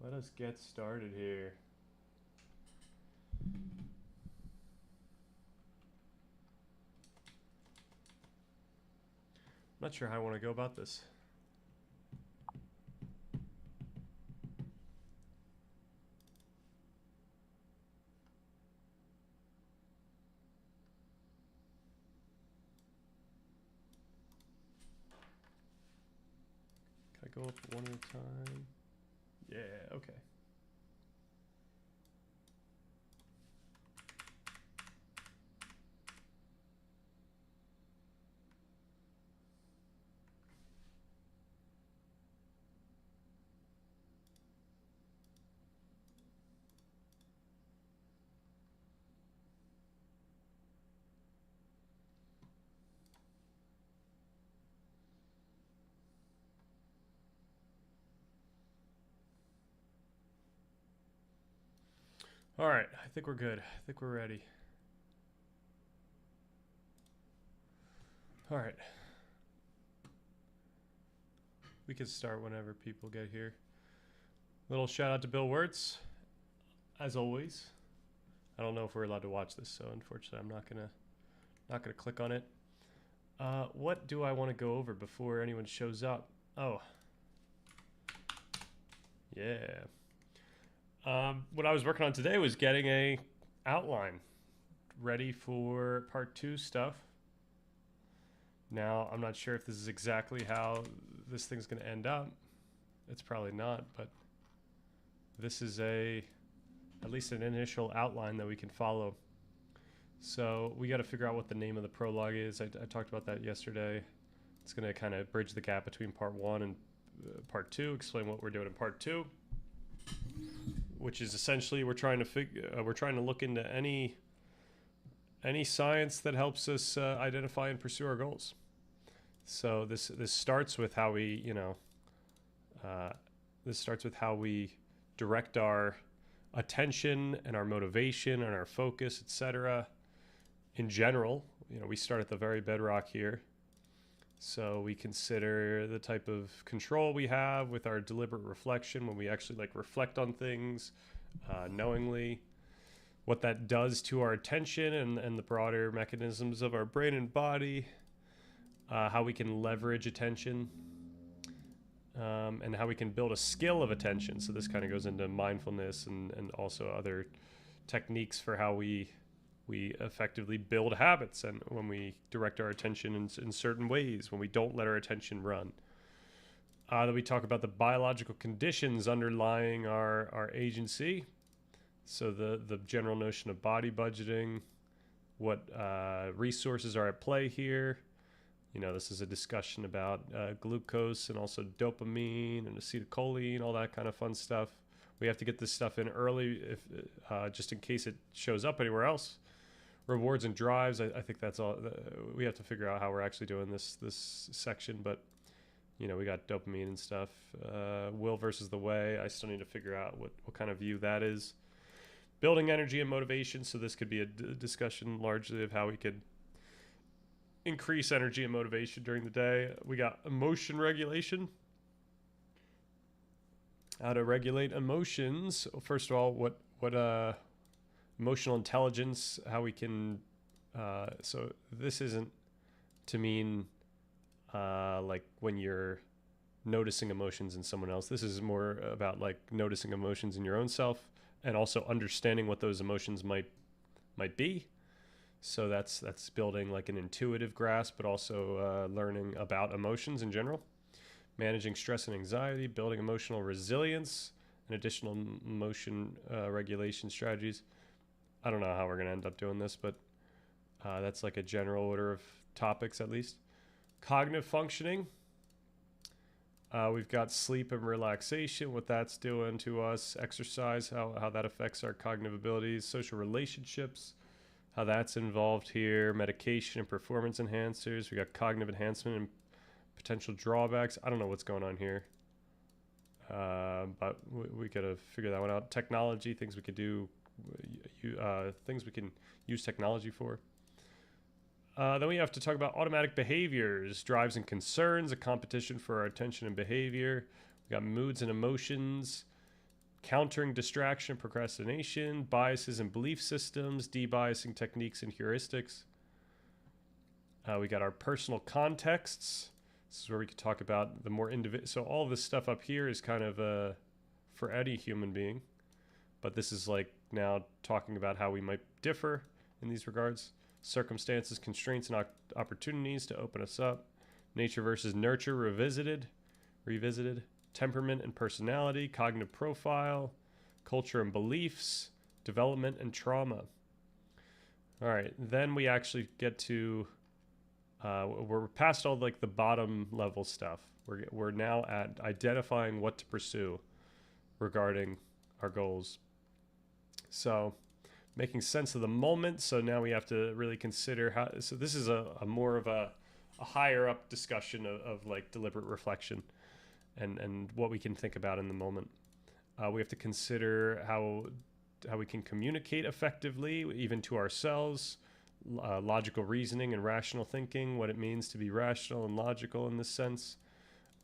Let us get started here. I'm not sure how I want to go about this. Can I go up one at a time? Yeah, okay. All right, I think we're good. I think we're ready. All right. We can start whenever people get here. Little shout out to Bill Wirtz, as always. I don't know if we're allowed to watch this, so unfortunately, I'm not gonna click on it. What do I want to go over before anyone shows up? Oh, yeah. What I was working on today was getting a outline ready for part 2 stuff. Now, I'm not sure if this is exactly how this thing's going to end up. It's probably not, but this is at least an initial outline that we can follow. So we got to figure out what the name of the prologue is. I talked about that yesterday. It's going to kind of bridge the gap between part 1 and part 2, explain what we're doing in part 2, which is essentially we're trying to look into any science that helps us identify and pursue our goals. So this starts with how we direct our attention and our motivation and our focus, etc. In general, we start at the very bedrock here. So we consider the type of control we have with our deliberate reflection when we actually reflect on things knowingly, what that does to our attention and the broader mechanisms of our brain and body, how we can leverage attention, and how we can build a skill of attention. So this kind of goes into mindfulness and also other techniques for how we effectively build habits, and when we direct our attention in certain ways, when we don't let our attention run. Then we talk about the biological conditions underlying our agency. So the general notion of body budgeting, what resources are at play here. This is a discussion about glucose and also dopamine and acetylcholine, all that kind of fun stuff. We have to get this stuff in early, if just in case it shows up anywhere else. Rewards and drives, I think that's all. We have to figure out how we're actually doing this section, but we got dopamine and stuff. Will versus the way. I still need to figure out what kind of view that is. Building energy and motivation. So this could be a discussion largely of how we could increase energy and motivation during the day. We got emotion regulation. How to regulate emotions. First of all, what emotional intelligence, how we can so this isn't to mean like when you're noticing emotions in someone else. This is more about noticing emotions in your own self and also understanding what those emotions might be. So that's building an intuitive grasp, but also learning about emotions in general. Managing stress and anxiety, building emotional resilience, and additional emotion regulation strategies. I don't know how we're going to end up doing this, but that's a general order of topics at least. Cognitive functioning. We've got sleep and relaxation, what that's doing to us. Exercise, how that affects our cognitive abilities. Social relationships, how that's involved here. Medication and performance enhancers. We got cognitive enhancement and potential drawbacks. I don't know what's going on here, but we got to figure that one out. Technology, things we could do. Things we can use technology for. Then we have to talk about automatic behaviors, drives and concerns, a competition for our attention and behavior. We got moods and emotions, countering distraction, procrastination, biases and belief systems, debiasing techniques and heuristics. We got our personal contexts. This is where we could talk about the more individual. So all of this stuff up here is kind of for any human being, but this is like now talking about how we might differ in these regards. Circumstances, constraints, and opportunities to open us up. Nature versus nurture, revisited. Temperament and personality, cognitive profile, culture and beliefs, development and trauma. All right, then we actually get to, we're past all like the bottom level stuff. We're now at identifying what to pursue regarding our goals. So making sense of the moment. So now we have to really consider how, so this is a more of a higher up discussion of like deliberate reflection and what we can think about in the moment. We have to consider how we can communicate effectively, even to ourselves, logical reasoning and rational thinking, what it means to be rational and logical in this sense.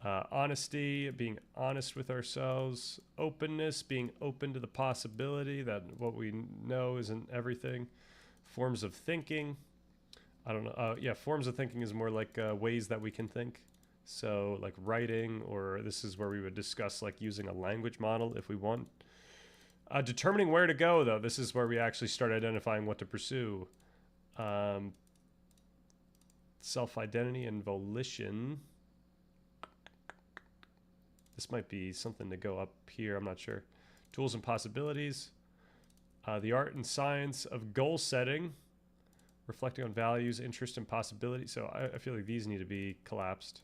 Honesty, being honest with ourselves. Openness, being open to the possibility that what we know isn't everything. Forms of thinking. I don't know. Forms of thinking is more like ways that we can think. So like writing, or this is where we would discuss like using a language model if we want. Determining where to go, though. This is where we actually start identifying what to pursue. Self-identity and volition. This might be something to go up here. I'm not sure. Tools and possibilities. The art and science of goal setting. Reflecting on values, interest, and possibility. So I feel like these need to be collapsed.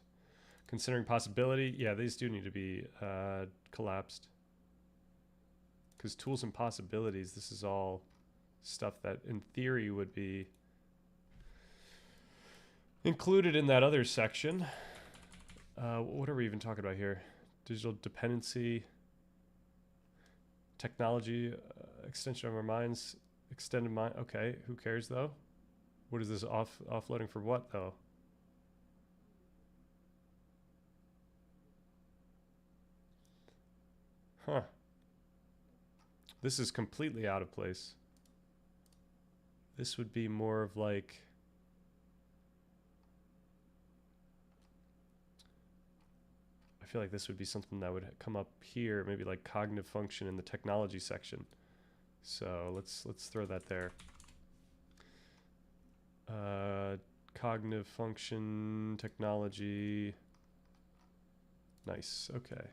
Considering possibility. Yeah, these do need to be collapsed. Because tools and possibilities, this is all stuff that in theory would be included in that other section. What are we even talking about here? Digital dependency, technology, extension of our minds, extended mind. Okay, who cares though? What is this offloading for what though? Huh. This is completely out of place. This would be more of like... I feel like this would be something that would come up here, maybe like cognitive function in the technology section. So let's throw that there. Cognitive function, technology. Nice, okay.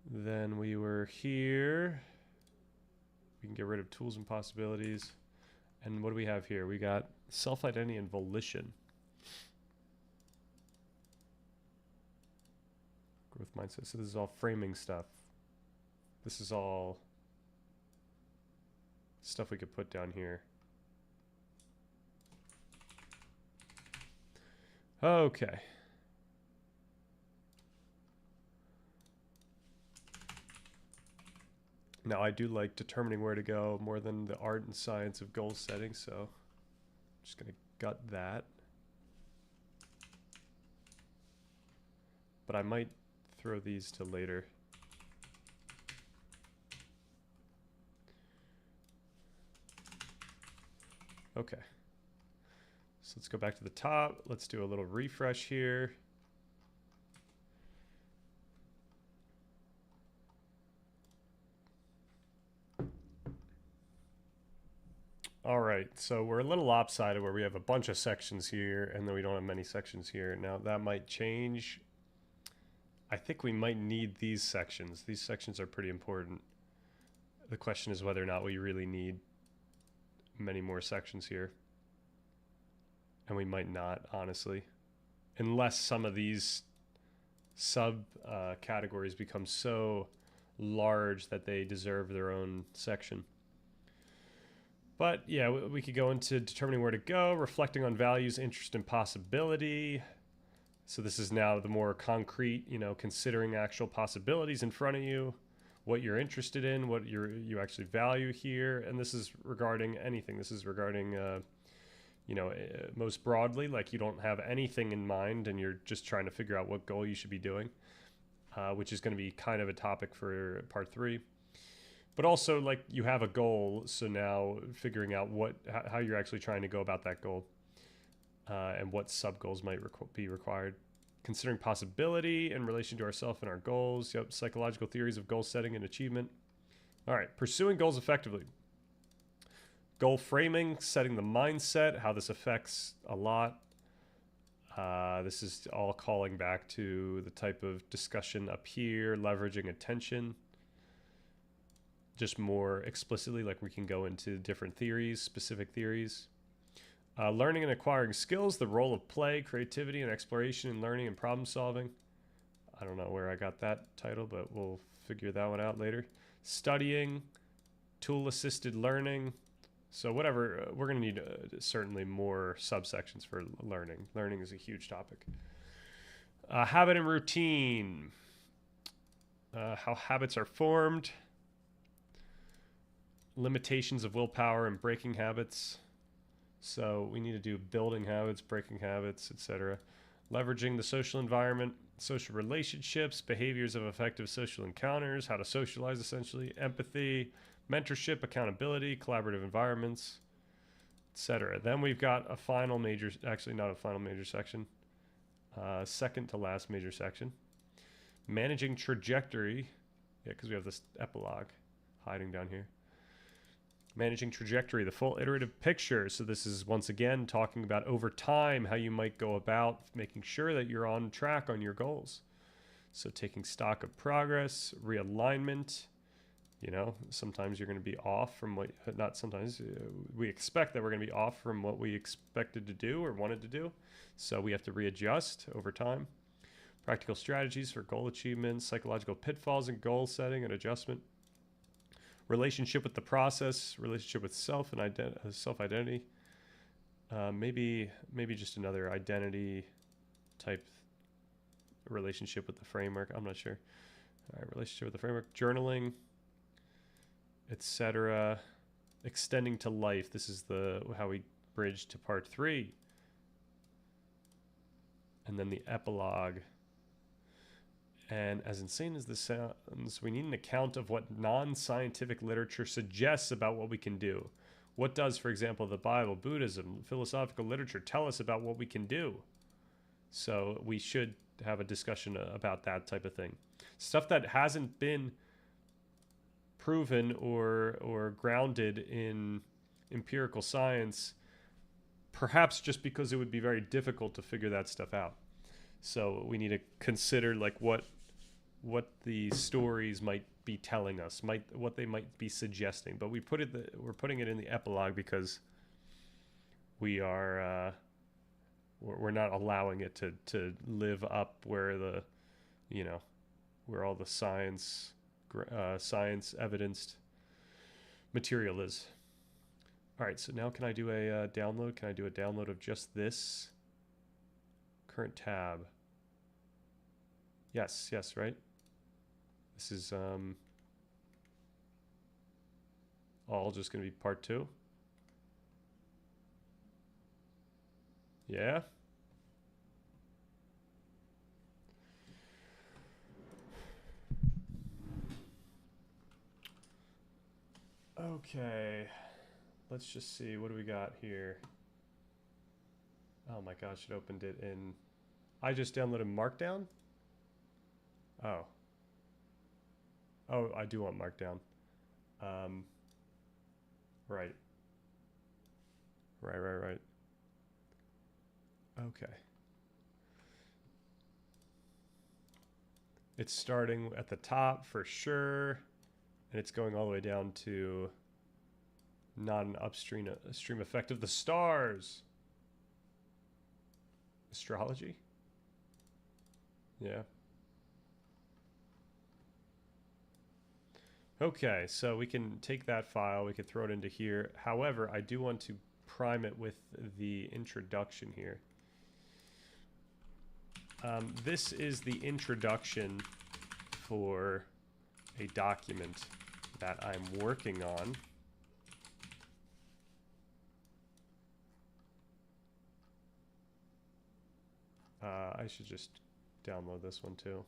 Then we were here. We can get rid of tools and possibilities. And what do we have here? We got self-identity and volition. Growth mindset. So this is all framing stuff. This is all stuff we could put down here. Okay. Now, I do like determining where to go more than the art and science of goal setting, so I'm just going to gut that. But I might throw these to later. Okay. So let's go back to the top. Let's do a little refresh here. All right, so we're a little lopsided where we have a bunch of sections here and then we don't have many sections here. Now that might change. I think we might need these sections. These sections are pretty important. The question is whether or not we really need many more sections here. And we might not, honestly. Unless some of these sub categories become so large that they deserve their own section. But yeah, we could go into determining where to go, reflecting on values, interest, and possibility. So this is now the more concrete, you know, considering actual possibilities in front of you, what you're interested in, what you actually value here. And this is regarding anything. This is regarding you know, most broadly, like you don't have anything in mind and you're just trying to figure out what goal you should be doing, which is going to be kind of a topic for part 3. But also, like, you have a goal, so now figuring out how you're actually trying to go about that goal, and what sub goals might be required. Considering possibility in relation to ourselves and our goals. Yep, psychological theories of goal setting and achievement. All right, pursuing goals effectively. Goal framing, setting the mindset, how this affects a lot. This is all calling back to the type of discussion up here, leveraging attention. Just more explicitly, like we can go into different theories, specific theories. Learning and acquiring skills, the role of play, creativity, and exploration in learning and problem solving. I don't know where I got that title, but we'll figure that one out later. Studying, tool-assisted learning. So whatever, we're going to need certainly more subsections for learning. Learning is a huge topic. Habit and routine. How habits are formed. Limitations of willpower and breaking habits. So we need to do building habits, breaking habits, etc. Leveraging the social environment, social relationships, behaviors of effective social encounters, how to socialize essentially, empathy, mentorship, accountability, collaborative environments, etc. Then we've got a final major, actually not a final major section, second to last major section. Managing trajectory, yeah, because we have this epilogue hiding down here. Managing trajectory, the full iterative picture. So this is once again talking about over time, how you might go about making sure that you're on track on your goals. So taking stock of progress, realignment, you know, sometimes you're going to be off from what, not sometimes, we expect that we're going to be off from what we expected to do or wanted to do. So we have to readjust over time. Practical strategies for goal achievement, psychological pitfalls in goal setting and adjustment. Relationship with the process, relationship with self and self-identity. Maybe just another identity type relationship with the framework. I'm not sure. All right, relationship with the framework, journaling, etc. Extending to life. This is how we bridge to part 3. And then the epilogue. And as insane as this sounds, we need an account of what non-scientific literature suggests about what we can do. What does, for example, the Bible, Buddhism, philosophical literature tell us about what we can do? So we should have a discussion about that type of thing. Stuff that hasn't been proven or grounded in empirical science, perhaps just because it would be very difficult to figure that stuff out. So we need to consider like what the stories might be telling us, what they might be suggesting. But we're putting it in the epilogue because we're not allowing it to live up where where all the science evidenced material is. All right, so now can I do a download? Can I do a download of just this current tab? Yes, right? This is all just going to be part 2. Yeah. Okay. Let's just see. What do we got here? Oh my gosh, it opened it in... I just downloaded Markdown? Oh. Oh, I do want Markdown. Right. Right. Okay. It's starting at the top for sure, and it's going all the way down to not an upstream stream effect of the stars. Astrology? Yeah. Okay, so we can take that file, we could throw it into here. However, I do want to prime it with the introduction here. This is the introduction for a document that I'm working on. I should just download this one too.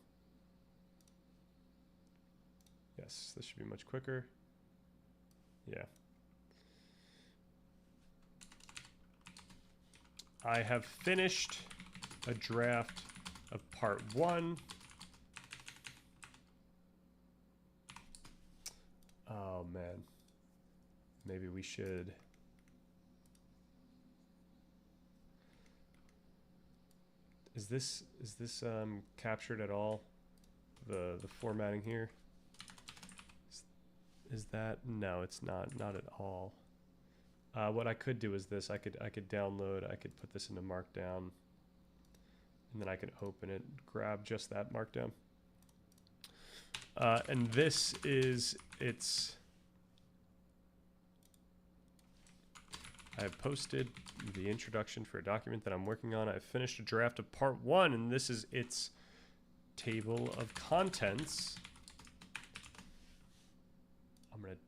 Yes, this should be much quicker. Yeah. I have finished a draft of part 1. Oh man. Maybe we should. Is this captured at all? The formatting here? Is that? No, it's not at all. What I could do is this. I could download, I could put this into Markdown, and then I can open it, grab just that Markdown. And this is I have posted the introduction for a document that I'm working on. I've finished a draft of part 1, and this is its table of contents. I'm going to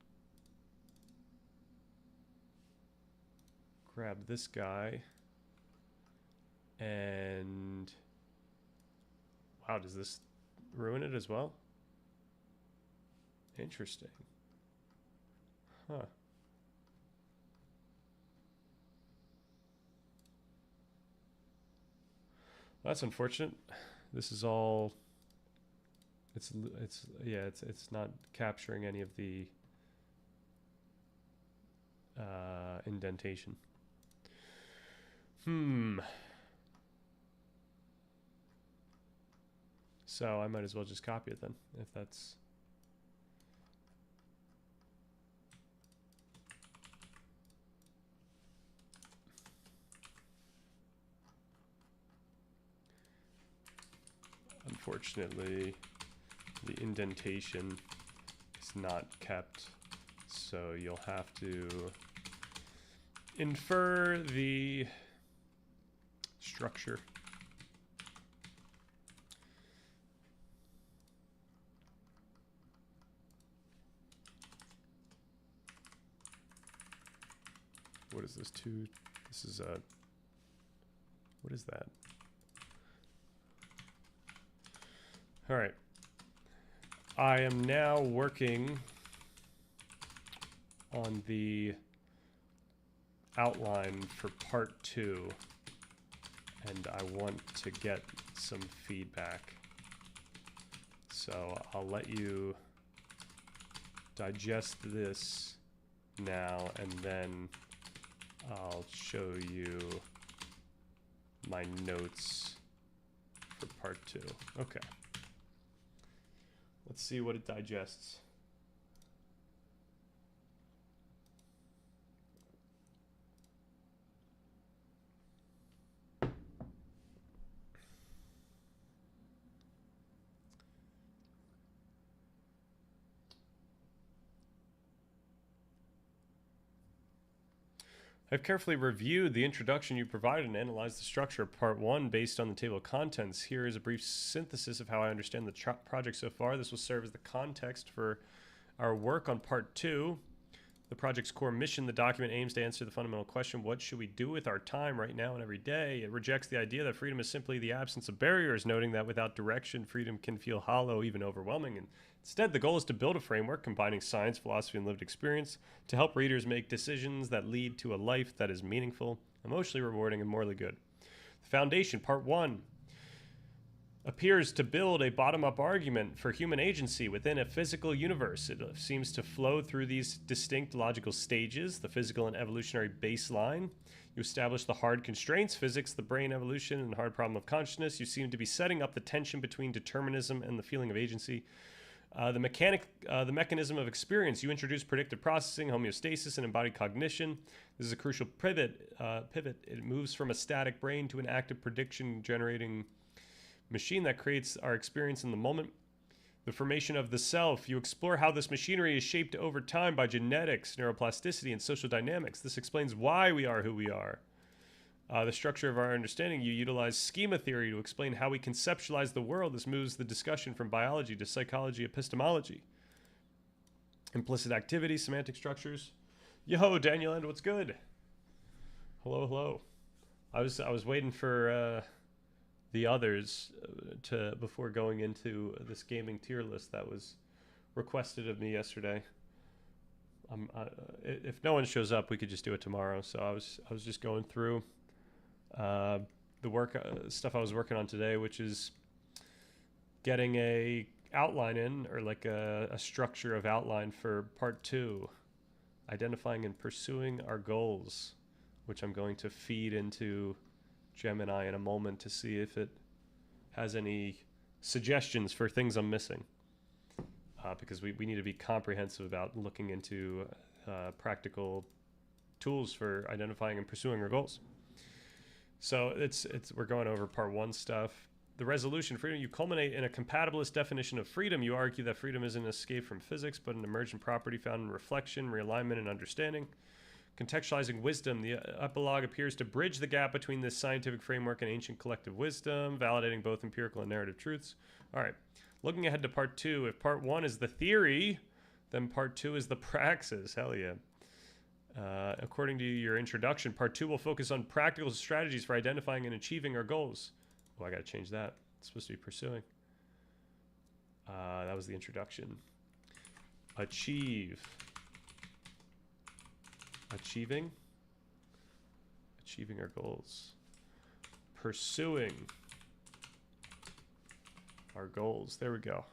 grab this guy. And wow, does this ruin it as well? Interesting. Huh. That's unfortunate. This is all. It's not capturing any of the indentation. So I might as well just copy it then, if that's. Unfortunately, the indentation is not kept, so you'll have to infer the structure. What is this? This is a. What is that? All right. I am now working on the outline for part 2, and I want to get some feedback. So I'll let you digest this now, and then I'll show you my notes for part 2. Okay. Let's see what it digests. I've carefully reviewed the introduction you provided and analyzed the structure of part 1 based on the table of contents. Here is a brief synthesis of how I understand the project so far. This will serve as the context for our work on part 2. The project's core mission, the document aims to answer the fundamental question, what should we do with our time right now and every day? It rejects the idea that freedom is simply the absence of barriers, noting that without direction, freedom can feel hollow, even overwhelming. And instead, the goal is to build a framework combining science, philosophy, and lived experience to help readers make decisions that lead to a life that is meaningful, emotionally rewarding, and morally good. The foundation, part 1, appears to build a bottom-up argument for human agency within a physical universe. It seems to flow through these distinct logical stages, the physical and evolutionary baseline. You establish the hard constraints, physics, the brain, evolution, and the hard problem of consciousness. You seem to be setting up the tension between determinism and the feeling of agency. The mechanism of experience. You introduce predictive processing, homeostasis, and embodied cognition. This is a crucial pivot. It moves from a static brain to an active prediction-generating machine that creates our experience in the moment. The formation of the self. You explore how this machinery is shaped over time by genetics, neuroplasticity, and social dynamics. This explains why we are who we are. The structure of our understanding. You utilize schema theory to explain how we conceptualize the world. This moves the discussion from biology to psychology, epistemology. Implicit activity, semantic structures. Yo, Daniel, and what's good? Hello, hello. I was waiting for the others before going into this gaming tier list that was requested of me yesterday. If no one shows up, we could just do it tomorrow. So I was just going through the work stuff I was working on today, which is getting a outline in, or like a structure of outline for part 2, identifying and pursuing our goals, which I'm going to feed into Gemini in a moment to see if it has any suggestions for things I'm missing. Because we need to be comprehensive about looking into practical tools for identifying and pursuing our goals. So we're going over part 1 stuff. The resolution, freedom, you culminate in a compatibilist definition of freedom. You argue that freedom isn't an escape from physics, but an emergent property found in reflection, realignment, and understanding. Contextualizing wisdom, the epilogue appears to bridge the gap between this scientific framework and ancient collective wisdom, validating both empirical and narrative truths. All right, looking ahead to part 2, if part 1 is the theory, then part 2 is the praxis. Hell yeah. According to your introduction, part 2 will focus on practical strategies for identifying and achieving our goals. Oh, I gotta change that. It's supposed to be pursuing. That was the introduction. Achieving. Achieving our goals. Pursuing our goals. There we go.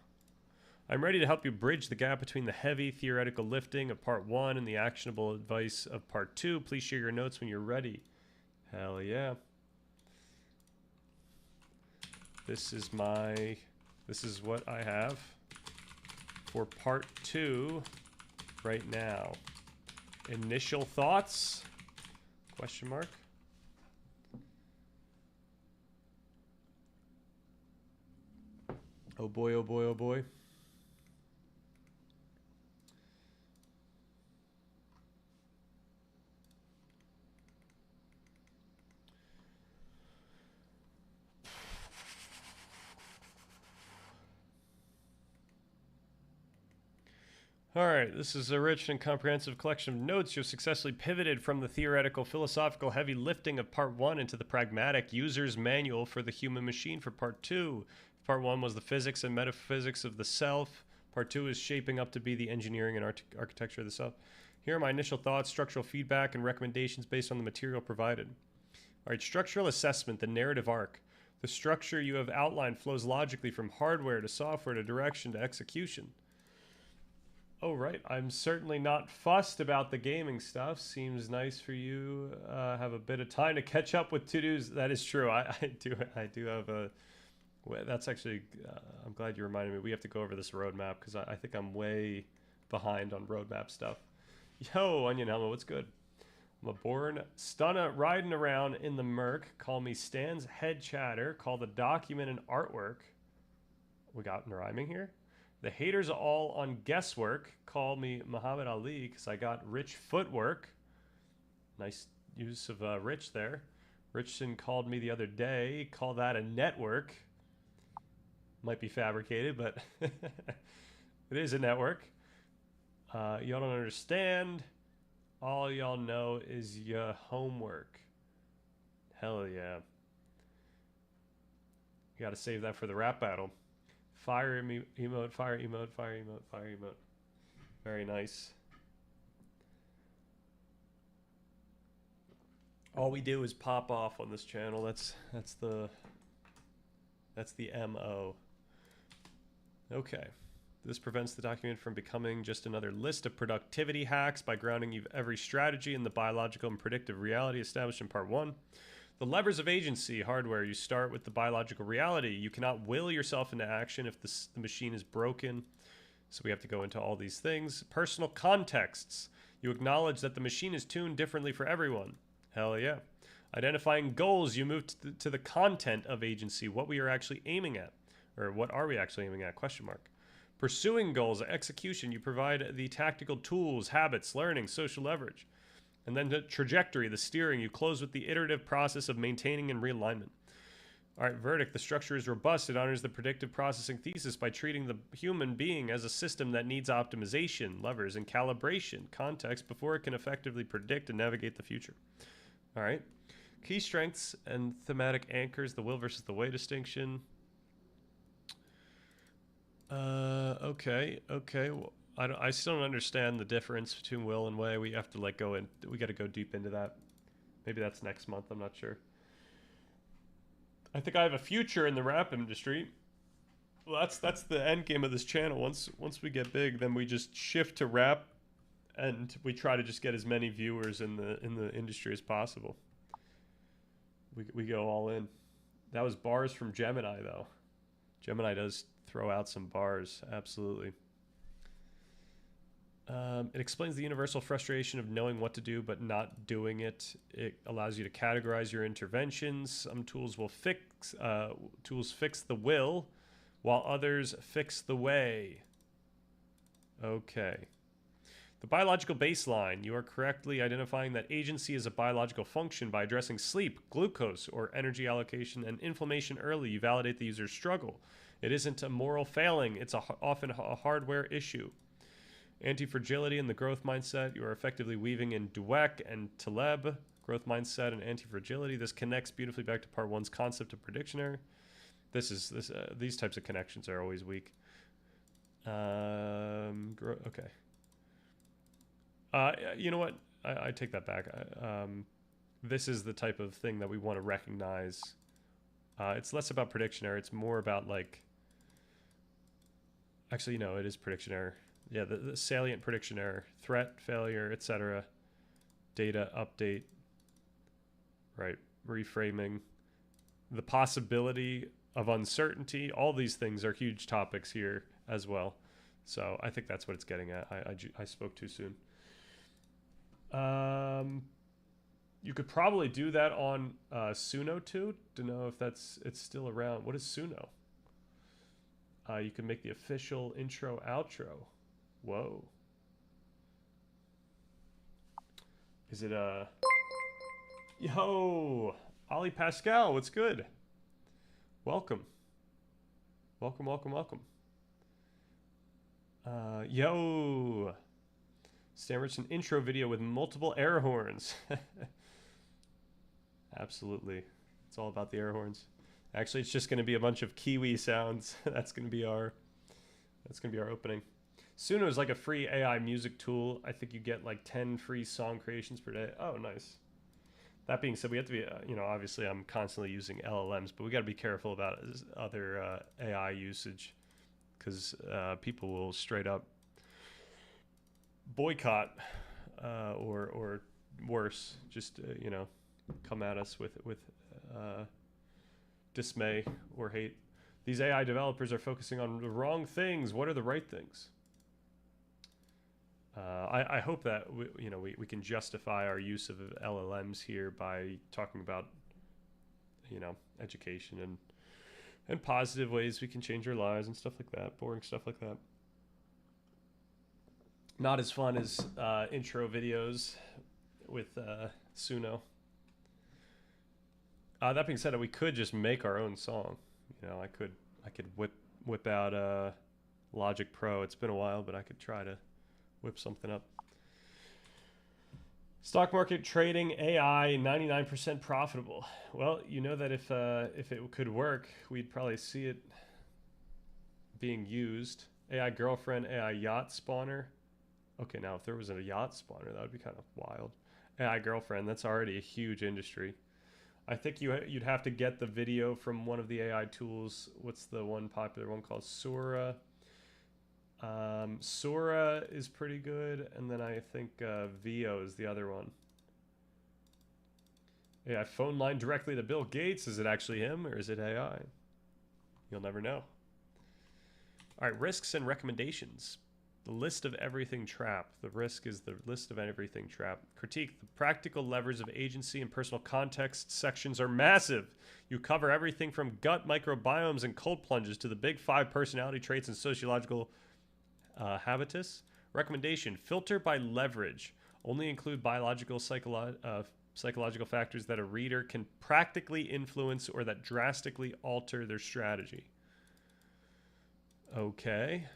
I'm ready to help you bridge the gap between the heavy theoretical lifting of part 1 and the actionable advice of part 2. Please share your notes when you're ready. Hell yeah. This is what I have for part 2 right now. Initial thoughts? Question mark. Oh boy, oh boy, oh boy. All right, this is a rich and comprehensive collection of notes. You've successfully pivoted from the theoretical, philosophical heavy lifting of part 1 into the pragmatic user's manual for the human machine for part 2. Part 1 was the physics and metaphysics of the self. Part 2 is shaping up to be the engineering and architecture of the self. Here are my initial thoughts, structural feedback, and recommendations based on the material provided. All right, structural assessment, the narrative arc. The structure you have outlined flows logically from hardware to software to direction to execution. Oh, right. I'm certainly not fussed about the gaming stuff. Seems nice for you. Have a bit of time to catch up with to-dos. That is true. I do have a... That's actually... I'm glad you reminded me. We have to go over this roadmap because I think I'm way behind on roadmap stuff. Yo, Onion Helmet, what's good? I'm a born stunner riding around in the Merc. Call me Stan's head chatter. Call the document and artwork. We got rhyming here. The haters all on guesswork. Call me Muhammad Ali because I got rich footwork. Nice use of rich there. Richardson called me the other day. Call that a network. Might be fabricated, but it is a network. Y'all don't understand. All y'all know is your homework. Hell yeah. You got to save that for the rap battle. Fire emote, fire emote, fire emote, fire emote. Very nice. All we do is pop off on this channel. That's the MO. Okay. This prevents the document from becoming just another list of productivity hacks by grounding every strategy in the biological and predictive reality established in part 1. The levers of agency, hardware. You start with the biological reality. You cannot will yourself into action if the machine is broken. So we have to go into all these things. Personal contexts. You acknowledge that the machine is tuned differently for everyone. Hell yeah. Identifying goals. You move to the content of agency, what we are actually aiming at. Or what are we actually aiming at? Question mark. Pursuing goals, execution. You provide the tactical tools, habits, learning, social leverage. And then the trajectory, the steering, you close with the iterative process of maintaining and realignment. All right, verdict, the structure is robust. It honors the predictive processing thesis by treating the human being as a system that needs optimization, levers, and calibration, context before it can effectively predict and navigate the future. All right, Key strengths and thematic anchors, the will versus the way distinction. Okay. Well, I still don't understand the difference between will and way. We have to like go in. We got to go deep into that. Maybe that's next month. I'm not sure. I think I have a future in the rap industry. Well, that's the end game of this channel. Once we get big, then we just shift to rap, and we try to just get as many viewers in the industry as possible. We go all in. That was bars from Gemini though. Gemini does throw out some bars, absolutely. It explains the universal frustration of knowing what to do but not doing it. It allows you to categorize your interventions. Some tools will fix the will, while others fix the way. Okay. The biological baseline. You are correctly identifying that agency is a biological function by addressing sleep, glucose, or energy allocation and inflammation early. You validate the user's struggle. It isn't a moral failing. It's often a hardware issue. Anti-fragility and the growth mindset. You are effectively weaving in Dweck and Taleb, growth mindset and anti-fragility. This connects beautifully back to part one's concept of predictionary. These types of connections are always weak. Okay. You know what? I take that back. This is the type of thing that we want to recognize. It's less about prediction error. It's more about like... Actually, no, it is prediction error. Yeah, the salient prediction error. Threat, failure, etc. Data, update. Right. Reframing. The possibility of uncertainty. All these things are huge topics here as well. So I think that's what it's getting at. I spoke too soon. You could probably do that on Suno too, to know if it's still around. What is Suno? You can make the official intro outro. Whoa. Is it Yo, Ali Pascal, what's good? Welcome. Welcome. Yo. Stan Richardson intro video with multiple air horns. Absolutely. It's all about the air horns. Actually, it's just going to be a bunch of Kiwi sounds. That's going to be our opening. Suno is like a free AI music tool. I think you get like 10 free song creations per day. Oh, nice. That being said, we have to be, obviously I'm constantly using LLMs, but we got to be careful about other AI usage, because people will straight up boycott or worse, just come at us with dismay or hate. These AI developers are focusing on the wrong things. What are the right things? I hope that we can justify our use of LLMs here by talking about education and positive ways we can change our lives and stuff like that, boring stuff like that. Not as fun as intro videos with Suno. That being said, we could just make our own song. I could whip out Logic Pro. It's been a while, but I could try to whip something up. Stock market trading AI 99% profitable. Well, you know that if it could work, we'd probably see it being used. AI girlfriend, AI yacht spawner. Okay, now if there was a yacht spawner, that would be kind of wild. AI girlfriend, that's already a huge industry. I think you'd have to get the video from one of the AI tools. What's the one popular one called? Sora. Sora is pretty good, and then I think Veo is the other one. AI phone line directly to Bill Gates. Is it actually him or is it AI? You'll never know. All right, risks and recommendations. The list of everything trap. The risk is the list of everything trap. Critique. The practical levers of agency and personal context sections are massive. You cover everything from gut microbiomes and cold plunges to the big 5 personality traits and sociological habitus. Recommendation. Filter by leverage. Only include biological, psychological factors that a reader can practically influence or that drastically alter their strategy. Okay.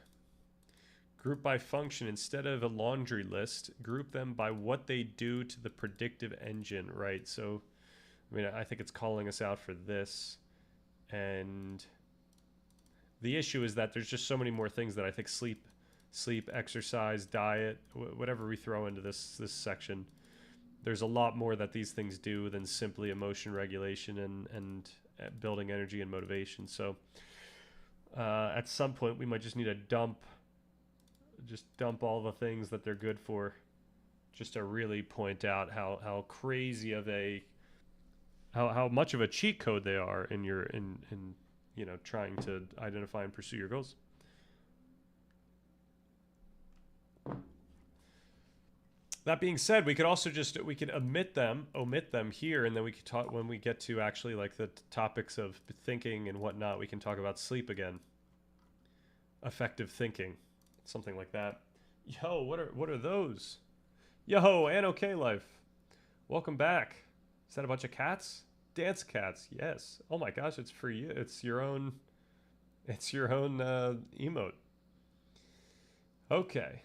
Group by function. Instead of a laundry list, group them by what they do to the predictive engine, right? So I mean, I think it's calling us out for this. And the issue is that there's just so many more things that I think sleep, exercise, diet, whatever we throw into this section, there's a lot more that these things do than simply emotion regulation and building energy and motivation. So at some point we might just need to dump all the things that they're good for, just to really point out how crazy of a how much of a cheat code they are in your in you know, trying to identify and pursue your goals. That being said, we could also we could omit them here, and then we could talk when we get to actually like the topics of thinking and whatnot. We can talk about sleep again, effective thinking, something like that. Yo, what are those? Yo, Anok Life, welcome back. Is that a bunch of cats? Dance cats, yes. Oh my gosh, it's for you. It's your own emote. Okay.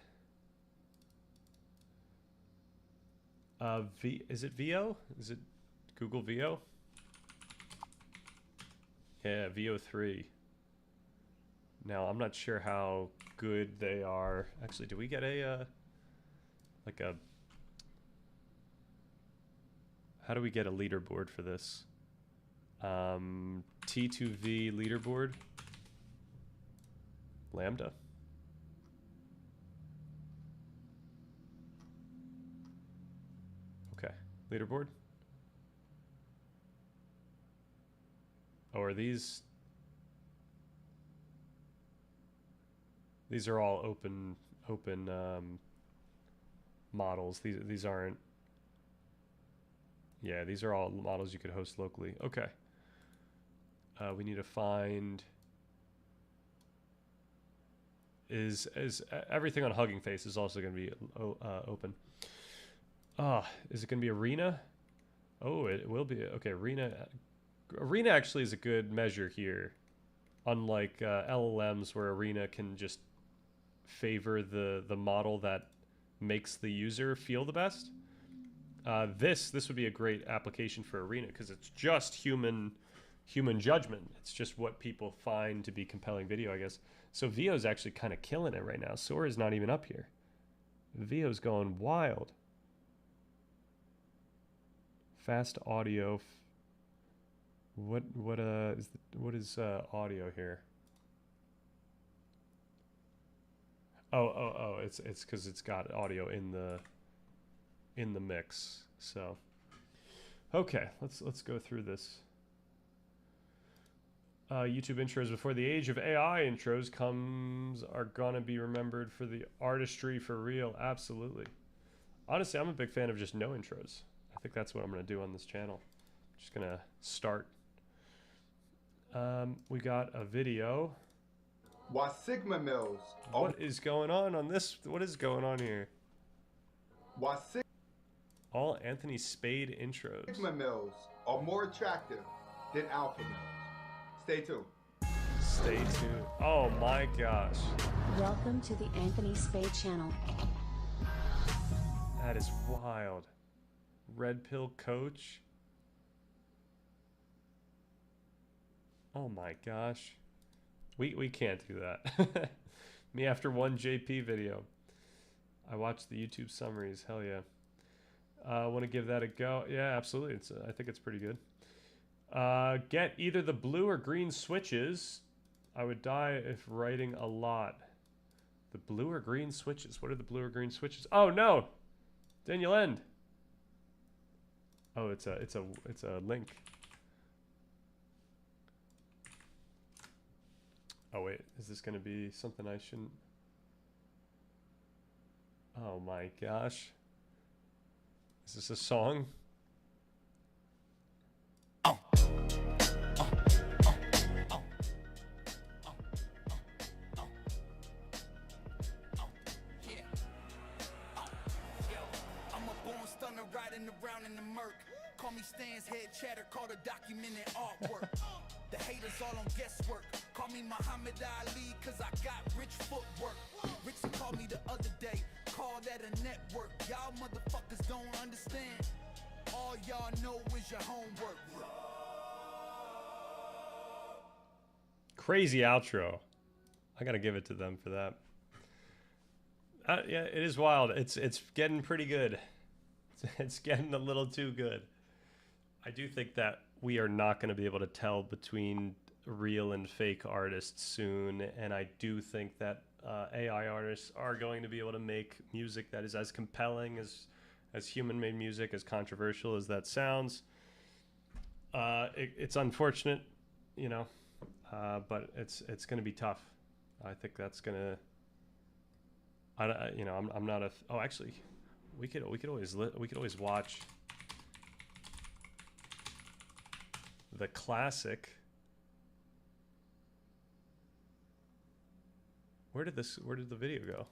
Is it VO? Is it Google VO? Yeah, VO3. Now, I'm not sure how good they are. Actually, do we get how do we get a leaderboard for this? T2V leaderboard. Lambda. Okay, leaderboard. Oh, are these? These are all open models. These aren't. Yeah, these are all models you could host locally. Okay. We need to find. Is everything on Hugging Face is also going to be open? Is it going to be Arena? Oh, it will be. Okay, Arena. Arena actually is a good measure here. Unlike LLMs, where Arena can just favor the model that makes the user feel the best. This would be a great application for Arena because it's just human judgment. It's just what people find to be compelling video, I guess. So VO's actually kind of killing it right now. Sora's not even up here. VO's going wild. Fast audio. What is audio here? Oh, it's because it's got audio in the mix. So okay, let's go through this. YouTube intros before the age of AI intros are gonna be remembered for the artistry for real. Absolutely. Honestly, I'm a big fan of just no intros. I think that's what I'm gonna do on this channel. Just gonna start. We got a video. Why Sigma Mills? What is going on this? What is going on here? Why all Anthony Spade intros. Sigma Mills are more attractive than Alpha Mills. Stay tuned. Stay tuned. Oh my gosh. Welcome to the Anthony Spade channel. That is wild. Red Pill Coach. Oh my gosh. We can't do that. Me after one JP video. I watched the YouTube summaries. Hell yeah. I want to give that a go. Yeah, absolutely. I think it's pretty good. Get either the blue or green switches. I would die if writing a lot. The blue or green switches. What are the blue or green switches? Oh no, Daniel End. Oh, it's a link. Oh wait, is this gonna be something I shouldn't? Oh my gosh. Is this a song? Around in the murk. Call me Stan's head chatter, called a documented artwork. The haters all on guesswork. Call me Muhammad Ali, cause I got rich footwork. Richie called me the other day, called that a network. Y'all motherfuckers don't understand. all y'all know is your homework. Crazy outro. I gotta give it to them for that. Yeah, it is wild. It's getting pretty good. It's getting a little too good. I do think that we are not going to be able to tell between real and fake artists soon, and I do think that AI artists are going to be able to make music that is as compelling as human-made music, as controversial as that sounds. It's unfortunate, you know, but it's going to be tough. I think that's going to. I'm not a. Oh, actually, we could always watch the classic. Where did the video go?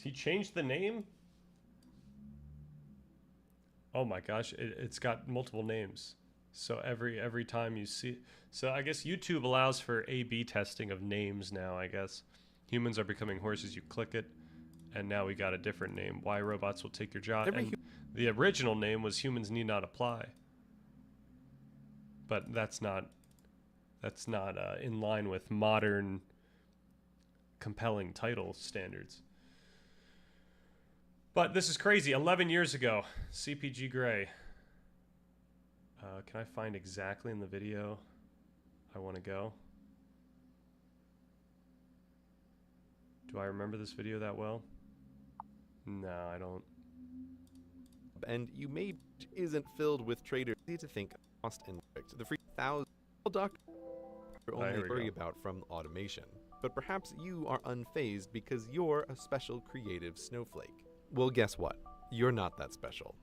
He changed the name? Oh my gosh, it's got multiple names. So every time you see, so I guess YouTube allows for A/B testing of names now, I guess. Humans are becoming horses, you click it, and now we got a different name. Why robots will take your job. And the original name was Humans Need Not Apply. But that's not in line with modern compelling title standards. But this is crazy. 11 years ago, CPG Grey. Can I find exactly in the video I want to go? Do I remember this video that well? No, I don't. And you may isn't filled with traders. Easy to think cost and the free thousand doctor only worry about from automation. But perhaps you are unfazed because you're a special creative snowflake. Well, guess what? You're not that special.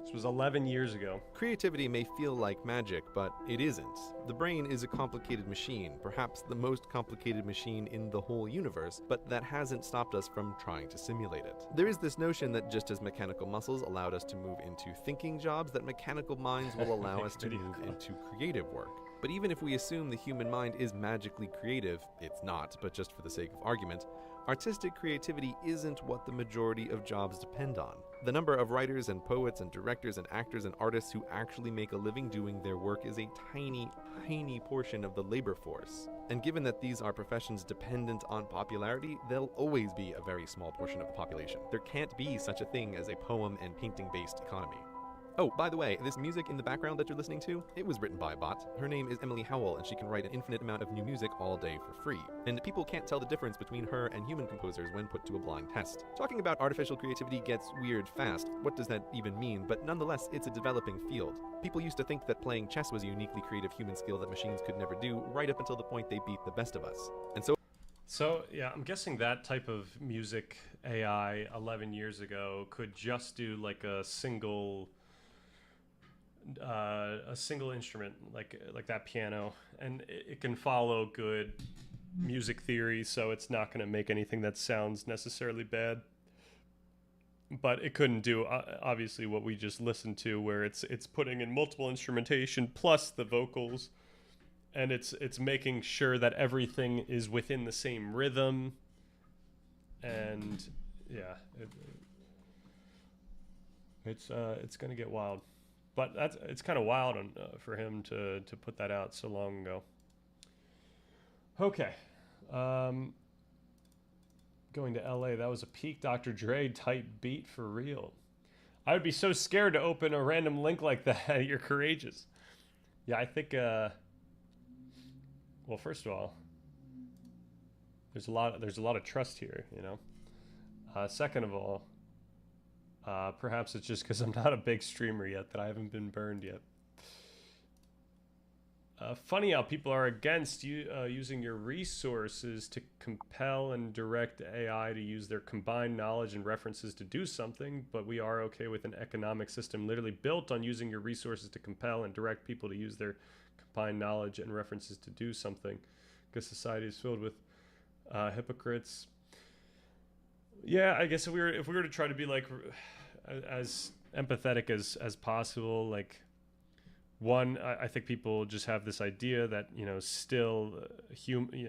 This was 11 years ago. Creativity may feel like magic, but it isn't. The brain is a complicated machine, perhaps the most complicated machine in the whole universe, but that hasn't stopped us from trying to simulate it. There is this notion that just as mechanical muscles allowed us to move into thinking jobs, that mechanical minds will allow us to move into creative work. But even if we assume the human mind is magically creative, it's not, but just for the sake of argument, artistic creativity isn't what the majority of jobs depend on. The number of writers and poets and directors and actors and artists who actually make a living doing their work is a tiny, tiny portion of the labor force. And given that these are professions dependent on popularity, they'll always be a very small portion of the population. There can't be such a thing as a poem and painting-based economy. Oh, by the way, this music in the background that you're listening to, it was written by a bot. Her name is Emily Howell, and she can write an infinite amount of new music all day for free. And people can't tell the difference between her and human composers when put to a blind test. Talking about artificial creativity gets weird fast. What does that even mean? But nonetheless, it's a developing field. People used to think that playing chess was a uniquely creative human skill that machines could never do, right up until the point they beat the best of us. And So, yeah, I'm guessing that type of music AI 11 years ago could just do like a single instrument, like that piano, and it can follow good music theory, so it's not going to make anything that sounds necessarily bad. But it couldn't do obviously what we just listened to, where it's putting in multiple instrumentation plus the vocals, and it's making sure that everything is within the same rhythm. And yeah, it's going to get wild. But it's kind of wild for him to put that out so long ago. Okay. Going to LA, that was a peak Dr. Dre type beat for real. I would be so scared to open a random link like that. You're courageous. Yeah, I think, well, first of all, there's a lot of trust here, you know. Second of all, perhaps it's just because I'm not a big streamer yet that I haven't been burned yet. Funny how people are against using your resources to compel and direct AI to use their combined knowledge and references to do something, but we are okay with an economic system literally built on using your resources to compel and direct people to use their combined knowledge and references to do something, because society is filled with hypocrites. Yeah, I guess if we were to try to be like as empathetic as possible, like I think people just have this idea that, you know, still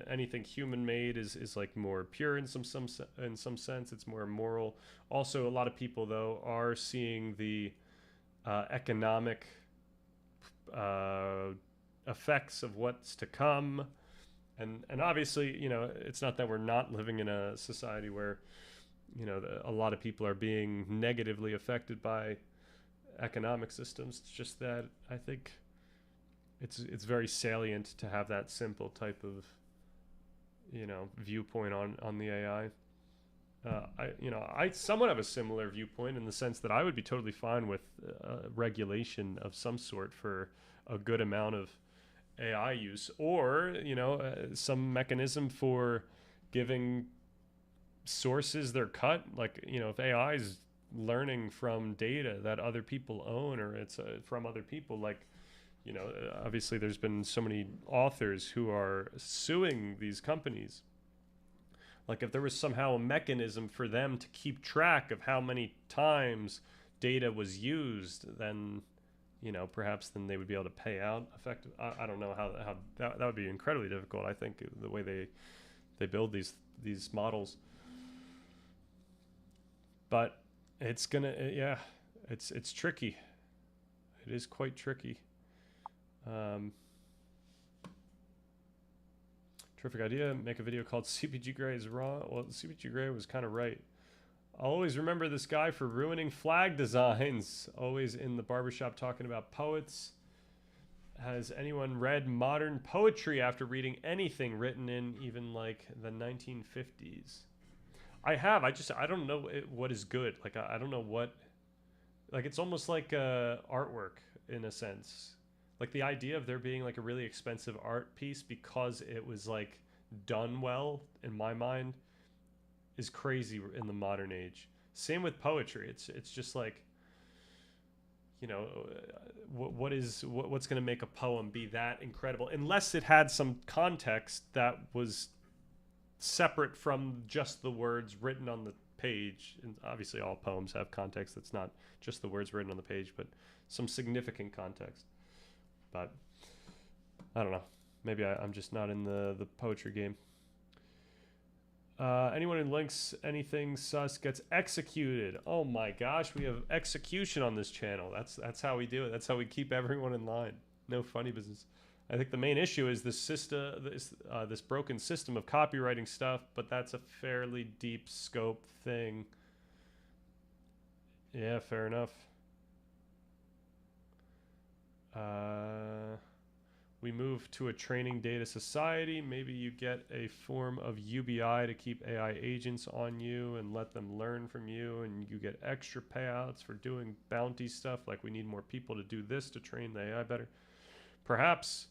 anything human made is like more pure in some sense. It's more moral. Also, a lot of people though are seeing the economic effects of what's to come, and obviously, you know, it's not that we're not living in a society where, you know, a lot of people are being negatively affected by economic systems. It's just that I think it's very salient to have that simple type of, you know, viewpoint on the AI. I somewhat have a similar viewpoint in the sense that I would be totally fine with regulation of some sort for a good amount of AI use, or, you know, some mechanism for giving sources their cut. Like, you know, if AI is learning from data that other people own, or it's from other people, like, you know, obviously there's been so many authors who are suing these companies. Like, if there was somehow a mechanism for them to keep track of how many times data was used, then, you know, perhaps then they would be able to pay out effective. I don't know how that would be incredibly difficult. I think the way they build these models, but it's gonna, yeah, it's tricky. It is quite tricky. Terrific idea. Make a video called CPG Grey is wrong. Well, CPG Grey was kind of right. I'll always remember this guy for ruining flag designs. Always in the barbershop talking about poets. Has anyone read modern poetry after reading anything written in even like the 1950s? I have. I don't know what is good. Like, I don't know what. Like, it's almost like artwork in a sense. Like, the idea of there being like a really expensive art piece because it was like done well, in my mind, is crazy in the modern age. Same with poetry. It's just like, you know, what's going to make a poem be that incredible, unless it had some context that was separate from just the words written on the page. And obviously all poems have context that's not just the words written on the page, but some significant context. But I don't know. Maybe I'm just not in the poetry game. Anyone who links anything sus gets executed. Oh my gosh, we have execution on this channel. That's how we do it. That's how we keep everyone in line. No funny business. I think the main issue is this this broken system of copywriting stuff, but that's a fairly deep scope thing. Yeah, fair enough. We move to a training data society. Maybe you get a form of UBI to keep AI agents on you and let them learn from you, and you get extra payouts for doing bounty stuff. Like, we need more people to do this to train the AI better. Perhaps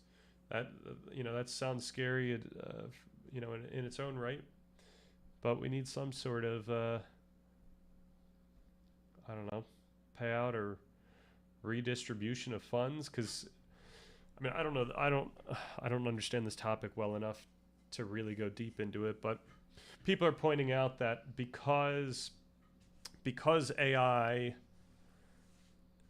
that, you know, that sounds scary, you know, in its own right, but we need some sort of I don't know, payout or redistribution of funds, because I mean, I don't know, I don't understand this topic well enough to really go deep into it, but people are pointing out that because AI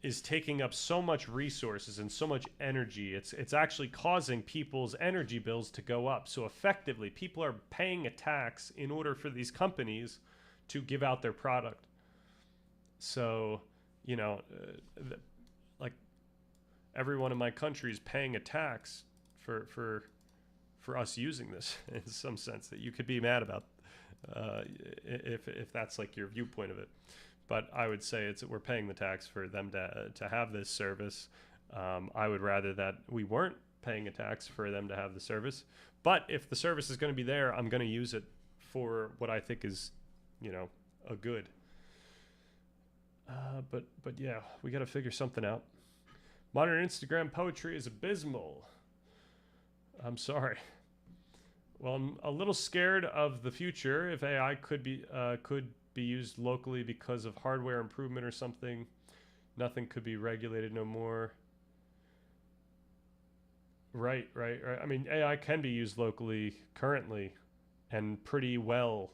is taking up so much resources and so much energy, it's actually causing people's energy bills to go up. So effectively, people are paying a tax in order for these companies to give out their product. So, you know, like, everyone in my country is paying a tax for us using this in some sense that you could be mad about, if that's like your viewpoint of it. But I would say we're paying the tax for them to have this service. I would rather that we weren't paying a tax for them to have the service. But if the service is going to be there, I'm going to use it for what I think is, you know, a good. But yeah, we got to figure something out. Modern Instagram poetry is abysmal. I'm sorry. Well, I'm a little scared of the future. If AI could be used locally because of hardware improvement or something, nothing could be regulated no more. Right. I mean, AI can be used locally currently, and pretty well,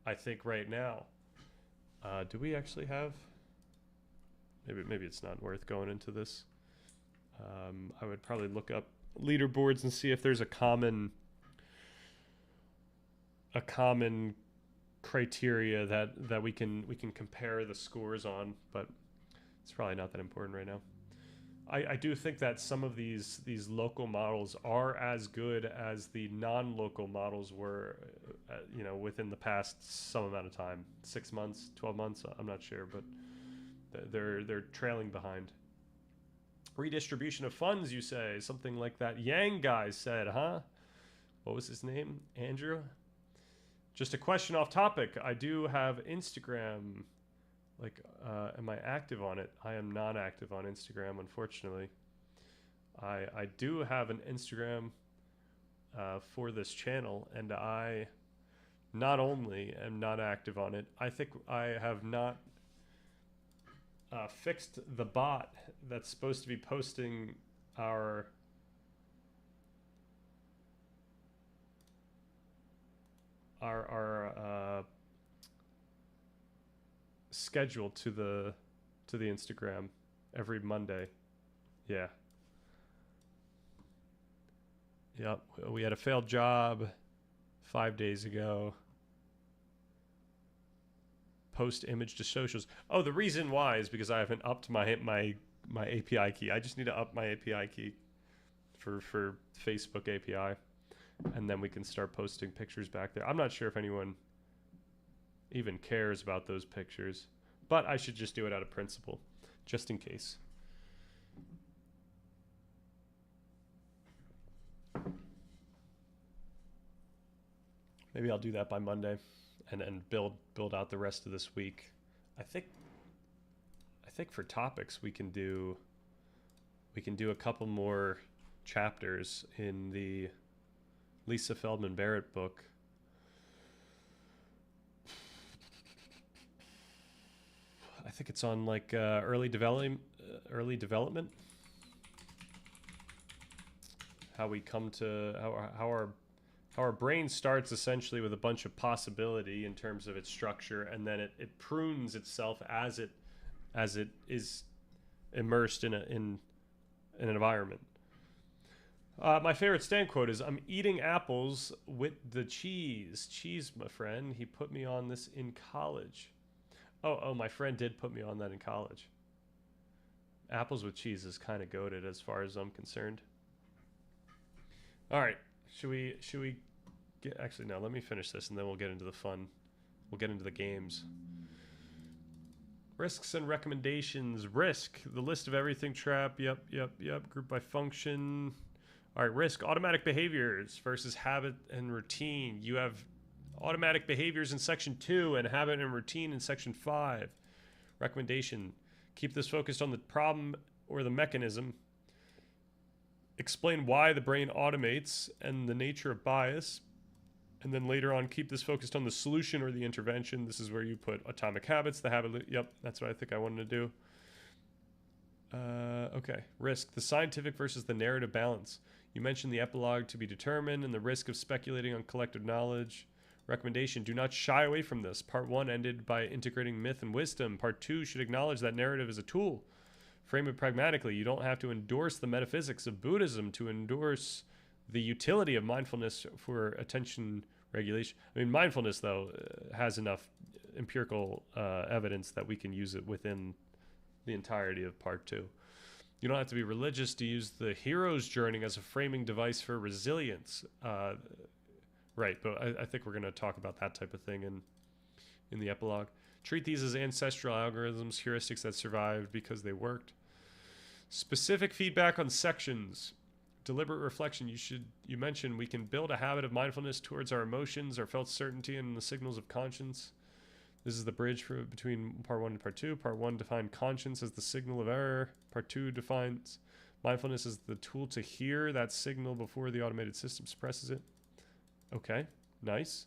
I think, right now. Do we actually have? Maybe it's not worth going into this. I would probably look up leaderboards and see if there's a common criteria that we can compare the scores on, but it's probably not that important right now. I do think that some of these local models are as good as the non-local models were, within the past some amount of time, 6 months, 12 months. I'm not sure, but they're trailing behind. Redistribution of funds, you say? Something like that Yang guy said, huh? What was his name? Andrew? Just a question off topic. I do have Instagram. Like, am I active on it? I am not active on Instagram, unfortunately. I do have an Instagram for this channel, and I not only am not active on it, I think I have not fixed the bot that's supposed to be posting our schedule to the Instagram every Monday. Yeah. Yep. We had a failed job 5 days ago. Post image to socials. Oh, the reason why is because I haven't upped my API key. I just need to up my API key for Facebook API, and then we can start posting pictures back there. I'm not sure if anyone even cares about those pictures, but I should just do it out of principle, just in case. Maybe I'll do that by Monday, and build out the rest of this week. I think for topics we can do a couple more chapters in the Lisa Feldman Barrett book. I think it's on like early development. How we come to how our brain starts essentially with a bunch of possibility in terms of its structure, and then it prunes itself as it is immersed in an environment. My favorite Stan quote is, "I'm eating apples with the cheese." Cheese, my friend. He put me on this in college. Oh, my friend did put me on that in college. Apples with cheese is kind of goated as far as I'm concerned. All right. Should we get, actually, no, let me finish this and then we'll get into the fun. We'll get into the games. Risks and recommendations. Risk, the list of everything trap. Yep. Group by function. All right, risk, automatic behaviors versus habit and routine. You have automatic behaviors in section 2 and habit and routine in section 5. Recommendation, keep this focused on the problem or the mechanism. Explain why the brain automates and the nature of bias. And then later on, keep this focused on the solution or the intervention. This is where you put atomic habits, the habit. Yep, that's what I think I wanted to do. Okay, risk, the scientific versus the narrative balance. You mentioned the epilogue to be determined and the risk of speculating on collective knowledge. Recommendation, do not shy away from this. Part 1 ended by integrating myth and wisdom. Part 2 should acknowledge that narrative is a tool. Frame it pragmatically. You don't have to endorse the metaphysics of Buddhism to endorse the utility of mindfulness for attention regulation. I mean, mindfulness, though, has enough empirical evidence that we can use it within the entirety of part 2. You don't have to be religious to use the hero's journey as a framing device for resilience. Right, but I think we're going to talk about that type of thing in the epilogue. Treat these as ancestral algorithms, heuristics that survived because they worked. Specific feedback on sections. Deliberate reflection. You mentioned we can build a habit of mindfulness towards our emotions, our felt certainty, and the signals of conscience. This is the bridge between part 1 and part 2. Part 1 defined conscience as the signal of error. Part 2 defines mindfulness as the tool to hear that signal before the automated system suppresses it. Okay, nice.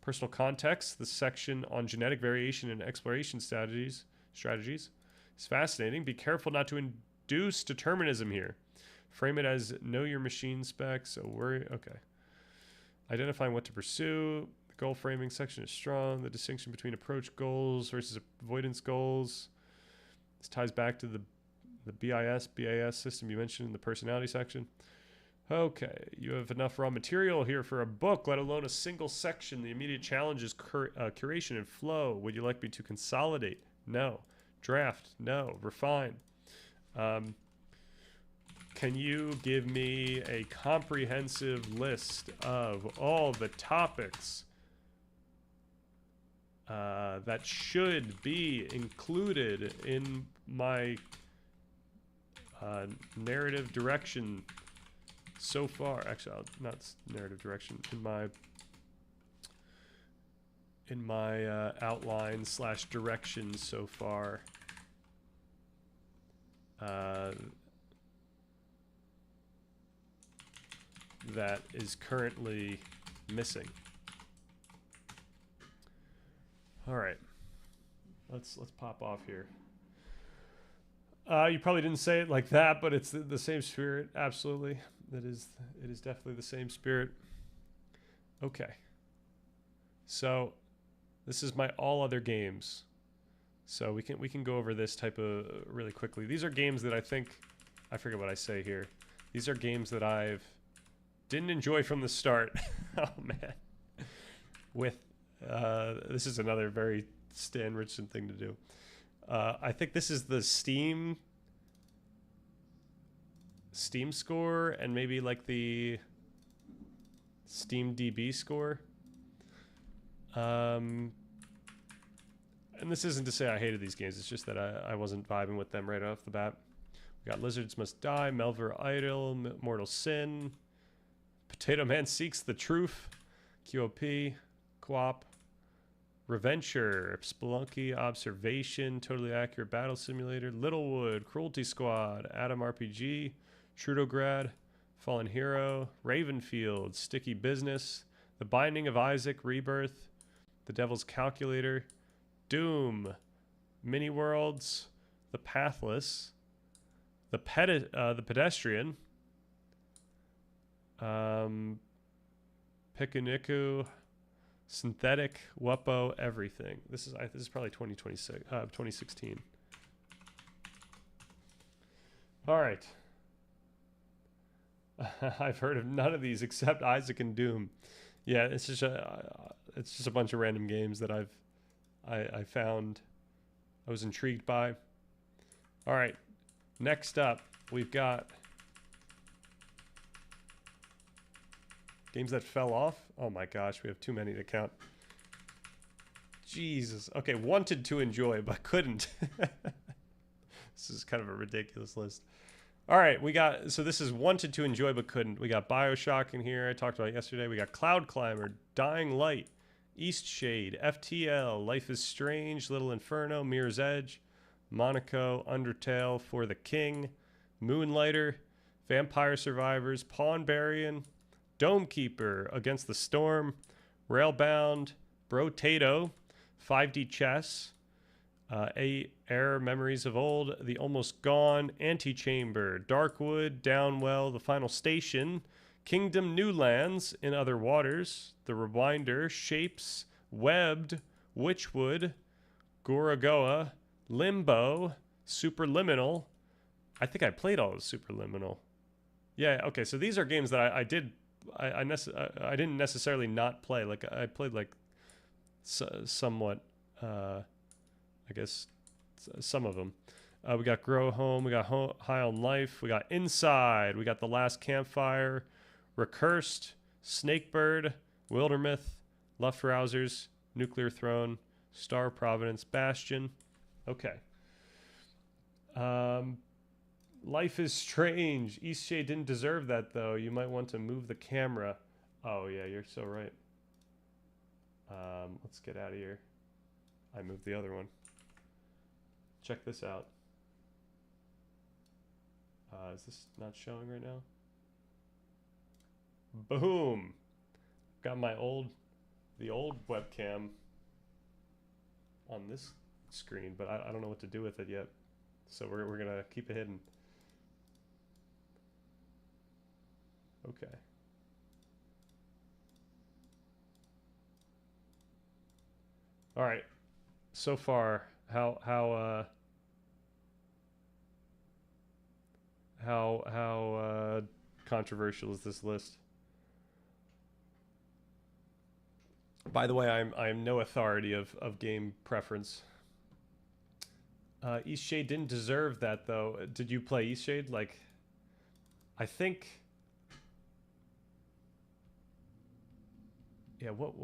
Personal context, the section on genetic variation and exploration strategies is fascinating. Be careful not to induce determinism here. Frame it as know your machine specs. So worry. Okay. Identifying what to pursue. The goal framing section is strong. The distinction between approach goals versus avoidance goals. This ties back to The BIS system you mentioned in the personality section. Okay, you have enough raw material here for a book, let alone a single section. The immediate challenge is curation and flow. Would you like me to consolidate? No. Draft? No. Refine? Can you give me a comprehensive list of all the topics that should be included in my narrative direction so far? Actually, not narrative direction, in my outline / direction so far. That is currently missing. All right, let's pop off here. You probably didn't say it like that, but it's the same spirit. Absolutely, it is definitely the same spirit. Okay, so this is my all other games. So we can go over this type of really quickly. These are games that I forget what I say here. These are games that I've didn't enjoy from the start. Oh man. This is another very Stan Richardson thing to do. I think this is the Steam score and maybe like the Steam DB score. And this isn't to say I hated these games. It's just that I wasn't vibing with them right off the bat. We got Lizards Must Die, Melver Idol, Mortal Sin, Potato Man Seeks the Truth, QOP, Co-op, Reventure, Spelunky, Observation, Totally Accurate Battle Simulator, Littlewood, Cruelty Squad, Atom RPG, Trudograd, Fallen Hero, Ravenfield, Sticky Business, The Binding of Isaac, Rebirth, The Devil's Calculator, Doom, Mini Worlds, The Pathless, The Pedestrian, Pikuniku, Synthetic, Wuppo, everything. This is probably 2016. All right. I've heard of none of these except Isaac and Doom. Yeah, it's just a bunch of random games that I found I was intrigued by. All right. Next up, we've got games that fell off. Oh my gosh, we have too many to count. Jesus. Okay, wanted to enjoy, but couldn't. This is kind of a ridiculous list. All right, so this is wanted to enjoy, but couldn't. We got BioShock in here. I talked about it yesterday. We got Cloud Climber, Dying Light, Eastshade, FTL, Life is Strange, Little Inferno, Mirror's Edge, Monaco, Undertale, For the King, Moonlighter, Vampire Survivors, Pawnbarian, Domekeeper, Against the Storm, Railbound, Brotato, 5D Chess, Air Memories of Old, The Almost Gone, Antechamber, Darkwood, Downwell, The Final Station, Kingdom New Lands, In Other Waters, The Rewinder, Shapes, Webbed, Witchwood, Gorogoa, Limbo, Superliminal. I think I played all of Superliminal. Yeah, okay, so these are games that I didn't necessarily not play. Like I played like somewhat, I guess some of them. We got Grow Home, we got High on Life, we got Inside, we got The Last Campfire, Recursed, Snakebird, Wildermyth, Luftrausers, Nuclear Throne, Star Providence, Bastion. Okay. Life is Strange. Eastshade didn't deserve that, though. You might want to move the camera. Oh, yeah, you're so right. Let's get out of here. I moved the other one. Check this out. Is this not showing right now? Boom! Got the old webcam on this screen, but I don't know what to do with it yet. So we're gonna keep it hidden. Okay. All right. So far, how How controversial is this list? By the way, I'm no authority of game preference. Eastshade didn't deserve that though. Did you play Eastshade? Like, I think. Yeah. What?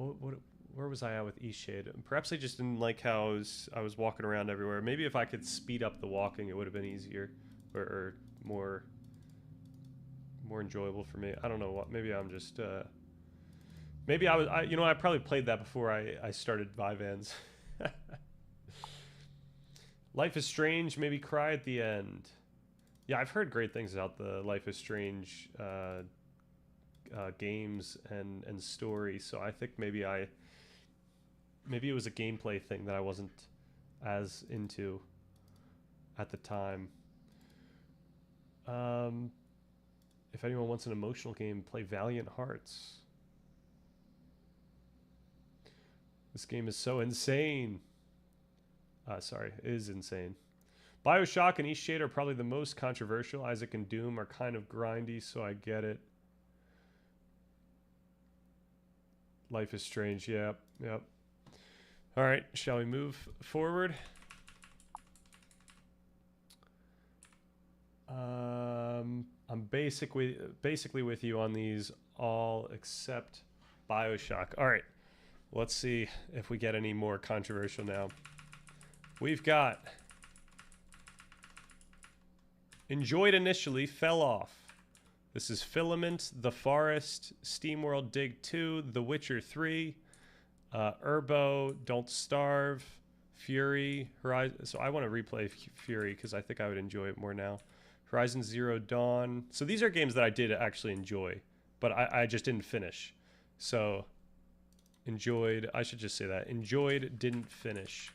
Where was I at with Eastshade? Perhaps I just didn't like how I was walking around everywhere. Maybe if I could speed up the walking, it would have been easier, or more enjoyable for me. I don't know what. Maybe I'm just. Maybe I probably played that before I started Vyvanse. Life is Strange, maybe cry at the end. Yeah, I've heard great things about the Life is Strange games and story, so I think maybe it was a gameplay thing that I wasn't as into at the time. If anyone wants an emotional game, play Valiant Hearts. This game is so insane. Is insane. BioShock and Eastshade are probably the most controversial. Isaac and Doom are kind of grindy, so I get it. Life is Strange, yep. All right, shall we move forward? I'm basically with you on these all except BioShock. All right, let's see if we get any more controversial now. We've got enjoyed initially, fell off. This is Filament, The Forest, SteamWorld Dig 2, The Witcher 3, Urbo, Don't Starve, Fury, Horizon. So I want to replay Fury because I think I would enjoy it more now. Horizon Zero Dawn. So these are games that I did actually enjoy, but I just didn't finish. So enjoyed, I should just say that. Enjoyed, didn't finish.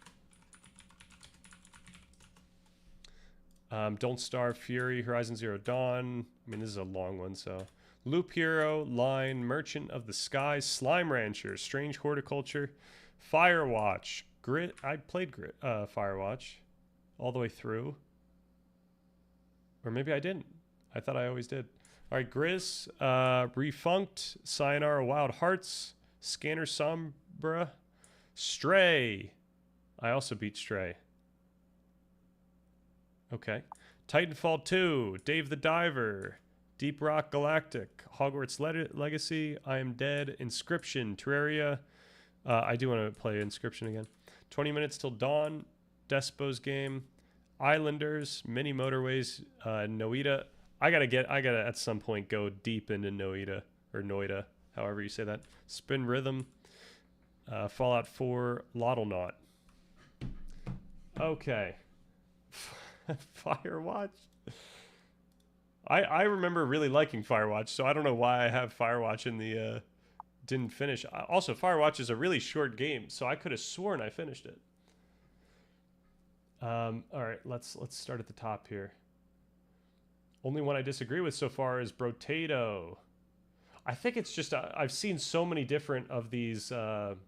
Don't Starve, Fury, Horizon Zero Dawn. I mean, this is a long one, so. Loop Hero, Line, Merchant of the Skies, Slime Rancher, Strange Horticulture, Firewatch, Grit. I played Firewatch all the way through. Or maybe I didn't. I thought I always did. All right, Grizz, Refunked, Sayonara Wild Hearts, Scanner Sombra, Stray. I also beat Stray. Okay. Titanfall 2, Dave the Diver, Deep Rock Galactic, Hogwarts Legacy, I Am Dead, Inscription, Terraria. I do want to play Inscription again. 20 Minutes Till Dawn, Despo's Game, Islanders, Mini Motorways, Noida. I gotta at some point go deep into Noida, or Noida, however you say that. Spin Rhythm, Fallout 4, Lottlenaut. Okay. Firewatch. I remember really liking Firewatch, so I don't know why I have Firewatch in the didn't finish. Also, Firewatch is a really short game, so I could have sworn I finished it. All right, let's start at the top here. Only one I disagree with so far is Brotato. I think it's just I've seen so many different of these of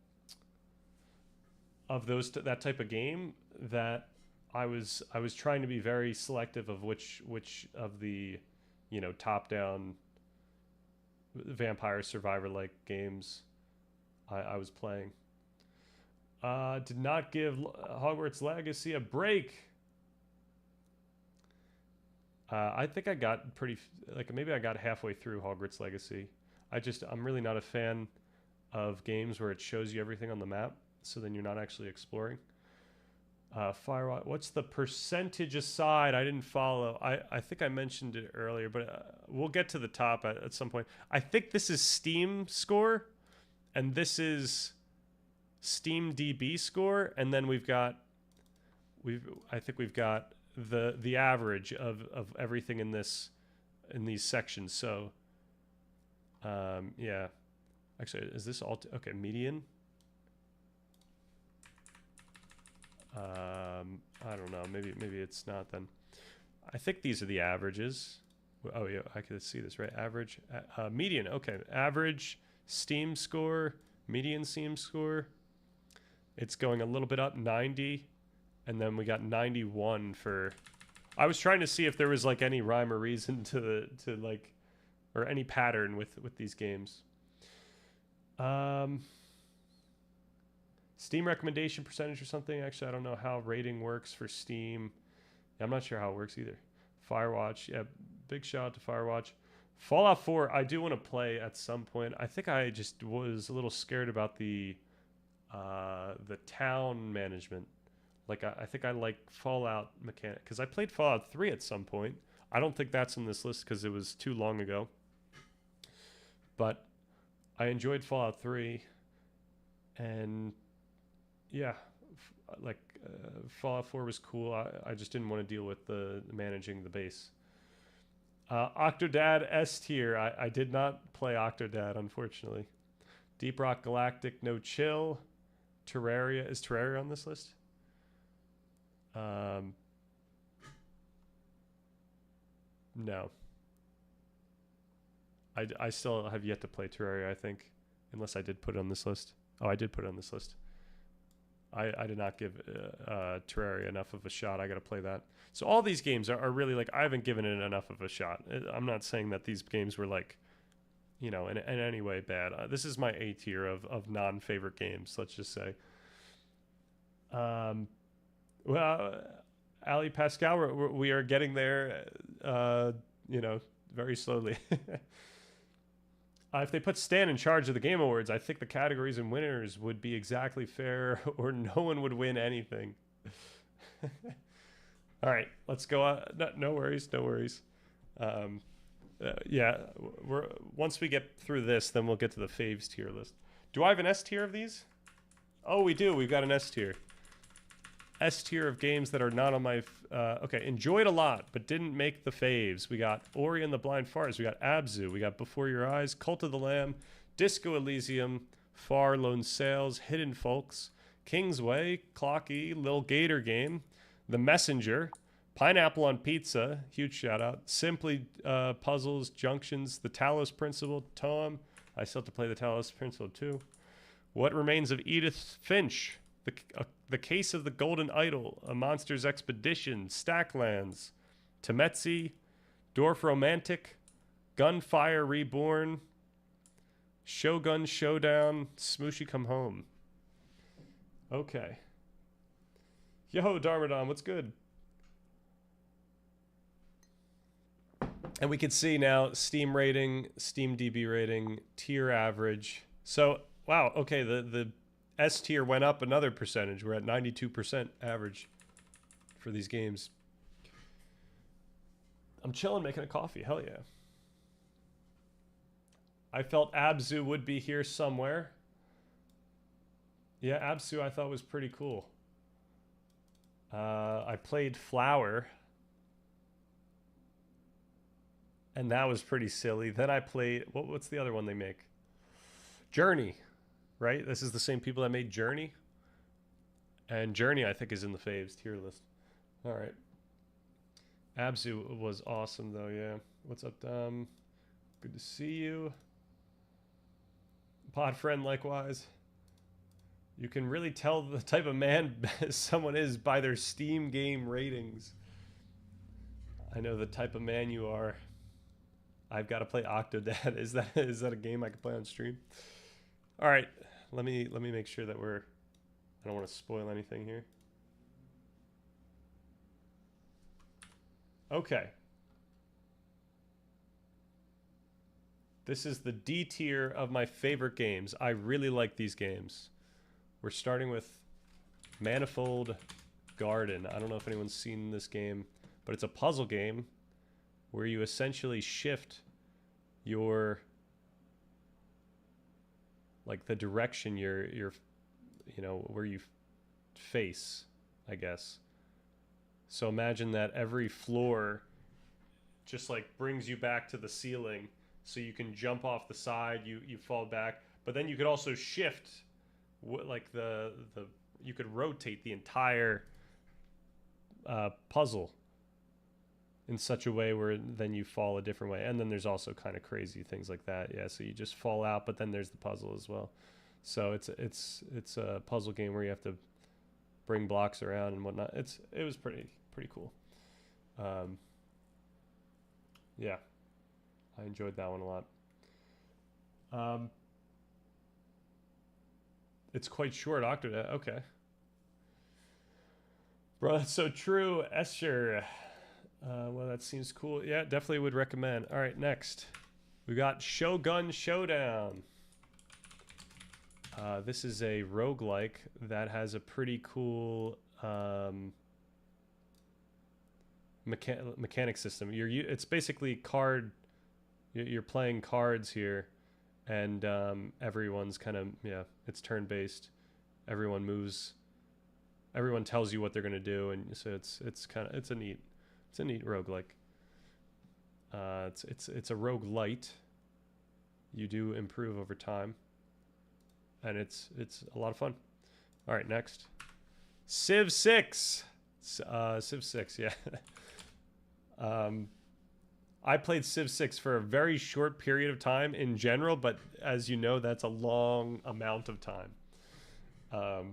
that type of game that I was trying to be very selective of which of the, you know, top-down vampire survivor-like games I was playing. Did not give Hogwarts Legacy a break. I think I got maybe I got halfway through Hogwarts Legacy. I'm really not a fan of games where it shows you everything on the map, so then you're not actually exploring. Firewatch. What's the percentage aside? I didn't follow. I think I mentioned it earlier, but we'll get to the top at some point. I think this is Steam score, and this is Steam DB score, and then I think we've got the average of everything in these sections. So, yeah. Actually, is this all? Okay, median. I don't know. Maybe it's not then. I think these are the averages. Oh yeah, I can see this, right? Average, median. Okay, average Steam score, median Steam score. It's going a little bit up, 90, and then we got 91 for. I was trying to see if there was like any rhyme or reason to like, or any pattern with these games. Steam recommendation percentage or something. Actually, I don't know how rating works for Steam. Yeah, I'm not sure how it works either. Firewatch. Yeah, big shout out to Firewatch. Fallout 4, I do want to play at some point. I think I just was a little scared about the town management. Like, I think I like Fallout mechanic. Because I played Fallout 3 at some point. I don't think that's in this list because it was too long ago. But I enjoyed Fallout 3. And yeah, Fallout 4 was cool. I just didn't want to deal with the managing the base. Octodad S tier. I did not play Octodad, unfortunately. Deep Rock Galactic, no chill. Terraria. Is Terraria on this list? No. I still have yet to play Terraria, I think. Unless I did put it on this list. Oh, I did put it on this list. I did not give Terraria enough of a shot. I got to play that. So all these games are really like, I haven't given it enough of a shot. I'm not saying that these games were like, you know, in any way bad. This is my A tier of non-favorite games, let's just say. Well, Ali Pascal, we are getting there, you know, very slowly. If they put Stan in charge of the Game Awards, I think the categories and winners would be exactly fair, or no one would win anything. All right, let's go. No worries, no worries. Yeah, once we get through this, then we'll get to the faves tier list. Do I have an S tier of these? Oh, we do. We've got an S tier. S tier of games that are not on my... okay, enjoyed a lot, but didn't make the faves. We got Ori and the Blind Forest. We got Abzu. We got Before Your Eyes, Cult of the Lamb, Disco Elysium, Far Lone Sails, Hidden Folks, Kingsway, Clocky, Lil Gator Game, The Messenger, Pineapple on Pizza, huge shout out, Simply Puzzles, Junctions, The Talos Principle, Tom. I still have to play The Talos Principle too. What Remains of Edith Finch, The Case of the Golden Idol, A Monster's Expedition, Stacklands, Temetsi, Dwarf Romantic, Gunfire Reborn, Shogun Showdown, Smooshy Come Home. Okay. Yo, Darmadon, what's good? And we can see now Steam rating, Steam DB rating, tier average. So, wow, okay, the S tier went up another percentage. We're at 92% average for these games. I'm chilling making a coffee. Hell yeah. I felt Abzu would be here somewhere. Yeah, Abzu I thought was pretty cool. I played Flower. And that was pretty silly. Then I played... What's the other one they make? Journey. Right? This is the same people that made Journey. And Journey, I think, is in the faves tier list. All right. Abzu was awesome, though, yeah. What's up, Dom? Good to see you. Pod friend, likewise. You can really tell the type of man someone is by their Steam game ratings. I know the type of man you are. I've got to play Octodad. Is that a game I can play on stream? All right. Let me make sure that I don't want to spoil anything here. Okay. This is the D tier of my favorite games. I really like these games. We're starting with Manifold Garden. I don't know if anyone's seen this game, but it's a puzzle game where you essentially shift your, like, the direction you're you know, where you face, I guess. So imagine that every floor just like brings you back to the ceiling, so you can jump off the side, you fall back, but then you could also shift, like you could rotate the entire puzzle in such a way where then you fall a different way. And then there's also kind of crazy things like that. Yeah, so you just fall out, but then there's the puzzle as well. So it's a puzzle game where you have to bring blocks around and whatnot. It was pretty cool. Yeah, I enjoyed that one a lot. It's quite short, Octodad. Okay. Bro, that's so true. Escher. Well, that seems cool. Yeah, definitely would recommend. All right, next. We got Shogun Showdown. This is a roguelike that has a pretty cool mechanic system. It's basically card. You're playing cards here, and everyone's kind of, yeah, it's turn based. Everyone moves. Everyone tells you what they're gonna do, and so it's a neat roguelike. It's a roguelite. You do improve over time, and it's a lot of fun. All right, next, Civ 6. Civ 6, yeah. I played Civ 6 for a very short period of time in general, but as you know, that's a long amount of time. I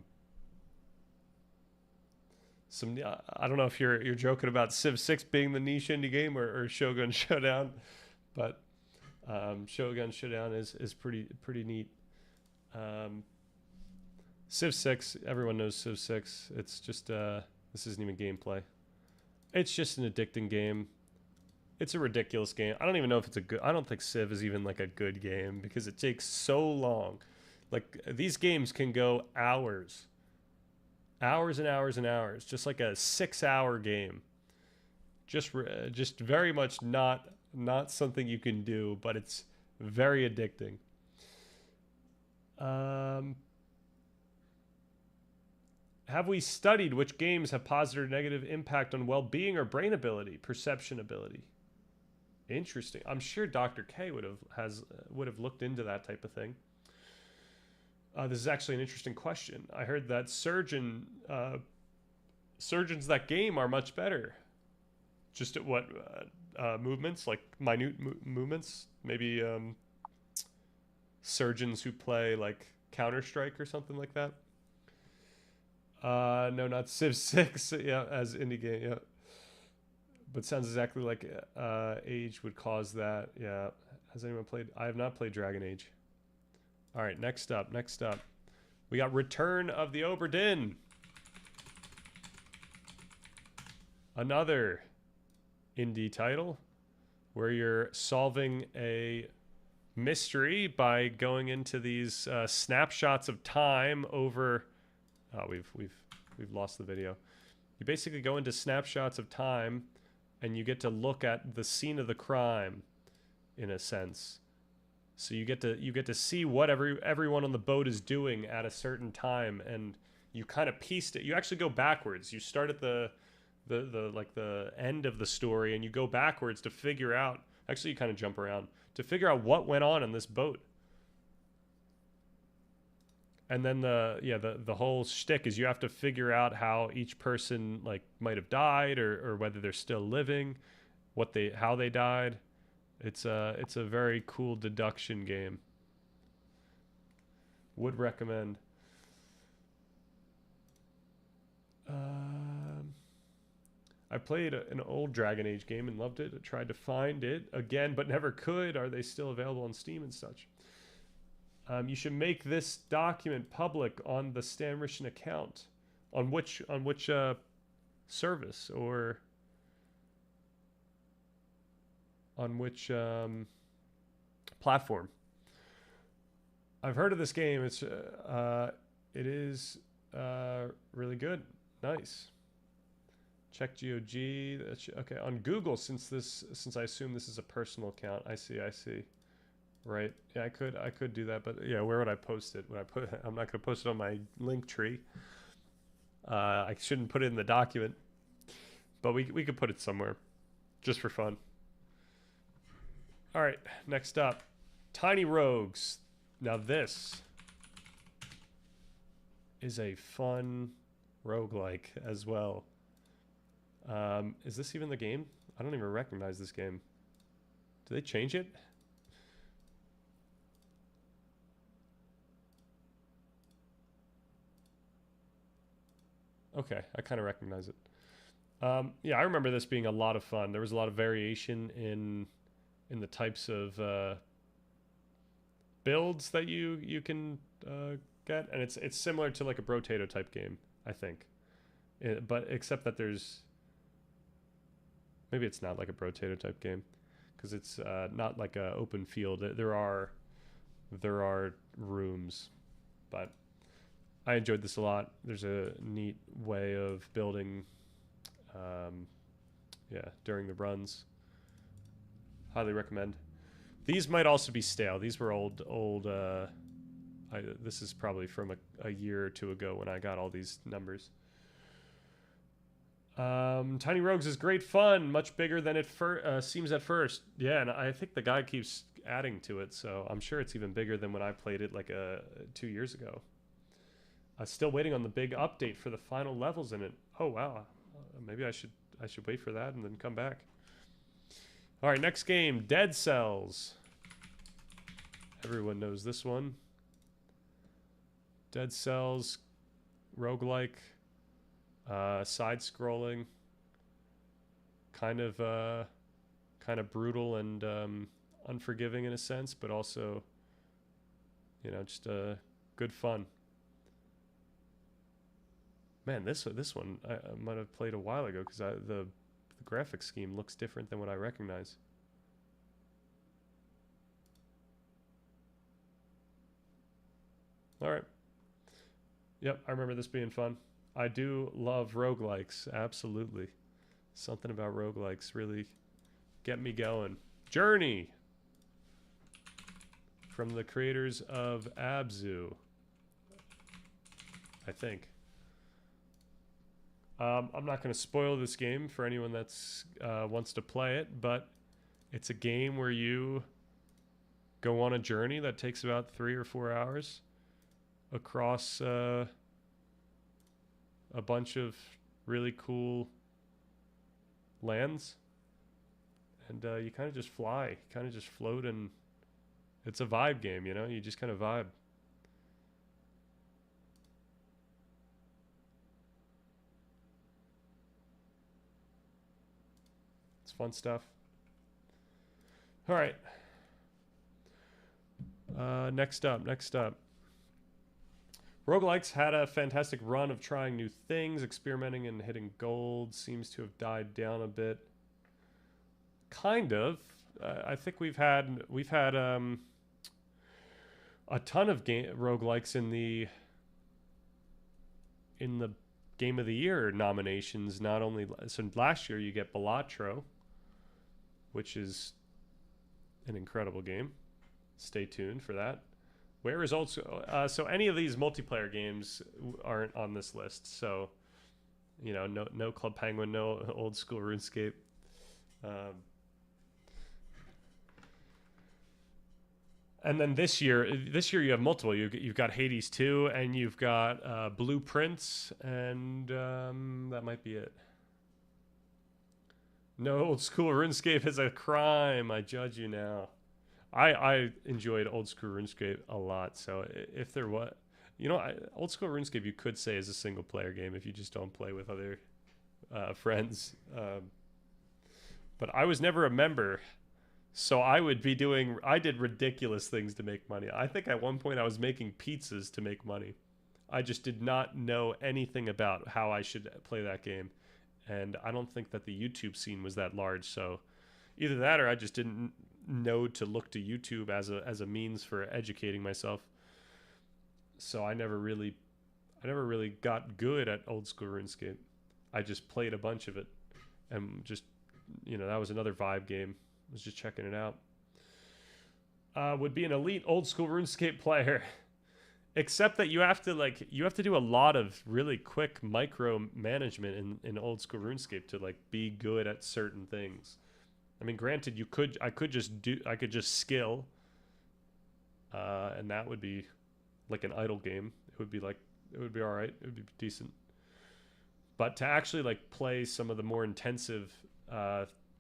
don't know if you're joking about Civ 6 being the niche indie game or Shogun Showdown, but Shogun Showdown is pretty neat. Civ 6, everyone knows Civ 6. It's just this isn't even gameplay. It's just an addicting game. It's a ridiculous game. I don't even know if it's a good. I don't think Civ is even like a good game because it takes so long. Like these games can go hours and hours and hours, just like a 6-hour game. Just very much not something you can do, but it's very addicting. Have we studied which games have positive or negative impact on well-being or brain ability, perception ability? Interesting. I'm sure Dr. K would have looked into that type of thing. This is actually an interesting question. I heard that surgeons that game are much better. Just at what movements, like minute movements, maybe surgeons who play like Counter-Strike or something like that. No, not Civ 6. Yeah, as indie game. Yeah, but sounds exactly like age would cause that. Yeah. Has anyone played? I have not played Dragon Age. All right, next up. We got Return of the Obra Dinn. Another indie title where you're solving a mystery by going into these snapshots of time over. Oh, we've lost the video. You basically go into snapshots of time, and you get to look at the scene of the crime, in a sense. So you get to see what everyone on the boat is doing at a certain time, and you kind of pieced it. You actually go backwards. You start at the end of the story, and you go backwards to figure out. Actually, you kind of jump around to figure out what went on this boat. And then the whole shtick is you have to figure out how each person like might have died or whether they're still living, how they died. It's a very cool deduction game. Would recommend. I played an old Dragon Age game and loved it. I tried to find it again, but never could. Are they still available on Steam and such? You should make this document public on the Stan Richin account. On which service or on which platform? I've heard of this game. It is really good. Nice. Check GOG. Okay, on Google, since I assume this is a personal account. I see. Right. Yeah, I could do that, but yeah, where would I post it? I'm not going to post it on my link tree. I shouldn't put it in the document, but we could put it somewhere just for fun. All right, next up, Tiny Rogues. Now this is a fun roguelike as well. Is this even the game? I don't even recognize this game. Did they change it? Okay, I kind of recognize it. Yeah, I remember this being a lot of fun. There was a lot of variation in the types of builds that you can get, and it's similar to like a Brotato type game, I think. But except that there's maybe it's not like a Brotato type game because it's not like a open field. There are rooms, but I enjoyed this a lot. There's a neat way of building, during the runs. Highly recommend. These might also be stale. These were old. This is probably from a year or two ago when I got all these numbers. Tiny Rogues is great fun, much bigger than it seems at first. Yeah, and I think the guy keeps adding to it, so I'm sure it's even bigger than when I played it like 2 years ago. Still waiting on the big update for the final levels in it. Oh wow, maybe I should wait for that and then come back. All right, next game, Dead Cells. Everyone knows this one. Dead Cells, roguelike, side-scrolling, kind of brutal and unforgiving in a sense, but also, just good fun. Man, this one I might have played a while ago because the graphic scheme looks different than what I recognize. All right. Yep, I remember this being fun. I do love roguelikes, absolutely. Something about roguelikes really get me going. Journey, from the creators of Abzu, I think. I'm not going to spoil this game for anyone that's wants to play it, but it's a game where you go on a journey that takes about 3 or 4 hours across a bunch of really cool lands, and you kind of just fly, kind of just float, and it's a vibe game, you just kind of vibe. It's fun stuff. All right. Next up. Roguelikes had a fantastic run of trying new things, experimenting and hitting gold. Seems to have died down a bit. Kind of. I think we've had a ton of roguelikes in the Game of the Year nominations. Not only so last year you get Balatro, which is an incredible game. Stay tuned for that. Where is also so any of these multiplayer games aren't on this list. So, no Club Penguin, no Old School RuneScape. And then this year you have multiple. You've got Hades 2, and you've got Blueprints, and that might be it. No Old School RuneScape is a crime. I judge you now. I enjoyed Old School RuneScape a lot. So if there was, Old School RuneScape you could say is a single player game if you just don't play with other friends. But I was never a member, so I did ridiculous things to make money. I think at one point I was making pizzas to make money. I just did not know anything about how I should play that game. And I don't think that the YouTube scene was that large. So either that or I just didn't know to look to YouTube as a means for educating myself. So I never really got good at Old School RuneScape. I just played a bunch of it, and just that was another vibe game. I was just checking it out. Would be an elite Old School RuneScape player, except that you have to do a lot of really quick micro management in Old School RuneScape to be good at certain things. I mean, granted, I could just skill, and that would be like an idle game. It would be all right. It would be decent. But to actually play some of the more intensive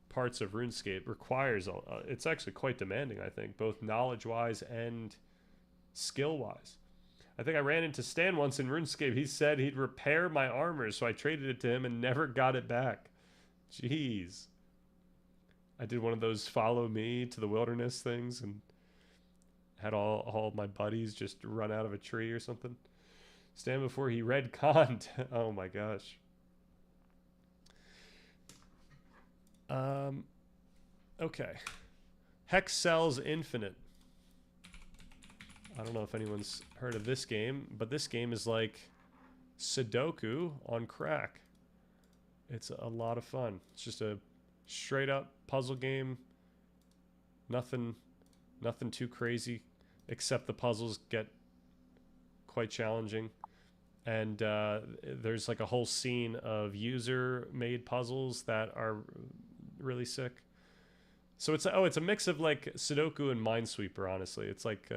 parts of RuneScape requires it's actually quite demanding, I think, both knowledge-wise and skill-wise. I think I ran into Stan once in RuneScape. He said he'd repair my armor, so I traded it to him and never got it back. Jeez. I did one of those follow me to the wilderness things and had all my buddies just run out of a tree or something. Stan before he read Kant. Oh my gosh. Okay. Hex Cells Infinite. I don't know if anyone's heard of this game, but this game is like Sudoku on crack. It's a lot of fun. It's just a straight up puzzle game. Nothing too crazy, except the puzzles get quite challenging. And there's like a whole scene of user-made puzzles that are really sick. So it's a mix of like Sudoku and Minesweeper, honestly. It's like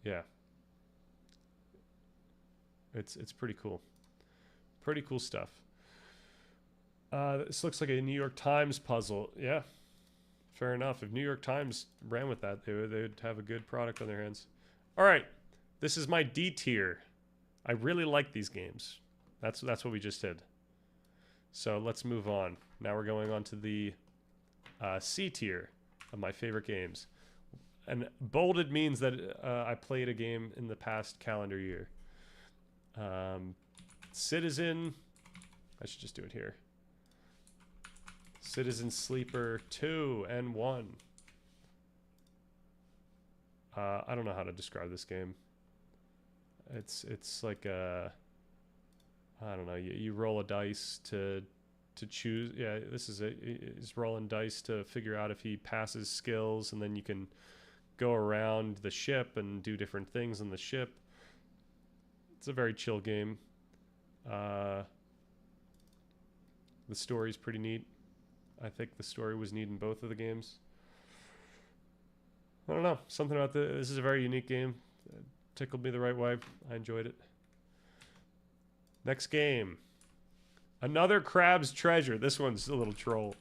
yeah. It's pretty cool. Pretty cool stuff. This looks like a New York Times puzzle. Yeah. Fair enough. If New York Times ran with that, they would have a good product on their hands. All right. This is my D tier. I really like these games. That's what we just did. So let's move on. Now we're going on to the C tier of my favorite games. And bolded means that I played a game in the past calendar year. Citizen. I should just do it here. Citizen Sleeper 2 and 1. I don't know how to describe this game. It's like a, I don't know. You roll a dice to choose. Yeah, this is it. He's rolling dice to figure out if he passes skills, and then you can go around the ship and do different things on the ship. It's a very chill game. The story's pretty neat. I think the story was neat in both of the games. I don't know. Something about this is a very unique game. It tickled me the right way. I enjoyed it. Next game. Another Crab's Treasure. This one's a little troll.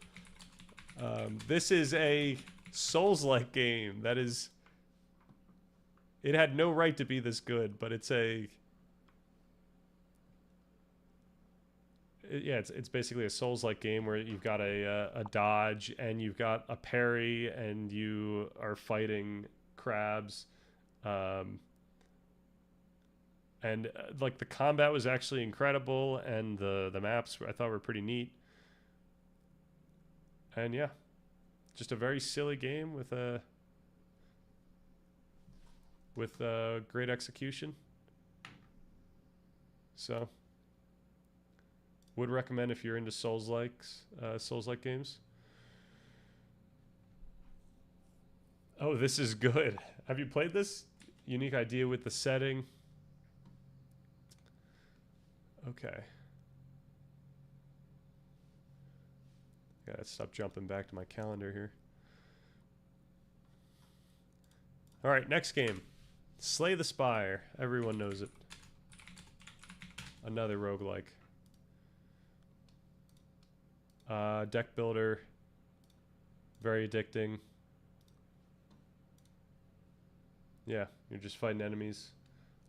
This is a Souls-like game that is... It had no right to be this good, but it's a... Yeah, it's basically a Souls-like game where you've got a dodge and you've got a parry and you are fighting crabs. And like the combat was actually incredible, and the maps I thought were pretty neat. And yeah, just a very silly game with great execution. So would recommend if you're into Souls-like games. Oh, this is good. Have you played this? Unique idea with the setting. Okay. Gotta stop jumping back to my calendar here. All right, next game. Slay the Spire. Everyone knows it. Another roguelike. Deck builder. Very addicting. Yeah, you're just fighting enemies.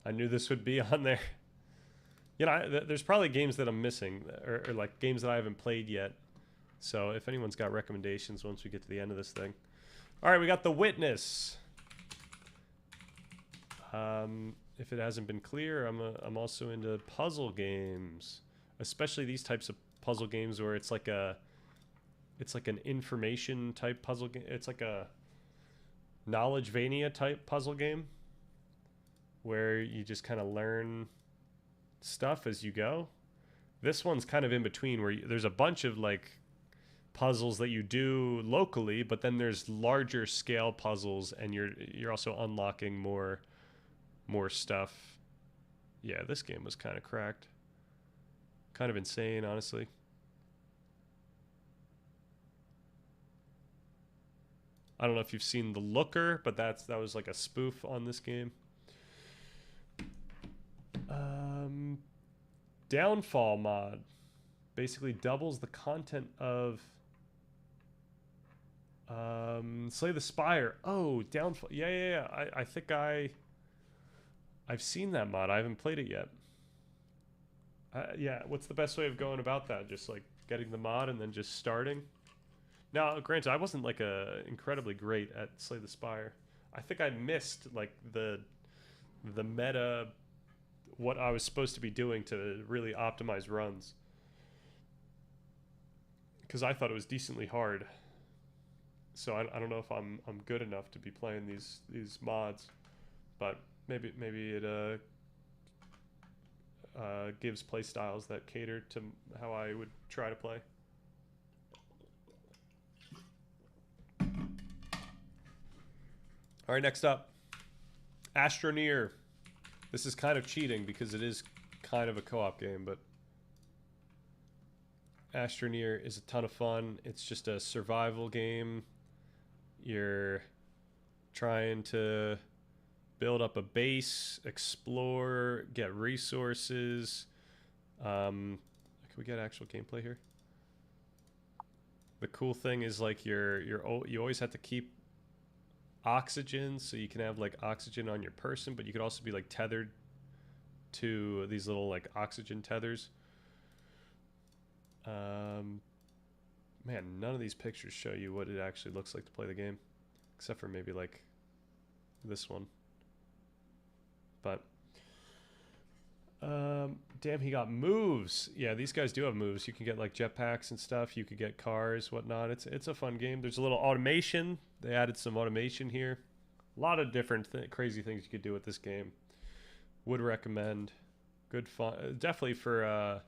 I knew this would be on there. You know, there's probably games that I'm missing, or like games that I haven't played yet. So if anyone's got recommendations once we get to the end of this thing. All right, we got The Witness. If it hasn't been clear, I'm also into puzzle games, especially these types of puzzle games where it's like an information type puzzle game. It's like a Knowledgevania type puzzle game where you just kind of learn stuff as you go. This one's kind of in between where there's a bunch of like puzzles that you do locally, but then there's larger scale puzzles, and you're also unlocking more stuff. Yeah, this game was kind of cracked. Kind of insane, honestly. I don't know if you've seen The Looker, but that was like a spoof on this game. Downfall mod basically doubles the content of Slay the Spire. Oh, Downfall. Yeah. I think I I've seen that mod. I haven't played it yet. Yeah, what's the best way of going about that? Just like getting the mod and then just starting? Now, granted, I wasn't like incredibly great at Slay the Spire. I think I missed like the meta, what I was supposed to be doing to really optimize runs. Because I thought it was decently hard. So I don't know if I'm good enough to be playing these mods, but maybe it gives play styles that cater to how I would try to play. All right, next up, Astroneer. This is kind of cheating because it is kind of a co-op game, but Astroneer is a ton of fun. It's just a survival game. You're trying to build up a base, explore, get resources. Can we get actual gameplay here? The cool thing is like you always have to keep oxygen, so you can have like oxygen on your person, but you could also be like tethered to these little like oxygen tethers. Man, none of these pictures show you what it actually looks like to play the game, except for maybe like this one. But damn, he got moves. Yeah, these guys do have moves. You can get like jetpacks and stuff. You could get cars, whatnot. It's a fun game. There's a little automation. They added some automation here. A lot of different crazy things you could do with this game. Would recommend. Good fun. Definitely for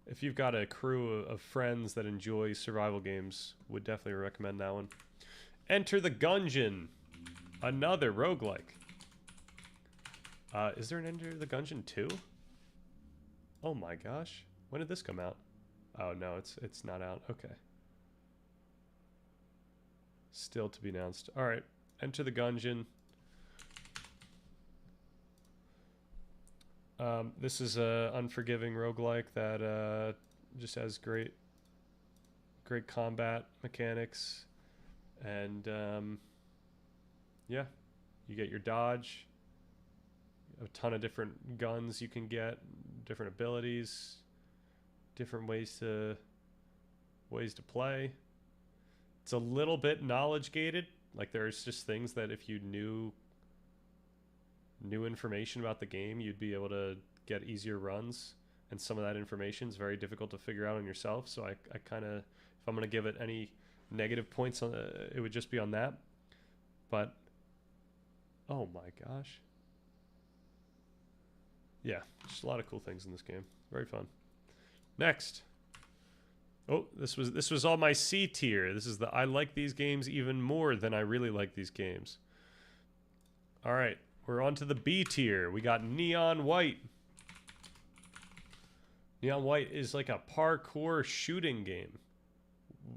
if you've got a crew of friends that enjoy survival games, would definitely recommend that one. Enter the Gungeon. Another roguelike. Is there an Enter the Gungeon 2? Oh my gosh. When did this come out? Oh no, it's not out. Okay. Still to be announced. Alright. Enter the Gungeon. This is a unforgiving roguelike that just has great combat mechanics. And yeah. You get your dodge. A ton of different guns you can get, different abilities, different ways to play. It's a little bit knowledge gated. Like there's just things that if you knew information about the game, you'd be able to get easier runs. And some of that information is very difficult to figure out on yourself. So I kind of, if I'm going to give it any negative points on it would just be on that. But oh my gosh. Yeah, just a lot of cool things in this game. Very fun. Next. Oh, this was all my C tier. This is the I like these games even more than I really like these games. All right, we're on to the B tier. We got Neon White. Neon White is like a parkour shooting game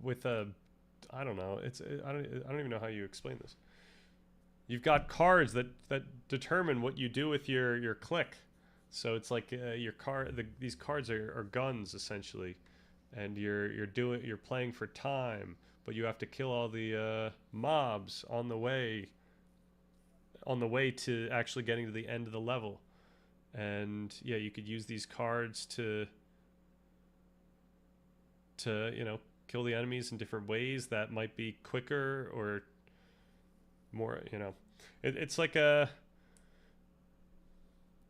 with a, I don't know. I don't even know how you explain this. You've got cards that determine what you do with your click. So it's like these cards are guns essentially, and you're playing for time, but you have to kill all the mobs on the way to actually getting to the end of the level. And yeah, you could use these cards to kill the enemies in different ways that might be quicker or more. It's like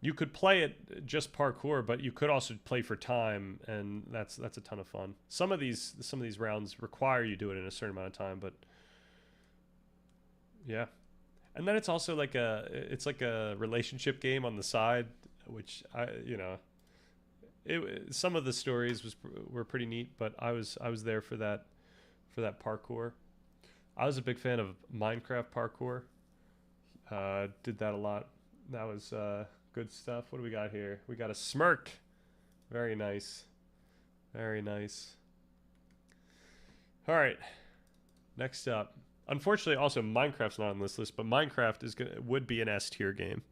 you could play it just parkour, but you could also play for time, and that's a ton of fun. Some of these rounds require you do it in a certain amount of time, but yeah. And then it's also like a relationship game on the side, which some of the stories were pretty neat, but I was there for that parkour. I was a big fan of Minecraft parkour. Did that a lot. That was good stuff. What do we got here? We got a smirk. Very nice. Very nice. All right. Next up. Unfortunately, also Minecraft's not on this list, but Minecraft would be an S tier game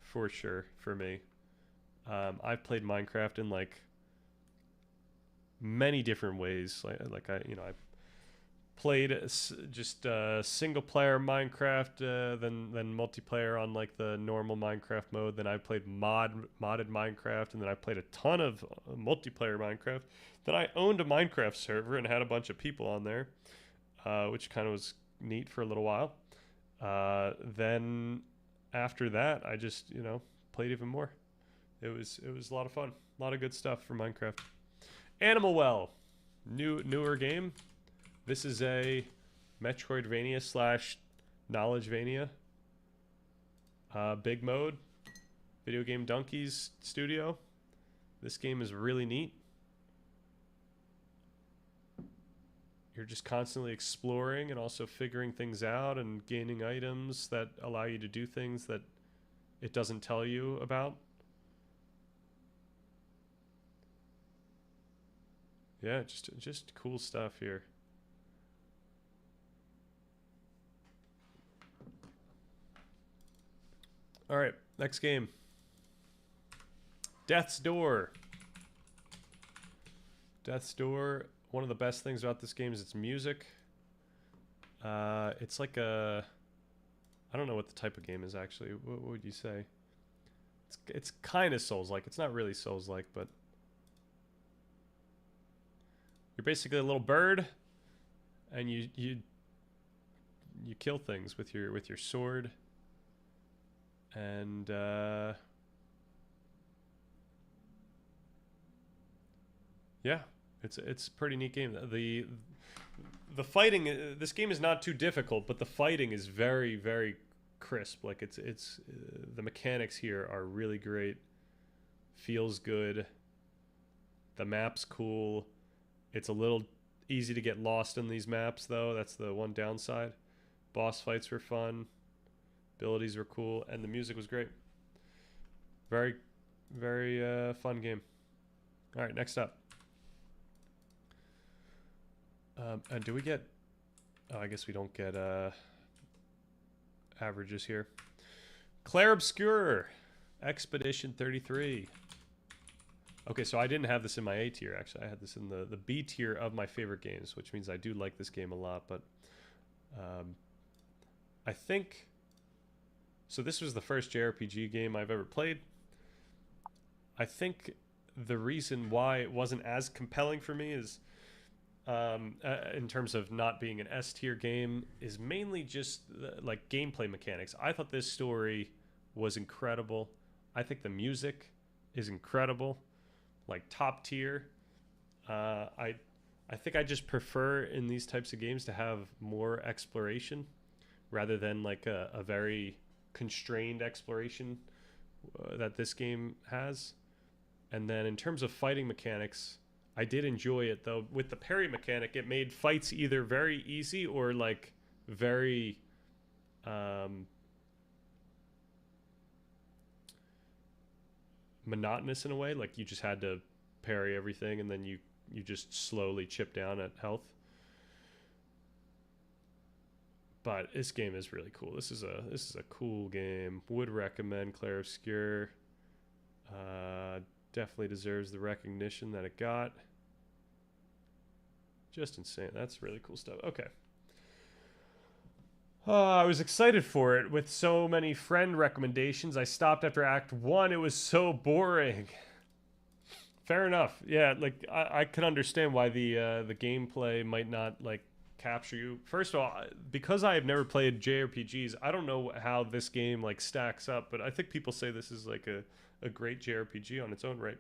for sure for me. I've played Minecraft in like many different ways. Like I played just single player Minecraft, then multiplayer on like the normal Minecraft mode. Then I played modded Minecraft, and then I played a ton of multiplayer Minecraft. Then I owned a Minecraft server and had a bunch of people on there, which kind of was neat for a little while. Then after that, I just played even more. It was a lot of fun, a lot of good stuff for Minecraft. Animal Well, newer game. This is a Metroidvania / Knowledgevania. Big Mode, Video Game Donkeys studio. This game is really neat. You're just constantly exploring and also figuring things out and gaining items that allow you to do things that it doesn't tell you about. Yeah, just cool stuff here. All right, next game. Death's Door. Death's Door. One of the best things about this game is its music. It's like a... I don't know what the type of game is, actually. What would you say? It's kind of Souls-like. It's not really Souls-like, but... You're basically a little bird, and you kill things with your sword. And yeah, it's a pretty neat game. The fighting, this game is not too difficult, but the fighting is very, very crisp. Like it's the mechanics here are really great. Feels good. The map's cool. It's a little easy to get lost in these maps, though. That's the one downside. Boss fights were fun. Abilities were cool, and the music was great. Very, very fun game. All right, next up. And do we get... Oh, I guess we don't get averages here. Clair Obscur, Expedition 33. Okay, so I didn't have this in my A tier, actually. I had this in the B tier of my favorite games, which means I do like this game a lot, but I think... So this was the first JRPG game I've ever played. I think the reason why it wasn't as compelling for me is, in terms of not being an S tier game, is mainly just like gameplay mechanics. I thought this story was incredible. I think the music is incredible, like top tier. I think I just prefer in these types of games to have more exploration rather than like a very constrained exploration that this game has. And then in terms of fighting mechanics, I did enjoy it, though. With the parry mechanic, it made fights either very easy or like very monotonous in a way. Like you just had to parry everything, and then you just slowly chip down at health. But this game is really cool. This is a cool game. Would recommend Clair Obscur. Definitely deserves the recognition that it got. Just insane. That's really cool stuff. Okay. I was excited for it. With so many friend recommendations, I stopped after Act 1. It was so boring. Fair enough. Yeah, like I can understand why the gameplay might not like capture you. First of all, because I have never played JRPGs, I don't know how this game like stacks up, but I think people say this is like a great JRPG on its own right.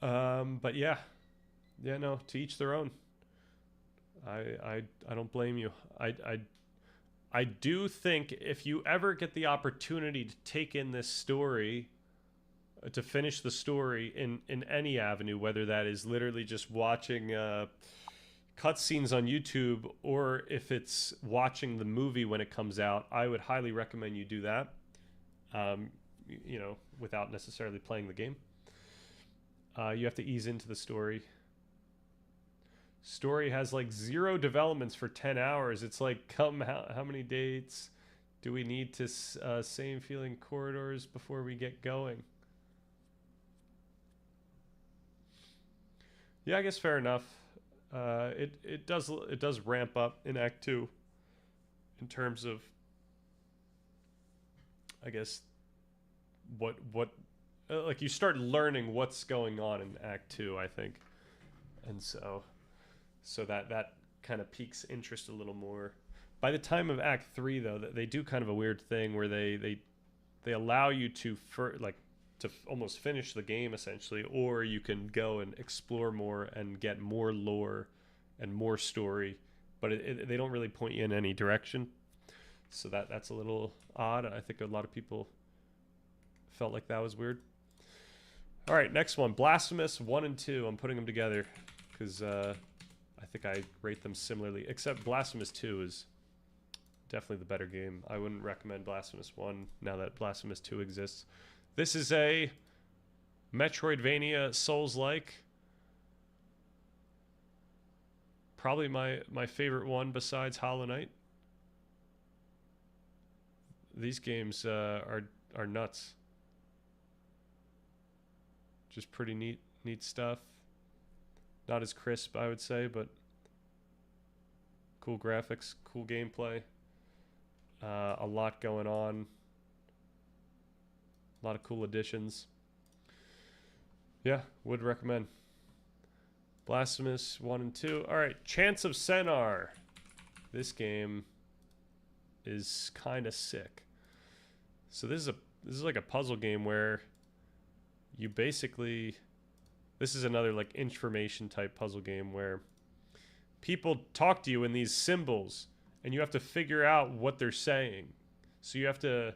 But yeah, no, to each their own. I don't blame you. I do think if you ever get the opportunity to take in this story, to finish the story in any avenue, whether that is literally just watching cutscenes on YouTube, or if it's watching the movie when it comes out, I would highly recommend you do that. Without necessarily playing the game. You have to ease into the story. Story has like 0 developments for 10 hours. It's like, how many dates do we need to same feeling corridors before we get going? Yeah, I guess fair enough. It does ramp up in Act 2 in terms of, I guess, what like you start learning what's going on in Act 2, I think, and so that kind of piques interest a little more. By the time of Act 3, though, they do kind of a weird thing where they allow you to almost finish the game essentially, or you can go and explore more and get more lore and more story, but they don't really point you in any direction. So that's a little odd. I think a lot of people felt like that was weird. All right, next one, Blasphemous 1 and 2. I'm putting them together because I think I rate them similarly, except Blasphemous 2 is definitely the better game. I wouldn't recommend Blasphemous 1 now that Blasphemous 2 exists. This is a Metroidvania Souls-like. Probably my favorite one besides Hollow Knight. These games are nuts. Just pretty neat stuff. Not as crisp, I would say, but cool graphics, cool gameplay. A lot going on. A lot of cool additions. Yeah, would recommend. Blasphemous 1 and 2. All right, Chants of Sennaar. This game is kind of sick. So this is like a puzzle game where you basically, this is another like information type puzzle game where people talk to you in these symbols and you have to figure out what they're saying. So you have to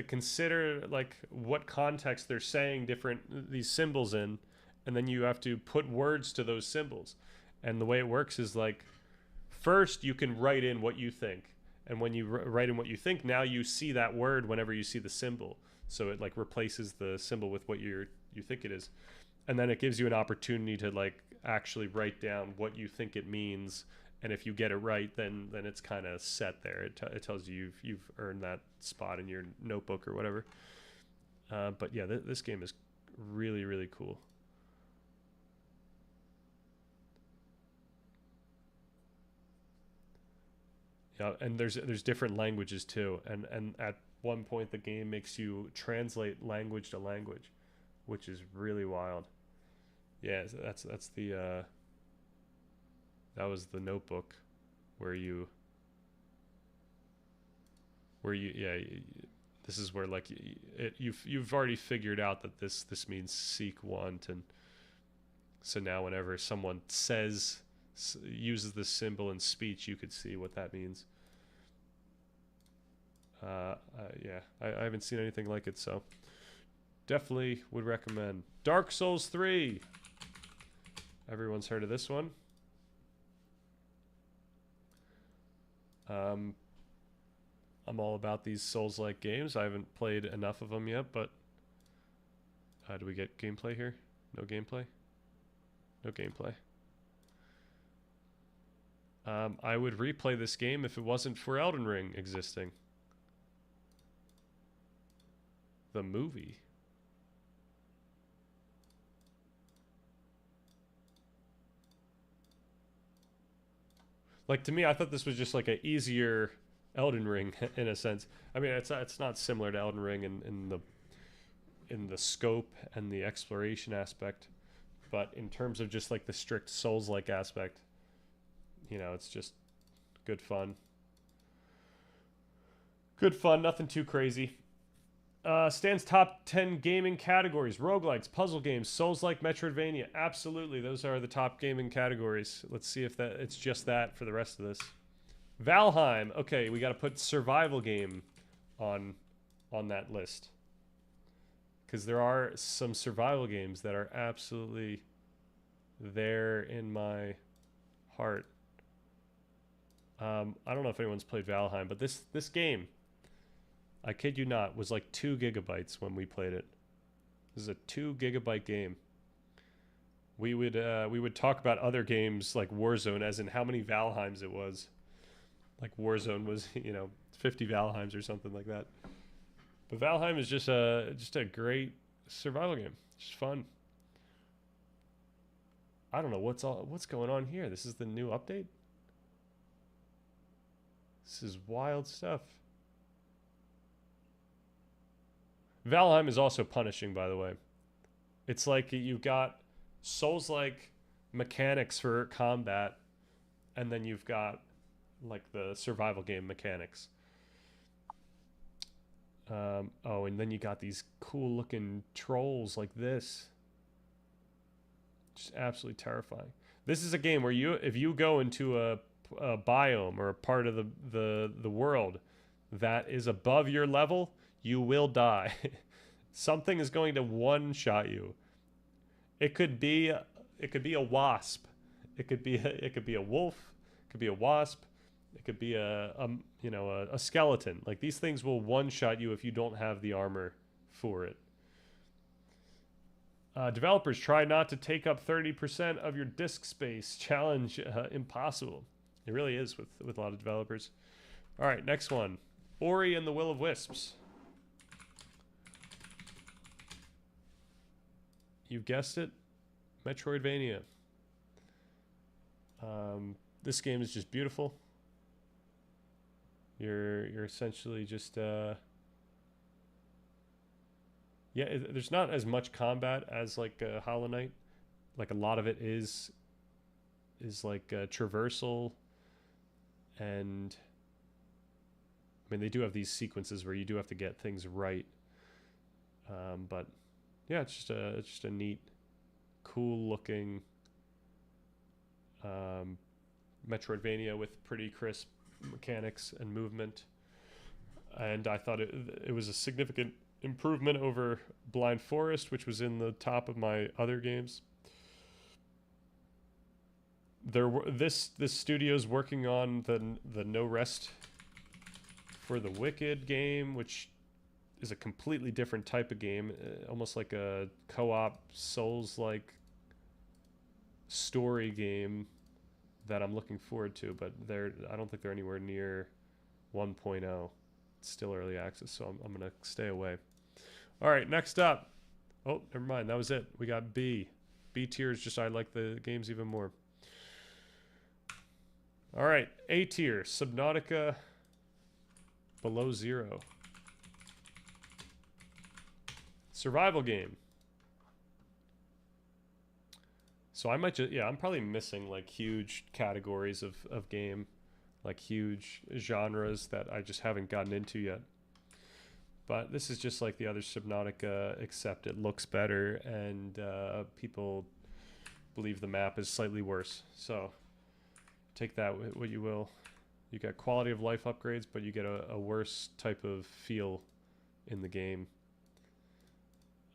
consider like what context they're saying these symbols in, and then you have to put words to those symbols. And the way it works is like, first you can write in what you think, and when you write in what you think, now you see that word whenever you see the symbol. So it like replaces the symbol with what you think it is, and then it gives you an opportunity to like actually write down what you think it means. And if you get it right, then it's kind of set there. It tells you you've earned that spot in your notebook or whatever. But yeah, this game is really, really cool. Yeah, and there's different languages too. And at one point the game makes you translate language to language, which is really wild. Yeah, that's the that was the notebook where you this is where like you've already figured out that this means seek, want, and so now whenever someone uses this symbol in speech, you could see what that means. Yeah, I haven't seen anything like it, so definitely would recommend. Dark Souls 3. Everyone's heard of this one. I'm all about these Souls-like games. I haven't played enough of them yet, but do we get gameplay here? No gameplay? No gameplay. I would replay this game if it wasn't for Elden Ring existing. The movie. Like, to me, I thought this was just like an easier Elden Ring in a sense. I mean, it's not similar to Elden Ring in the scope and the exploration aspect, but in terms of just like the strict Souls-like aspect, you know, it's just good fun. Good fun, nothing too crazy. Stands top 10 gaming categories: roguelikes, puzzle games, Souls-like, Metroidvania. Absolutely, those are the top gaming categories. Let's see if it's just that for the rest of this. Valheim. Okay, we got to put survival game on that list, because there are some survival games that are absolutely there in my heart. I don't know if anyone's played Valheim, but this game, I kid you not, was like 2 gigabytes when we played it. This is a 2 gigabyte game. We would talk about other games like Warzone as in how many Valheims it was. Like Warzone was, 50 Valheims or something like that. But Valheim is just a great survival game. Just fun. I don't know what's going on here. This is the new update. This is wild stuff. Valheim is also punishing, by the way. It's like you've got Souls-like mechanics for combat, and then you've got like the survival game mechanics. Oh, and then you got these cool looking trolls like this. Just absolutely terrifying. This is a game where if you go into a biome or a part of the world that is above your level, you will die. Something is going to one-shot you. It could be a wasp. It could be a wolf. It could be a wasp. It could be a skeleton. Like, these things will one-shot you if you don't have the armor for it. Developers, try not to take up 30% of your disk space. Challenge impossible. It really is with a lot of developers. All right, next one. Ori and the Will of Wisps. You guessed it, Metroidvania. This game is just beautiful. You're essentially just there's not as much combat as like Hollow Knight. Like, a lot of it is like traversal, and I mean, they do have these sequences where you do have to get things right. But yeah, it's just a neat, cool looking Metroidvania with pretty crisp mechanics and movement. And I thought it was a significant improvement over Blind Forest, which was in the top of my other games. This studio's working on the No Rest for the Wicked game, which is a completely different type of game, almost like a co-op Souls-like story game that I'm looking forward to, but I don't think they're anywhere near 1.0. It's still early access, so I'm gonna stay away. All right, next up. Oh, never mind. That was it. We got B. B tier is just I like the games even more. All right, A tier. Subnautica Below Zero. Survival game. So I might just, I'm probably missing like huge categories of game, like huge genres that I just haven't gotten into yet. But this is just like the other Subnautica, except it looks better, and people believe the map is slightly worse. So take that what you will. You get quality of life upgrades, but you get a worse type of feel in the game.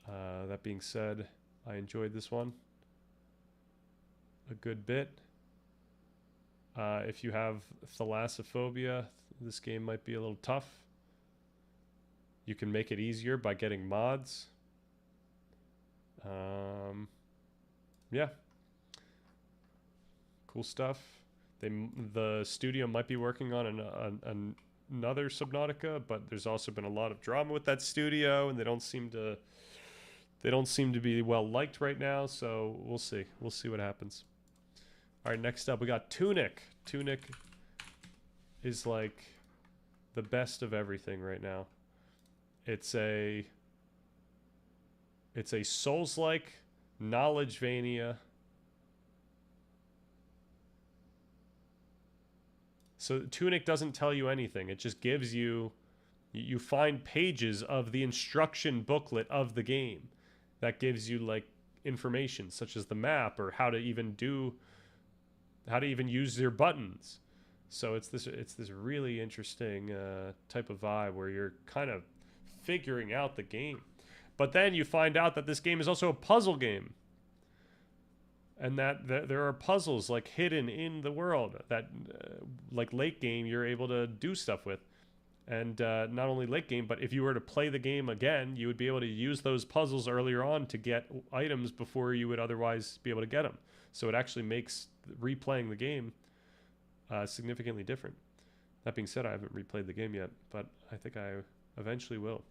That being said, I enjoyed this one a good bit. If you have thalassophobia, this game might be a little tough. You can make it easier by getting mods. Yeah. Cool stuff. The studio might be working on another Subnautica, but there's also been a lot of drama with that studio, and they don't seem to be well liked right now, so we'll see. We'll see what happens. All right, next up we got Tunic. Tunic is like the best of everything right now. It's a Souls-like Knowledgevania. So Tunic doesn't tell you anything. It just gives you find pages of the instruction booklet of the game that gives you like information such as the map or how to even use your buttons. So it's this really interesting type of vibe where you're kind of figuring out the game. But then you find out that this game is also a puzzle game. And that there are puzzles like hidden in the world that like late game you're able to do stuff with. And not only late game, but if you were to play the game again, you would be able to use those puzzles earlier on to get items before you would otherwise be able to get them. So it actually makes replaying the game significantly different. That being said, I haven't replayed the game yet, but I think I eventually will.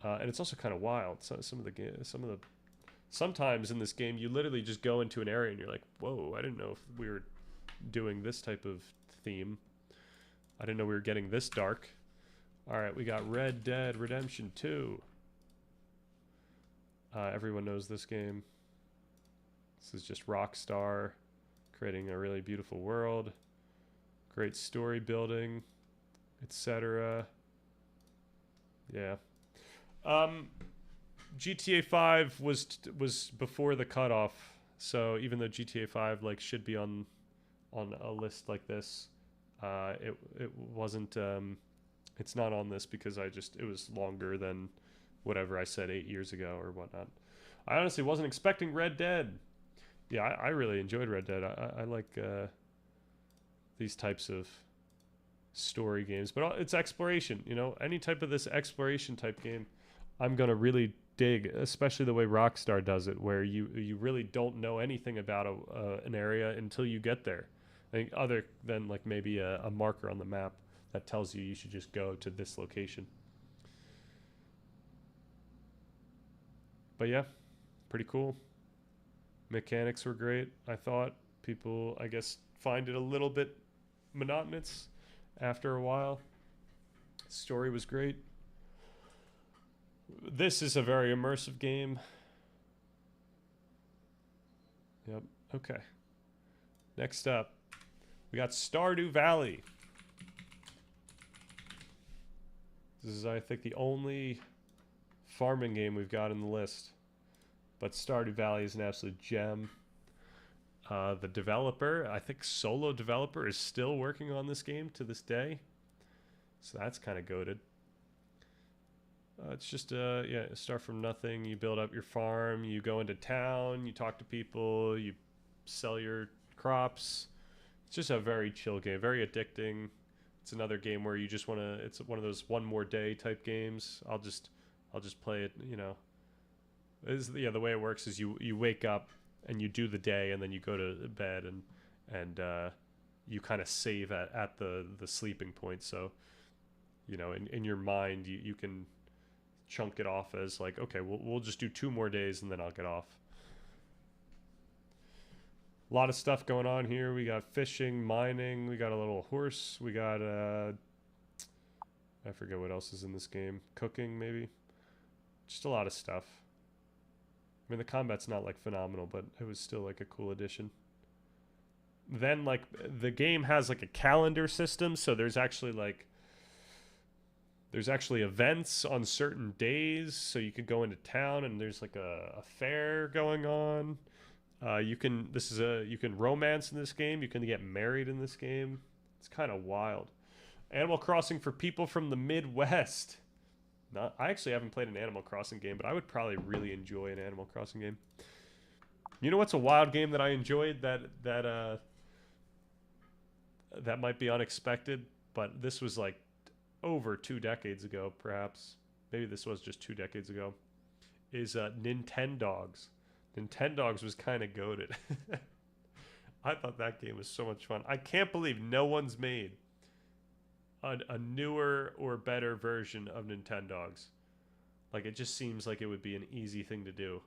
And it's also kind of wild. So some of the sometimes in this game you literally just go into an area and you're like, whoa, I didn't know if we were doing this type of theme. I didn't know we were getting this dark. All right, we got Red Dead Redemption 2. Everyone knows this game. This is just Rockstar creating a really beautiful world, great story building, etc. Yeah. GTA 5 was before the cutoff, so even though GTA 5 like should be on a list like this, it wasn't. It's not on this because it was longer than whatever I said 8 years ago or whatnot. I honestly wasn't expecting Red Dead. Yeah, I really enjoyed Red Dead. I like these types of story games, but it's exploration. You know, any type of this exploration type game, I'm gonna really dig, especially the way Rockstar does it, where you really don't know anything about an area until you get there. I think other than like maybe a marker on the map that tells you should just go to this location. But yeah, pretty cool. Mechanics were great. I thought people, I guess, find it a little bit monotonous after a while. Story was great. This is a very immersive game. Yep. Okay. Next up, we got Stardew Valley. This is, I think, the only farming game we've got in the list. But Stardew Valley is an absolute gem. The developer, I think solo developer, is still working on this game to this day. So that's kind of goated. It's just, start from nothing. You build up your farm. You go into town. You talk to people. You sell your crops. It's just a very chill game. Very addicting. It's another game where you just want to... It's one of those one more day type games. I'll just play it, you know. The way it works is you wake up and you do the day and then you go to bed and you kind of save at the sleeping point. So, you know, in your mind, you can chunk it off as like, okay, we'll just do 2 more days and then I'll get off. A lot of stuff going on here. We got fishing, mining. We got a little horse. We got, I forget what else is in this game. Cooking, maybe. Just a lot of stuff. I mean, the combat's not like phenomenal, but it was still like a cool addition. Then like the game has like a calendar system. So there's actually events on certain days. So you could go into town and there's like a fair going on. You can romance in this game. You can get married in this game. It's kind of wild. Animal Crossing for people from the Midwest. I actually haven't played an Animal Crossing game, but I would probably really enjoy an Animal Crossing game. You know what's a wild game that I enjoyed that might be unexpected, but this was like over 2 decades ago, perhaps. Maybe this was just 2 decades ago. Is Nintendogs. Nintendogs was kind of goated. I thought that game was so much fun. I can't believe no one's made a newer or better version of Nintendogs. Like, it just seems like it would be an easy thing to do.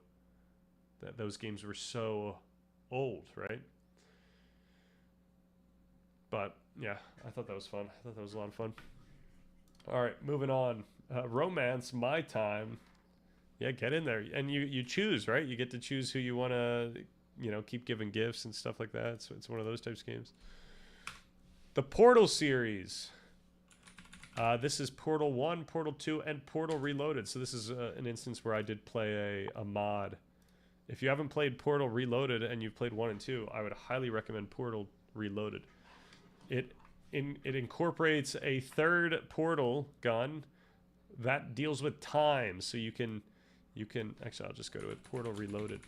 That those games were so old, right? But yeah, I thought that was fun. I thought that was a lot of fun. All right, moving on. Romance, My Time. Yeah, get in there, and you choose, right? You get to choose who you want to, keep giving gifts and stuff like that. So it's one of those types of games. The Portal series. This is Portal 1, Portal 2, and Portal Reloaded. So this is an instance where I did play a mod. If you haven't played Portal Reloaded and you've played 1 and 2, I would highly recommend Portal Reloaded. It incorporates a third portal gun that deals with time. So you can actually, I'll just go to it. Portal Reloaded.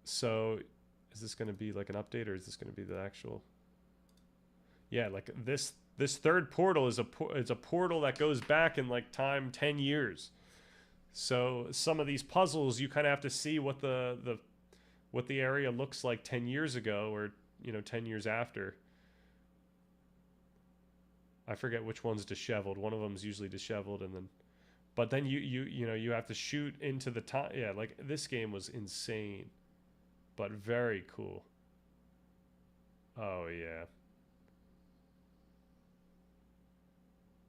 So is this going to be like an update, or is this going to be the actual... Yeah, like this third portal is a portal that goes back in like time 10 years. So some of these puzzles you kind of have to see what the area looks like 10 years ago, or 10 years after. I forget which one's disheveled. One of them's usually disheveled, and then But then you have to shoot into the time. Yeah, like this game was insane, but very cool. Oh yeah.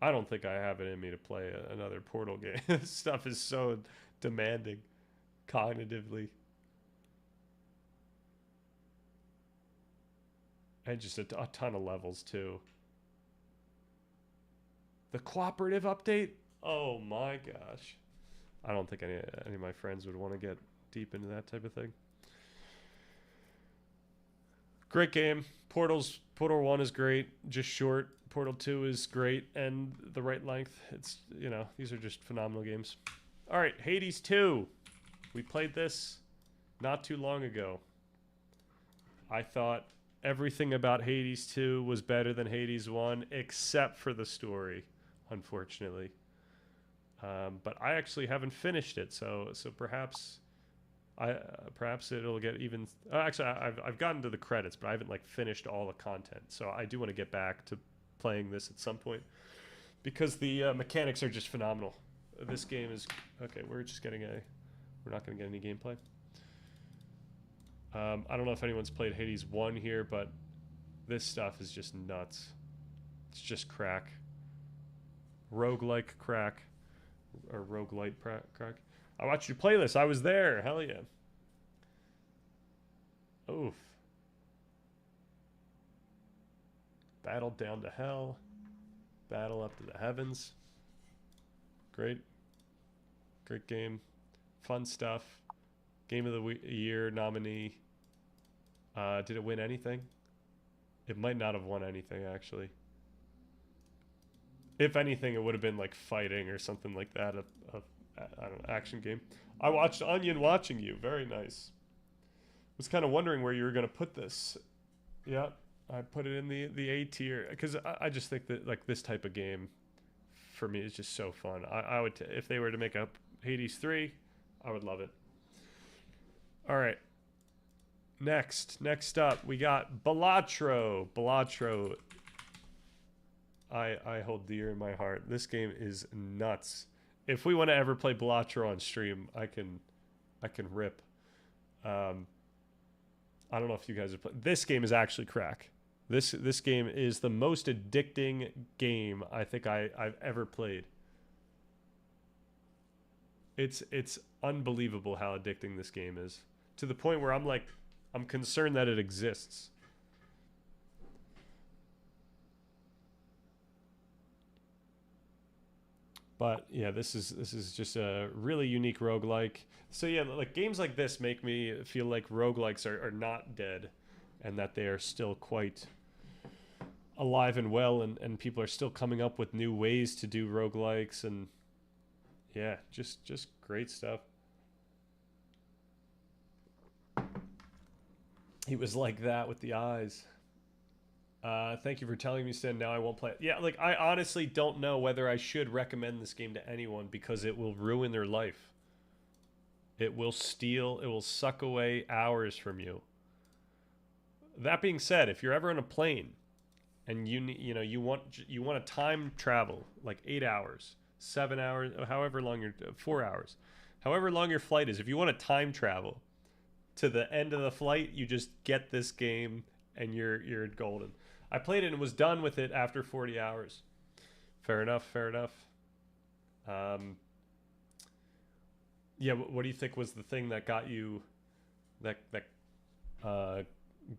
I don't think I have it in me to play another Portal game. This stuff is so demanding cognitively. And just a ton of levels too. The cooperative update? Oh my gosh. I don't think any of my friends would want to get deep into that type of thing. Great game. Portal 1 is great, just short. Portal 2 is great and the right length. It's, you know, these are just phenomenal games. All right, Hades 2. We played this not too long ago. I thought everything about Hades 2 was better than Hades 1 except for the story, unfortunately. But I actually haven't finished it, so perhaps it'll get even. Actually, I've gotten to the credits, but I haven't like finished all the content. So I do want to get back to playing this at some point because the mechanics are just phenomenal. This game is okay. We're just getting we're not going to get any gameplay. I don't know if anyone's played Hades 1 here, but this stuff is just nuts. It's just crack. Roguelike crack. Or roguelite crack. I watched you play this. I was there. Hell yeah. Oof. Battle down to hell. Battle up to the heavens. Great. Great game. Fun stuff. Game of the Year nominee. Did it win anything? It might not have won anything, actually. If anything, it would have been like fighting or something like that. I don't know, action game. I watched Onion watching you. Very nice. Was kind of wondering where you were going to put this. Yeah, I put it in the A tier because I just think that like this type of game for me is just so fun. I would if they were to make up Hades 3, I would love it. All right. Next up, we got Balatro. Balatro. I hold dear in my heart. This game is nuts. If we want to ever play Balatro on stream, I can rip. I don't know if you guys have played. This game is actually crack. This game is the most addicting game I think I've ever played. It's unbelievable how addicting this game is. To the point where I'm concerned that it exists. But yeah, this is just a really unique roguelike. So yeah, like games like this make me feel like roguelikes are not dead and that they are still quite alive and well, and people are still coming up with new ways to do roguelikes, and yeah, just great stuff. He was like that with the eyes. Thank you for telling me, Stan. Now I won't play it. Yeah, like I honestly don't know whether I should recommend this game to anyone because it will ruin their life. It will suck away hours from you. That being said, if you're ever on a plane and you want to time travel like 8 hours, 7 hours, however long 4 hours, however long your flight is, if you want to time travel to the end of the flight, you just get this game and you're golden. I played it and was done with it after 40 hours. Fair enough. Yeah, what do you think was the thing that got you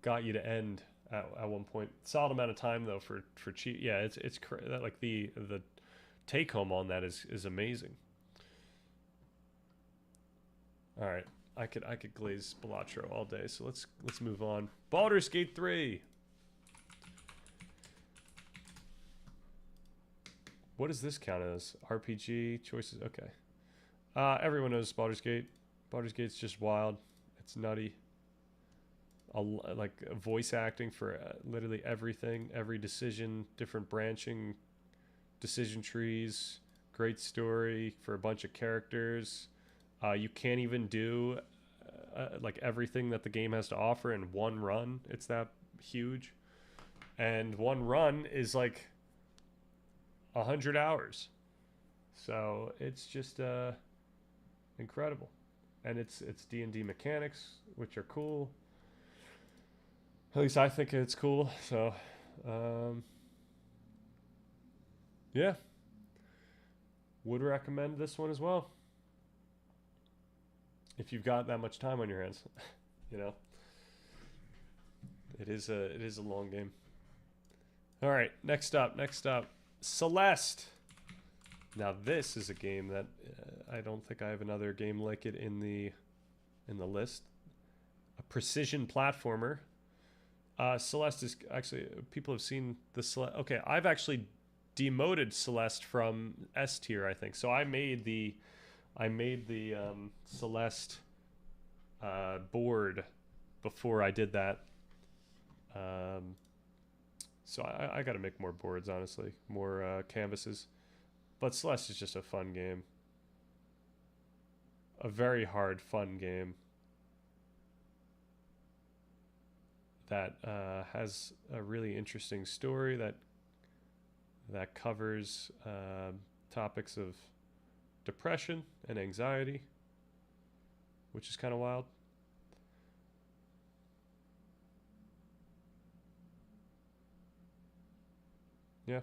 got you to end at one point? Solid amount of time though for cheat. Yeah, it's like the take home on that is amazing. All right. I could glaze Balatro all day, so let's move on. Baldur's Gate 3. What does this count as? RPG choices? Okay. Everyone knows Baldur's Gate. Baldur's Gate's just wild. It's nutty. Like voice acting for literally everything, every decision, different branching, decision trees. Great story for a bunch of characters. You can't even do like everything that the game has to offer in one run. It's that huge. And one run is like 100 hours. So it's just incredible, and it's D&D mechanics, which are cool. At least I think it's cool. So yeah, would recommend this one as well if you've got that much time on your hands. You know, it is a long game. All right, next up, Celeste. Now this is a game that I don't think I have another game like it in the list. A precision platformer. Celeste is actually, people have seen the Celeste. Okay, I've actually demoted Celeste from S tier, I think. So I made the Celeste board before I did that. So I got to make more boards, honestly, more canvases. But Celeste is just a fun game. A very hard, fun game that has a really interesting story that covers topics of depression and anxiety, which is kind of wild. Yeah,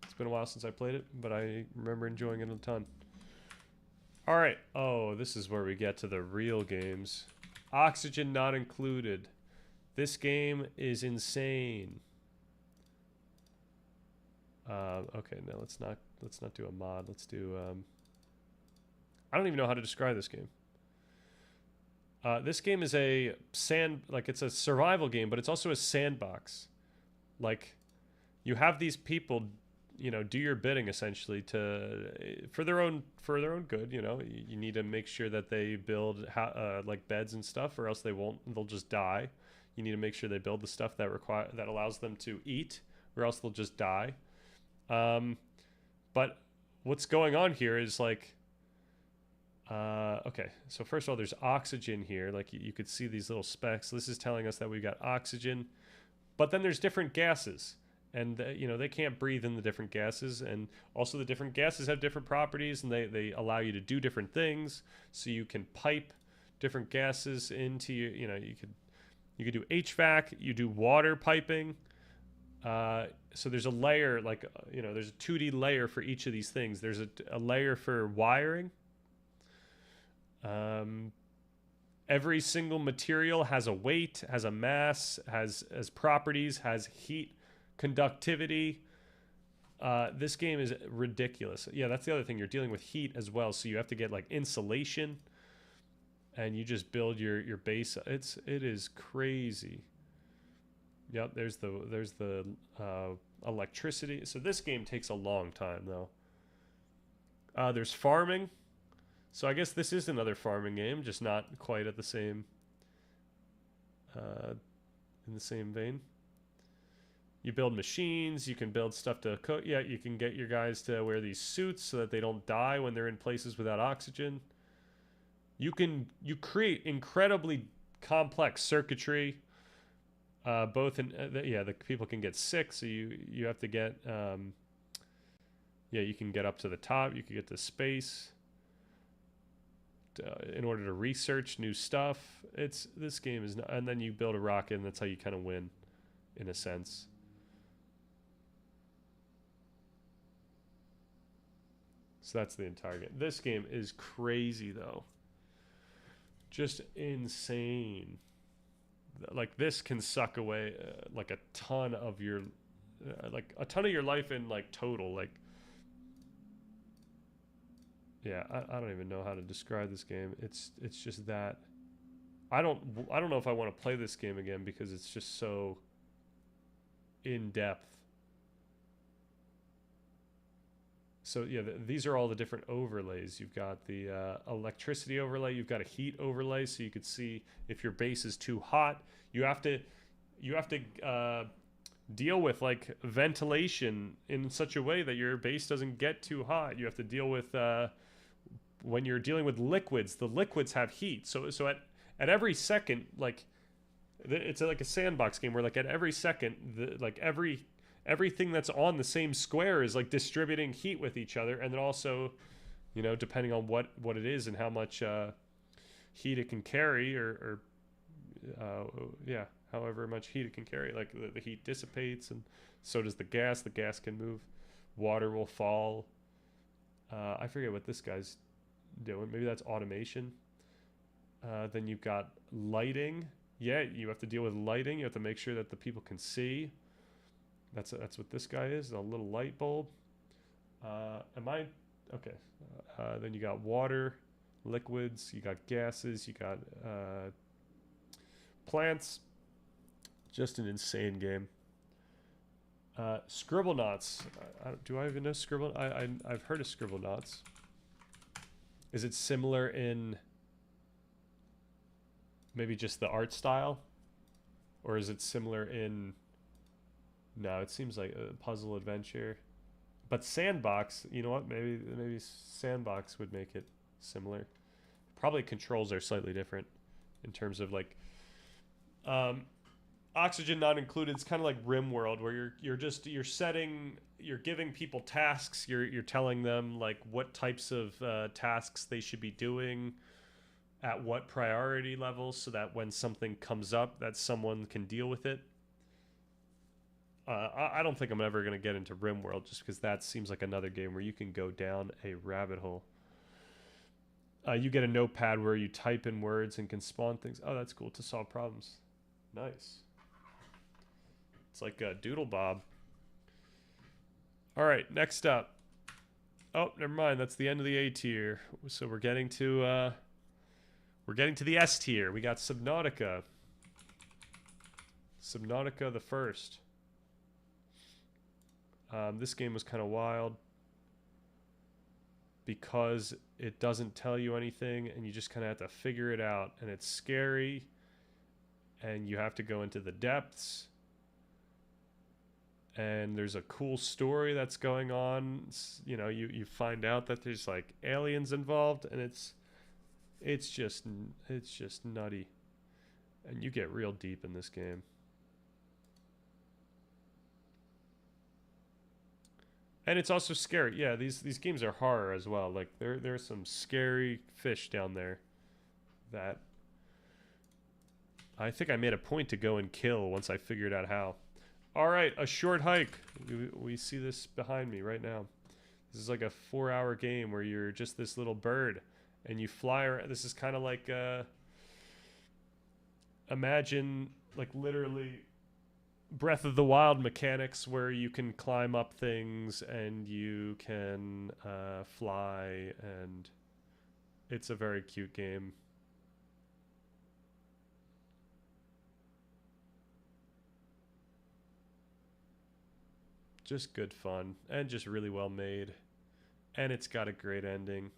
it's been a while since I played it, but I remember enjoying it a ton. All right. Oh, this is where we get to the real games. Oxygen not included. This game is insane. Okay, no, let's not do a mod. Let's do. I don't even know how to describe this game. This game is it's a survival game, but it's also a sandbox. Like, you have these people, you know, do your bidding essentially for their own good. You know, you need to make sure that they build like beds and stuff, or else they'll just die. You need to make sure they build the stuff that allows them to eat, or else they'll just die. But what's going on here is like, okay, so first of all, there's oxygen here. Like you could see these little specks. This is telling us that we've got oxygen, but then there's different gases. And, you know, they can't breathe in the different gases. And also the different gases have different properties, and they allow you to do different things. So you can pipe different gases into your, you know, you could do HVAC, you do water piping. So there's a layer, like, you know, there's a 2D layer for each of these things. There's a layer for wiring. Every single material has a weight, has a mass, has properties, has heat, conductivity. This game is ridiculous. Yeah, that's the other thing. You're dealing with heat as well, so you have to get like insulation, and you just build your base. It is crazy. Yep, there's the electricity. So this game takes a long time though. There's farming. So I guess this is another farming game, just not quite at the same in the same vein. You build machines, you can build stuff to cook. Yeah, you can get your guys to wear these suits so that they don't die when they're in places without oxygen. You create incredibly complex circuitry. Both in the people can get sick, so you have to get you can get up to the top, you can get to space in order to research new stuff. This game is not, and then you build a rocket, and that's how you kind of win, in a sense. So that's the entire game. This game is crazy though. Just insane. Like this can suck away like a ton of your life in like total. Like, yeah, I don't even know how to describe this game. It's just that I don't know if I want to play this game again because it's just so in depth. So yeah, these are all the different overlays. You've got the electricity overlay. You've got a heat overlay, so you could see if your base is too hot. You have to deal with like ventilation in such a way that your base doesn't get too hot. You have to deal with when you're dealing with liquids. The liquids have heat, so at every second, like it's like a sandbox game where like at every second, everything that's on the same square is like distributing heat with each other, and then also, you know, depending on what it is and how much heat it can carry, or yeah, however much heat it can carry, like the heat dissipates, and so does the gas. The gas can move. Water will fall. I forget what this guy's doing. Maybe that's automation. Then you've got lighting. Yeah, you have to deal with lighting. You have to make sure that the people can see. That's what this guy is, a little light bulb. Okay. Then you got water, liquids, you got gases, you got plants. Just an insane game. Scribblenauts. Do I even know Scribble? I've heard of Scribblenauts. Is it similar in maybe just the art style, or is it similar in? No, it seems like a puzzle adventure. But Sandbox, you know what? Maybe Sandbox would make it similar. Probably controls are slightly different in terms of like Oxygen Not Included. It's kind of like RimWorld, where you're giving people tasks. You're telling them like what types of tasks they should be doing at what priority levels, so that when something comes up, that someone can deal with it. I don't think I'm ever going to get into RimWorld, just because that seems like another game where you can go down a rabbit hole. You get a notepad where you type in words and can spawn things. Oh, that's cool, to solve problems. Nice. It's like a Doodle Bob. All right, next up. Oh, never mind. That's the end of the A tier. So we're getting to the S tier. We got Subnautica. Subnautica the First. This game was kind of wild because it doesn't tell you anything, and you just kind of have to figure it out, and it's scary, and you have to go into the depths, and there's a cool story that's going on. You know, you find out that there's like aliens involved, and it's just nutty, and you get real deep in this game. And it's also scary. Yeah, these games are horror as well. Like there's some scary fish down there that I think I made a point to go and kill once I figured out how. All right, A Short Hike. We see this behind me right now. This is like a 4-hour game where you're just this little bird and you fly around. This is kind of like imagine like literally Breath of the Wild mechanics, where you can climb up things and you can fly, and it's a very cute game. Just good fun, and just really well made, and it's got a great ending.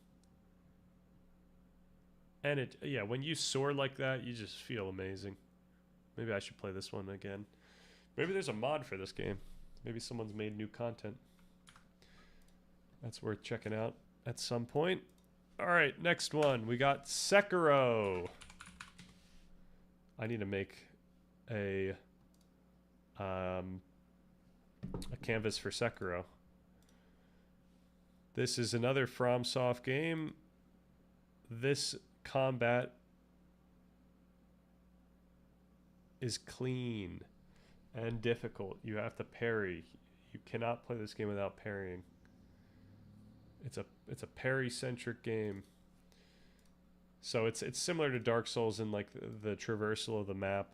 And when you soar like that, you just feel amazing. Maybe I should play this one again. Maybe there's a mod for this game. Maybe someone's made new content. That's worth checking out at some point. All right, next one. We got Sekiro. I need to make a canvas for Sekiro. This is another FromSoft game. This combat is clean and difficult. You have to parry. You cannot play this game without parrying. It's a parry-centric game. So it's similar to Dark Souls in like the traversal of the map,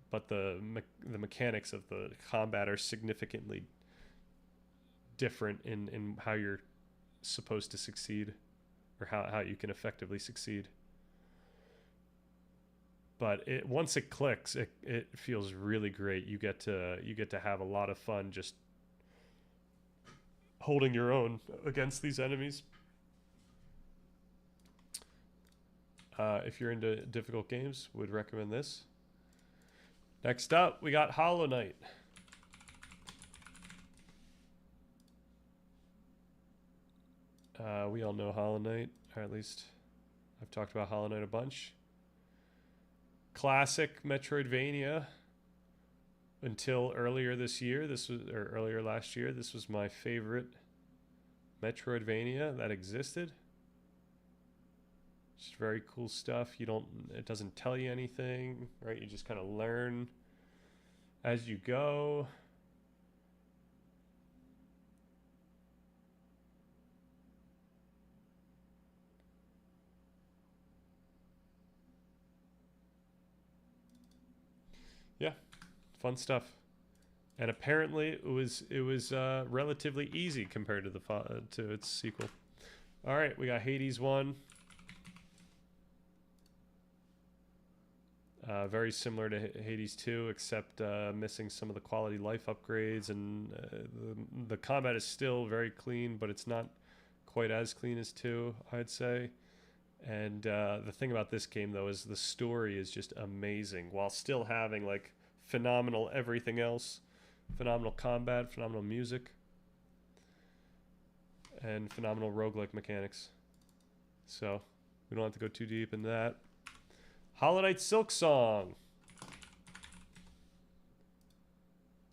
but the mechanics of the combat are significantly different in how you're supposed to succeed, or how you can effectively succeed. But once it clicks, it feels really great. You get to have a lot of fun just holding your own against these enemies. If you're into difficult games, would recommend this. Next up, we got Hollow Knight. We all know Hollow Knight, or at least I've talked about Hollow Knight a bunch. Classic Metroidvania. until earlier this year, or earlier last year, this was my favorite Metroidvania that existed. Just very cool stuff. It doesn't tell you anything, right? You just kind of learn as you go. Yeah, fun stuff. And apparently it was relatively easy compared to to its sequel. All right, we got Hades 1. Very similar to Hades 2, except missing some of the quality life upgrades, and the combat is still very clean, but it's not quite as clean as 2, I'd say. And the thing about this game, though, is the story is just amazing, while still having like phenomenal everything else, phenomenal combat, phenomenal music, and phenomenal roguelike mechanics. So we don't have to go too deep in that. Hollow Knight Silksong.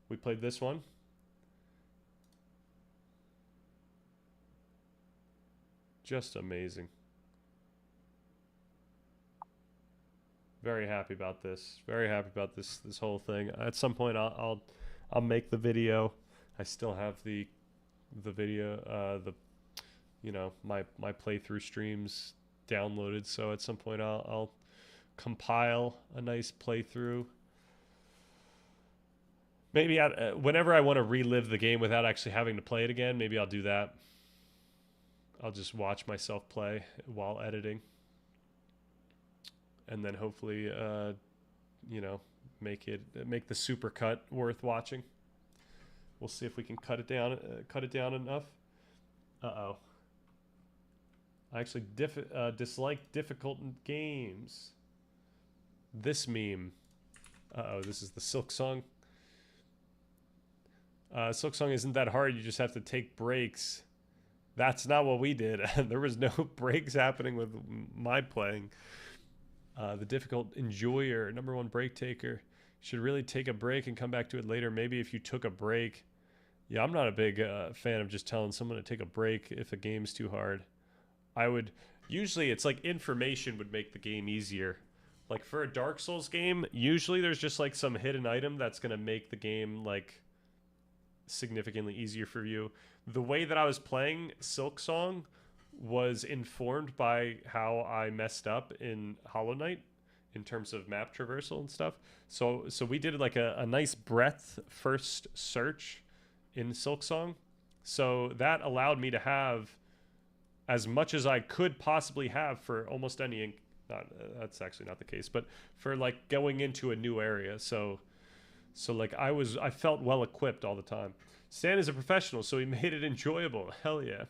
We played this one. Just amazing. Very happy about this. Very happy about this whole thing. At some point I'll make the video. I still have the video, my playthrough streams downloaded, so at some point I'll compile a nice playthrough. Maybe whenever I want to relive the game without actually having to play it again, maybe I'll do that. I'll just watch myself play while editing, and then hopefully make the supercut worth watching. We'll see if we can cut it down enough. I actually dislike difficult games. This meme. This is the Silksong. Silksong isn't that hard. You just have to take breaks. That's not what we did. There was no breaks happening with my playing. The difficult enjoyer, #1 break taker, should really take a break and come back to it later. Maybe if you took a break. Yeah, I'm not a big fan of just telling someone to take a break if a game's too hard. Usually it's like information would make the game easier. Like for a Dark Souls game, usually there's just like some hidden item that's going to make the game like significantly easier for you. The way that I was playing Silksong was informed by how I messed up in Hollow Knight in terms of map traversal and stuff. So we did like a nice breadth first search in Silksong. So that allowed me to have as much as I could possibly have for almost any that's actually not the case, but for like going into a new area. So like I felt well equipped all the time. Stan is a professional, so he made it enjoyable. Hell yeah.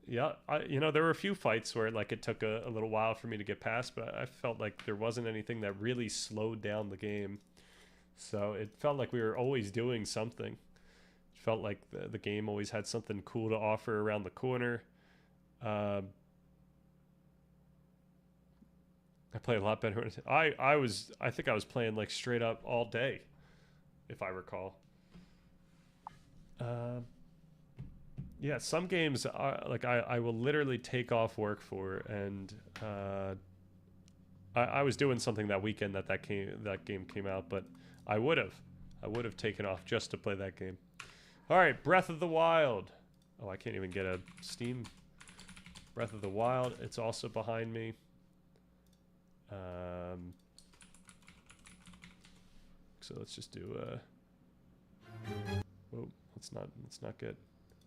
Yeah, there were a few fights where like it took a little while for me to get past, but I felt like there wasn't anything that really slowed down the game. So it felt like we were always doing something. It felt like the game always had something cool to offer around the corner. I played a lot better. I think I was playing like straight up all day, if I recall. Yeah, some games like I will literally take off work for, and I was doing something that weekend that game came out, but I would have taken off just to play that game. All right, Breath of the Wild. Oh, I can't even get a Steam. Breath of the Wild. It's also behind me. So let's just do whoa, let's not get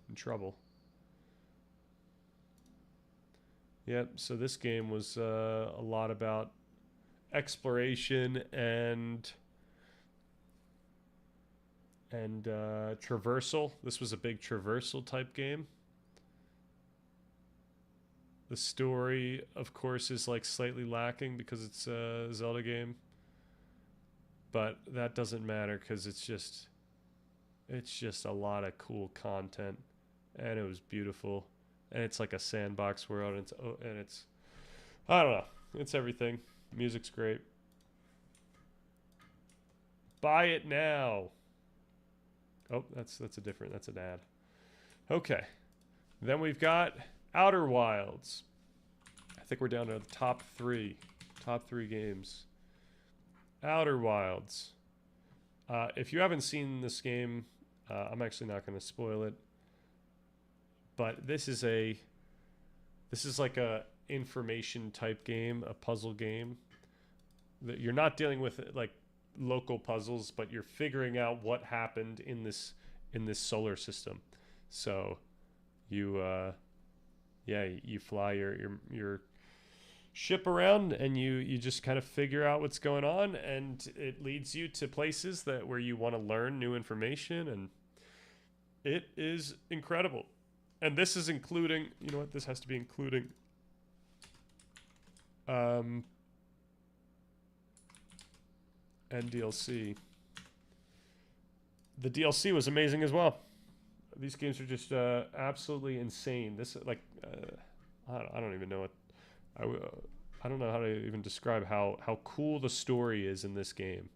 in trouble. Yep, so this game was a lot about exploration and traversal. This was a big traversal type game. The story, of course, is like slightly lacking because it's a Zelda game. But that doesn't matter because it's just a lot of cool content, and it was beautiful, and it's like a sandbox world, and it's I don't know, it's everything. Music's great. Buy it now. Oh, that's an ad. Okay. Then we've got Outer Wilds. I think we're down to the top three games. Outer Wilds. If you haven't seen this game, I'm actually not going to spoil it. But this is like a information type game, a puzzle game. That you're not dealing with like local puzzles, but you're figuring out what happened in this solar system. So you you fly your ship around and you just kind of figure out what's going on, and it leads you to places where you want to learn new information, and it is incredible. And this is including, you know what, this has to be including and DLC. The DLC was amazing as well. These games are just absolutely insane. This I don't even know what I don't know how to even describe how cool the story is in this game,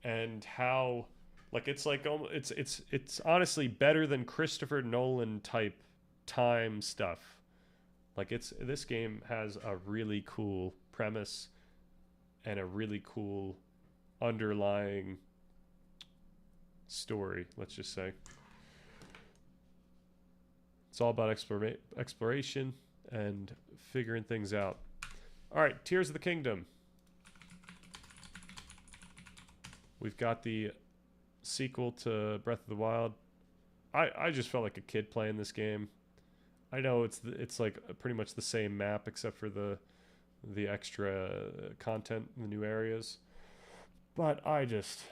and how it's honestly better than Christopher Nolan type time stuff. Like this game has a really cool premise and a really cool underlying story, let's just say. It's all about exploration and figuring things out. All right, Tears of the Kingdom. We've got the sequel to Breath of the Wild. I just felt like a kid playing this game. I know it's like pretty much the same map except for the extra content, the new areas. But I just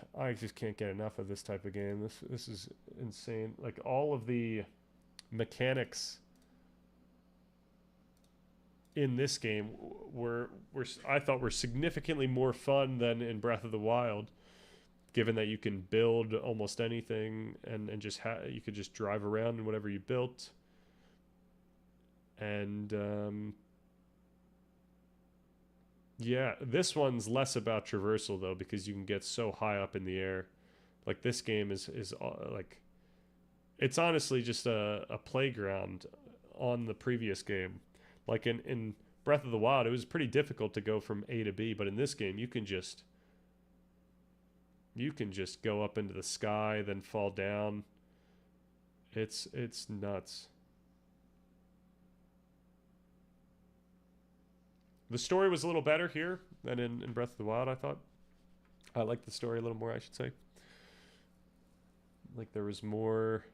can't get enough of this type of game. This is insane. Like all of the mechanics in this game I thought were significantly more fun than in Breath of the Wild, given that you can build almost anything and just you could just drive around in whatever you built. And yeah, this one's less about traversal though, because you can get so high up in the air. Like this game is like, it's honestly just a playground on the previous game. Like in Breath of the Wild, it was pretty difficult to go from A to B, but in this game you can just go up into the sky, then fall down. It's nuts. The story was a little better here than in Breath of the Wild, I thought. I liked the story a little more, I should say. Like there was more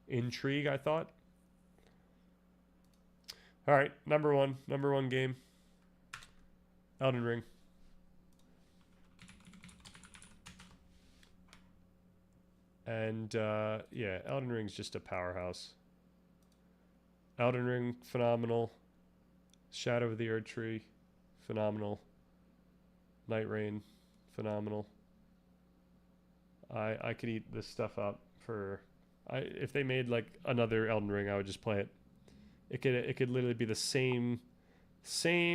intrigue, I thought. All right, number one game. Elden Ring. And yeah, Elden Ring's just a powerhouse. Elden Ring, phenomenal. Shadow of the Erdtree, phenomenal. Night Rain, phenomenal. I could eat this stuff up for... if they made like another Elden Ring, I would just play it. It could literally be the same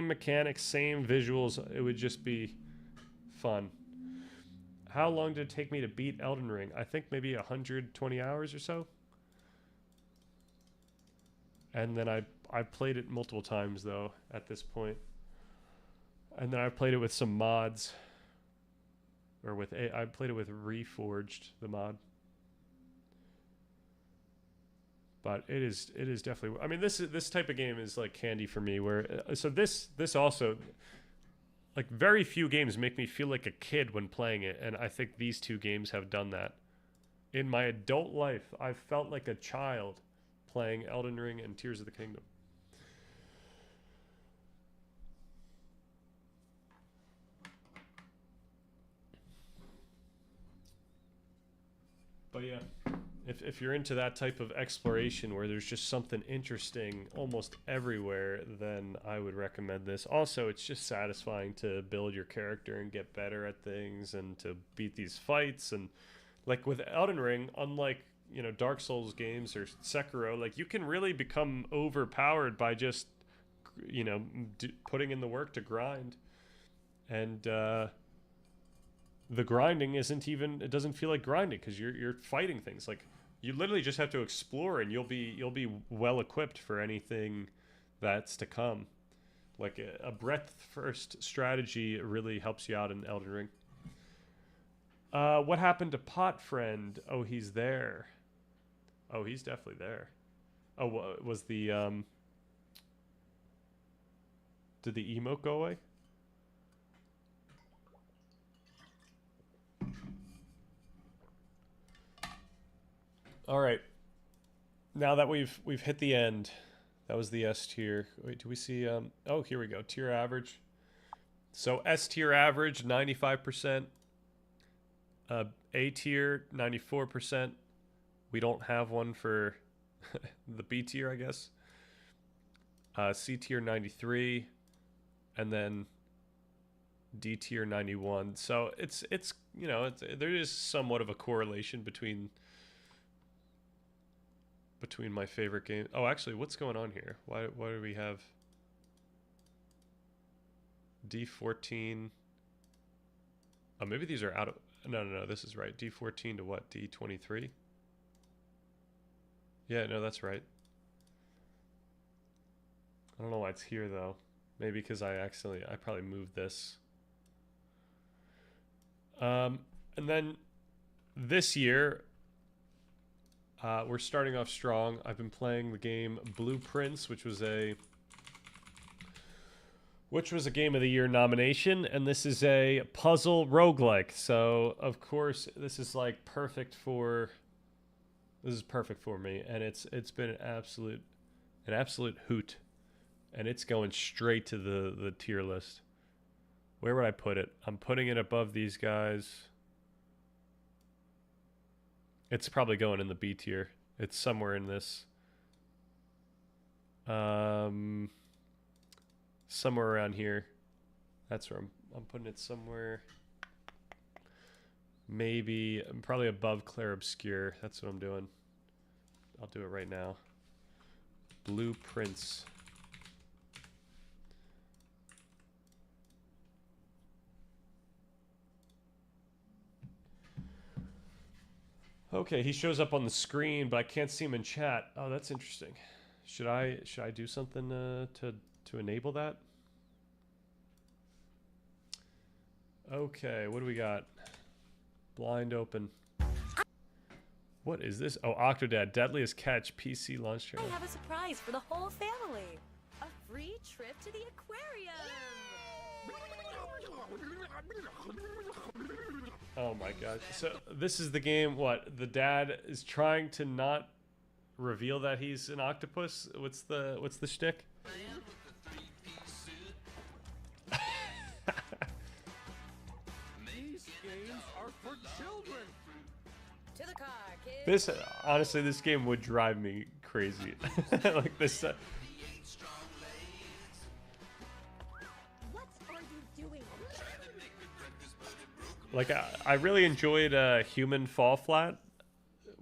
mechanics, same visuals. It would just be fun. How long did it take me to beat Elden Ring? I think maybe 120 hours or so. And then I played it multiple times though at this point. And then I played it with some mods. Or I played it with Reforged, the mod. But it is definitely, I mean, this type of game is like candy for me, where so this also, like, very few games make me feel like a kid when playing it, and I think these two games have done that. In my adult life, I've felt like a child playing Elden Ring and Tears of the Kingdom. But yeah, if you're into that type of exploration where there's just something interesting almost everywhere, then I would recommend this. Also, it's just satisfying to build your character and get better at things and to beat these fights. And like with Elden Ring, unlike, you know, Dark Souls games or Sekiro, like you can really become overpowered by just, you know, putting in the work to grind. And the grinding isn't even, it doesn't feel like grinding because you're fighting things. Like you literally just have to explore and you'll be well equipped for anything that's to come. Like a breadth first strategy really helps you out in Elden Ring. What happened to Pot Friend? Oh, he's there. Oh, he's definitely there. Oh, was the did the emote go away? All right. Now that we've hit the end, that was the S tier. Wait, do we see? Oh, here we go. Tier average. So S tier average 95%. A tier 94%. We don't have one for the B tier, I guess. C tier 93, and then D tier 91. So it's you know there is somewhat of a correlation between my favorite games. Oh, actually, what's going on here? Why do we have D14? Oh, maybe these are out of... No, this is right. D14 to what? D23? Yeah, no, that's right. I don't know why it's here, though. Maybe because I probably moved this. And then this year... we're starting off strong. I've been playing the game Blueprints, which was a Game of the Year nomination, and this is a puzzle roguelike. So, of course, this is like perfect for me, and it's been an absolute hoot. And it's going straight to the tier list. Where would I put it? I'm putting it above these guys. It's probably going in the B tier. It's somewhere in this. Somewhere around here. That's where I'm putting it somewhere. Maybe probably above Clair Obscur. That's what I'm doing. I'll do it right now. Blueprints. Okay, he shows up on the screen, but I can't see him in chat. Oh, that's interesting. Should I do something to enable that? Okay, what do we got? Blind open. What is this? Oh, Octodad, Deadliest Catch PC launch trailer. I have a surprise for the whole family. A free trip to the aquarium. Oh my god. So this is the game, what? The dad is trying to not reveal that he's an octopus? What's the shtick? These games are for children. To the car, kids. This, honestly, this game would drive me crazy. Like this... What are you doing? Like, I really enjoyed Human Fall Flat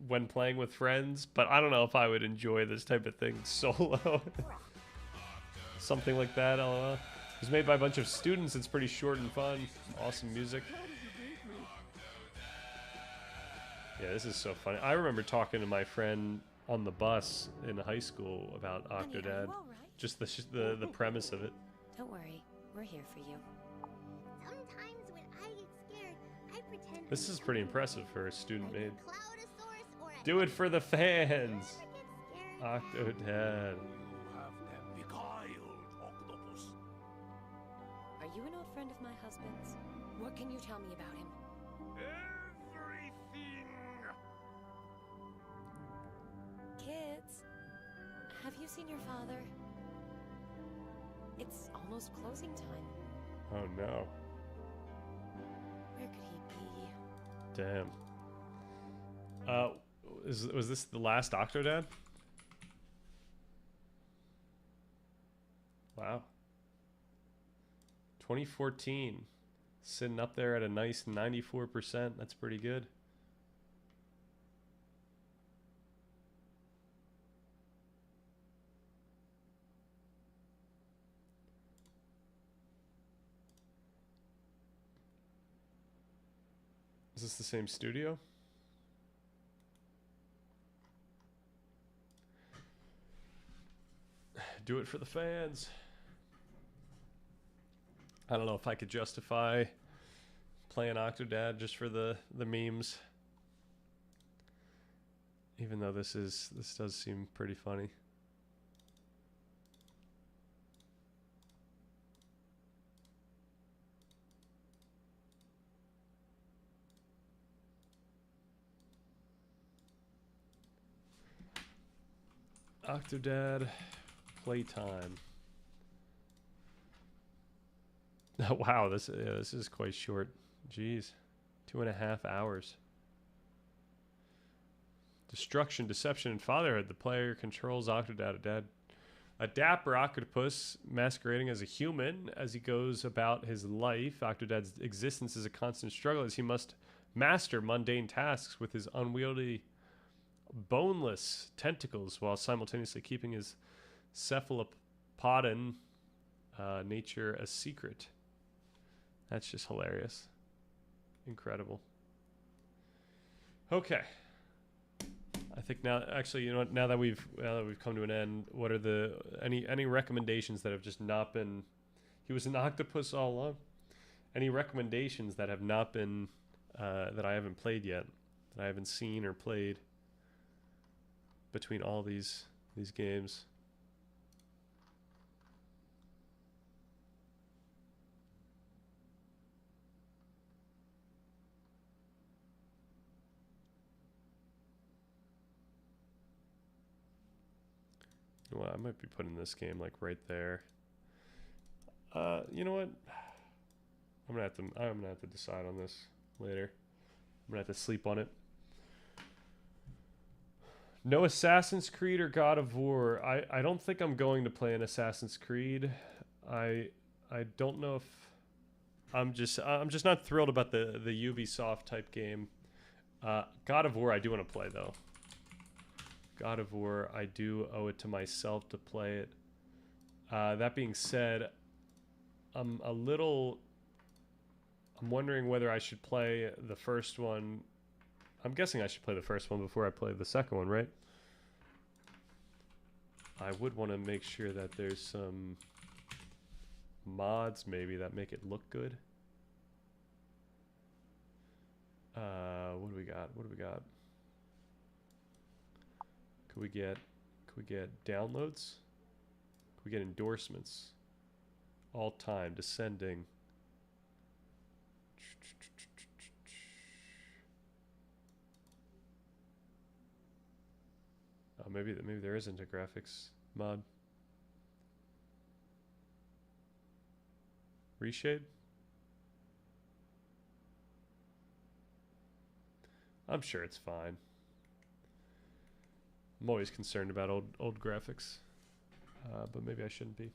when playing with friends, but I don't know if I would enjoy this type of thing solo. Something like that, LOL. It was made by a bunch of students. It's pretty short and fun. Awesome music. Yeah, this is so funny. I remember talking to my friend on the bus in high school about Honey, are Octodad. you all right? Just the premise of it. Don't worry, we're here for you. Sometimes when I get scared, I pretend This is pretty impressive for a student made. Cloudosaurus or a Do it for the fans! I get scared. Octodad. Are you an old friend of my husband's? What can you tell me about him? Kids, have you seen your father? It's almost closing time. Oh no. Where could he be? Damn. Was this the last Octodad? Wow. 2014. Sitting up there at a nice 94%. That's pretty good. Is this the same studio? Do it for the fans. I don't know if I could justify playing Octodad just for the memes. Even though this does seem pretty funny. Octodad playtime. Wow, this is quite short. Jeez, 2.5 hours. Destruction, deception, and fatherhood. The player controls Octodad, a dapper octopus masquerading as a human as he goes about his life. Octodad's existence is a constant struggle as he must master mundane tasks with his unwieldy, boneless tentacles while simultaneously keeping his cephalopodon nature a secret. That's just hilarious. Incredible. Okay. I think now, actually, you know what? Now that we've come to an end, what are the any recommendations that have just not been? He was an octopus all along. Any recommendations that have not been that I haven't played yet, that I haven't seen or played between all these games? Well, I might be putting this game like right there. You know what? I'm gonna have to decide on this later. I'm gonna have to sleep on it. No Assassin's Creed or God of War. I don't think I'm going to play an Assassin's Creed. I don't know if I'm just not thrilled about the Ubisoft type game. God of War I do want to play though. God of War, I do owe it to myself to play it. That being said, I'm wondering whether I should play the first one. I'm guessing I should play the first one before I play the second one, right? I would want to make sure that there's some mods maybe that make it look good. What do we got? What do we got? Could we get downloads? Could we get endorsements? All time, descending. Oh, maybe there isn't a graphics mod. Reshade? I'm sure it's fine. I'm always concerned about old graphics, but maybe I shouldn't be.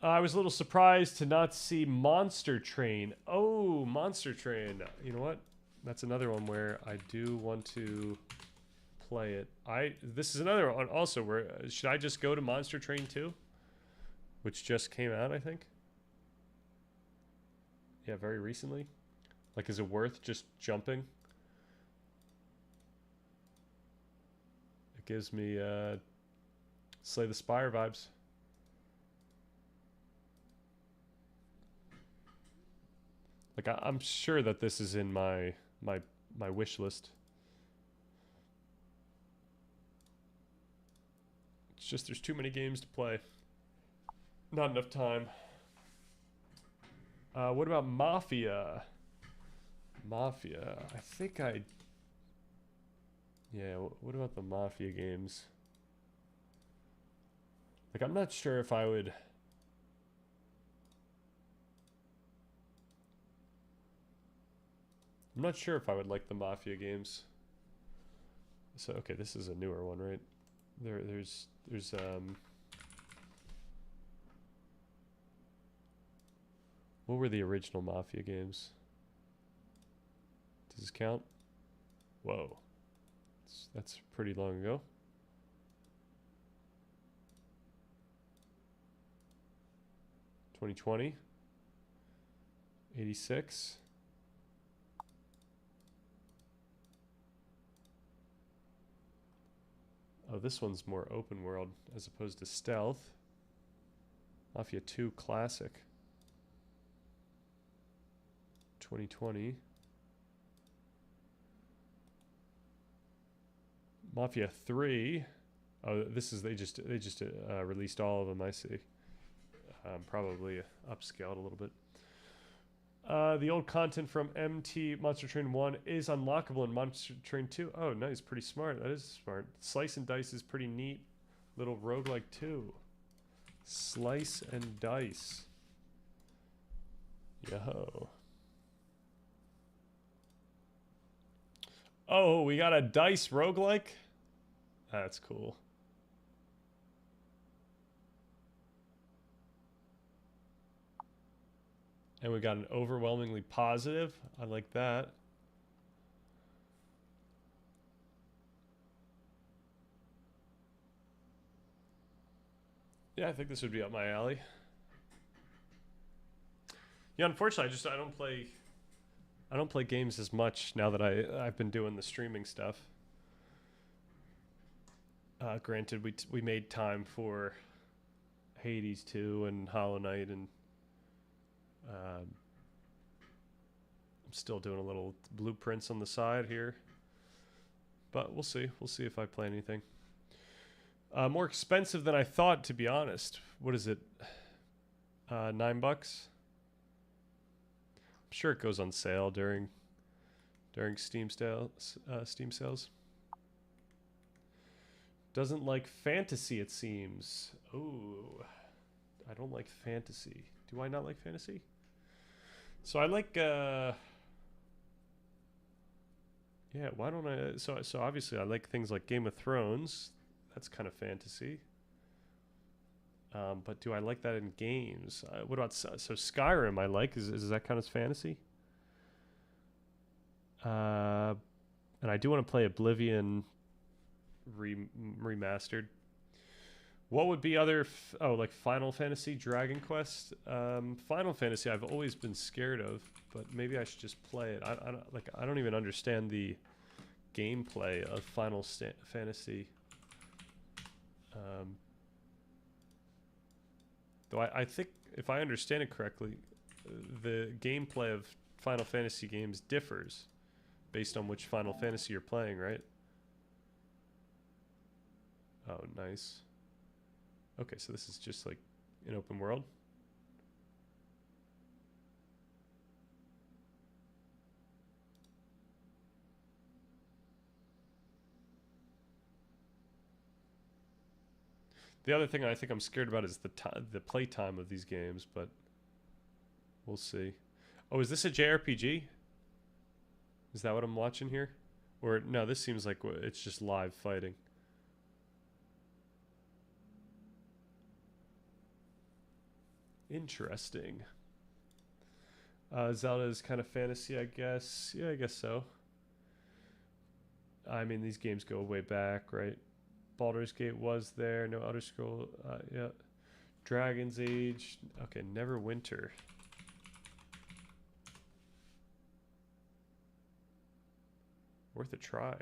I was a little surprised to not see Monster Train. Oh, Monster Train. You know what? That's another one where I do want to play it. This is another one also where should I just go to Monster Train 2, which just came out, I think. Yeah, very recently. Like, is it worth just jumping? It gives me Slay the Spire vibes. Like, I'm sure that this is in my wish list. It's just there's too many games to play. Not enough time. What about Mafia? Mafia. I think yeah, what about the Mafia games? Like, I'm not sure if I would... I'm not sure if I would like the Mafia games. So, okay, this is a newer one, right? There's what were the original Mafia games? Does this count? Whoa. That's pretty long ago. '20, 86. Oh, this one's more open world as opposed to stealth. Mafia 2 Classic. 2020. Mafia 3. Oh, this is they just released all of them. I see. Probably upscaled a little bit. The old content from MT Monster Train 1 is unlockable in Monster Train 2. Oh, nice. Pretty smart. That is smart. Slice and Dice is pretty neat. Little roguelike too. Slice and Dice. Yo. Oh, we got a Dice roguelike? That's cool. And we got an overwhelmingly positive. I like that. Yeah, I think this would be up my alley. Yeah, unfortunately, I don't play games as much now that I've been doing the streaming stuff. Granted, we made time for Hades 2 and Hollow Knight, and I'm still doing a little Blueprints on the side here. But we'll see. We'll see if I play anything. More expensive than I thought, to be honest. What is it? $9? I'm sure it goes on sale during Steam sales. Doesn't like fantasy, it seems. Oh, I don't like fantasy. Do I not like fantasy? So I like yeah, why don't I so obviously I like things like Game of Thrones. That's kind of fantasy. But do I like that in games? What about so Skyrim? I like is that kind of fantasy? And I do want to play Oblivion remastered. What would be other like Final Fantasy, Dragon Quest? Final Fantasy I've always been scared of, but maybe I should just play it. I don't even understand the gameplay of Final Fantasy. Though I think if I understand it correctly, the gameplay of Final Fantasy games differs based on which Final Fantasy you're playing, right? Oh, nice. Okay, so this is just like an open world. The other thing I think I'm scared about is the play time of these games, but we'll see. Oh, is this a JRPG? Is that what I'm watching here? Or no, this seems like it's just live fighting. Interesting. Zelda is kind of fantasy, I guess. Yeah, I guess so. I mean, these games go way back, right? Baldur's Gate was there. No Elder Scroll. Yeah. Dragon's Age. Okay, Neverwinter. Worth a try.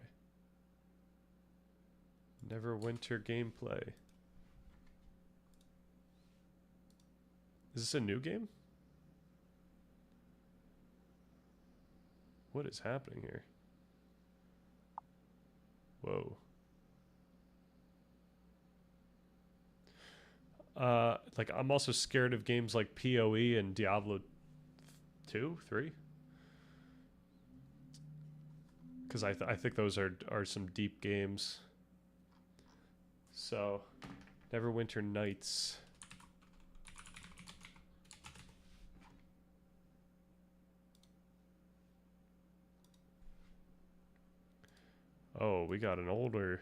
Neverwinter gameplay. Is this a new game? What is happening here? Whoa. Like I'm also scared of games like PoE and Diablo 2, 3. Because I think those are some deep games. So, Neverwinter Nights. Oh, we got an older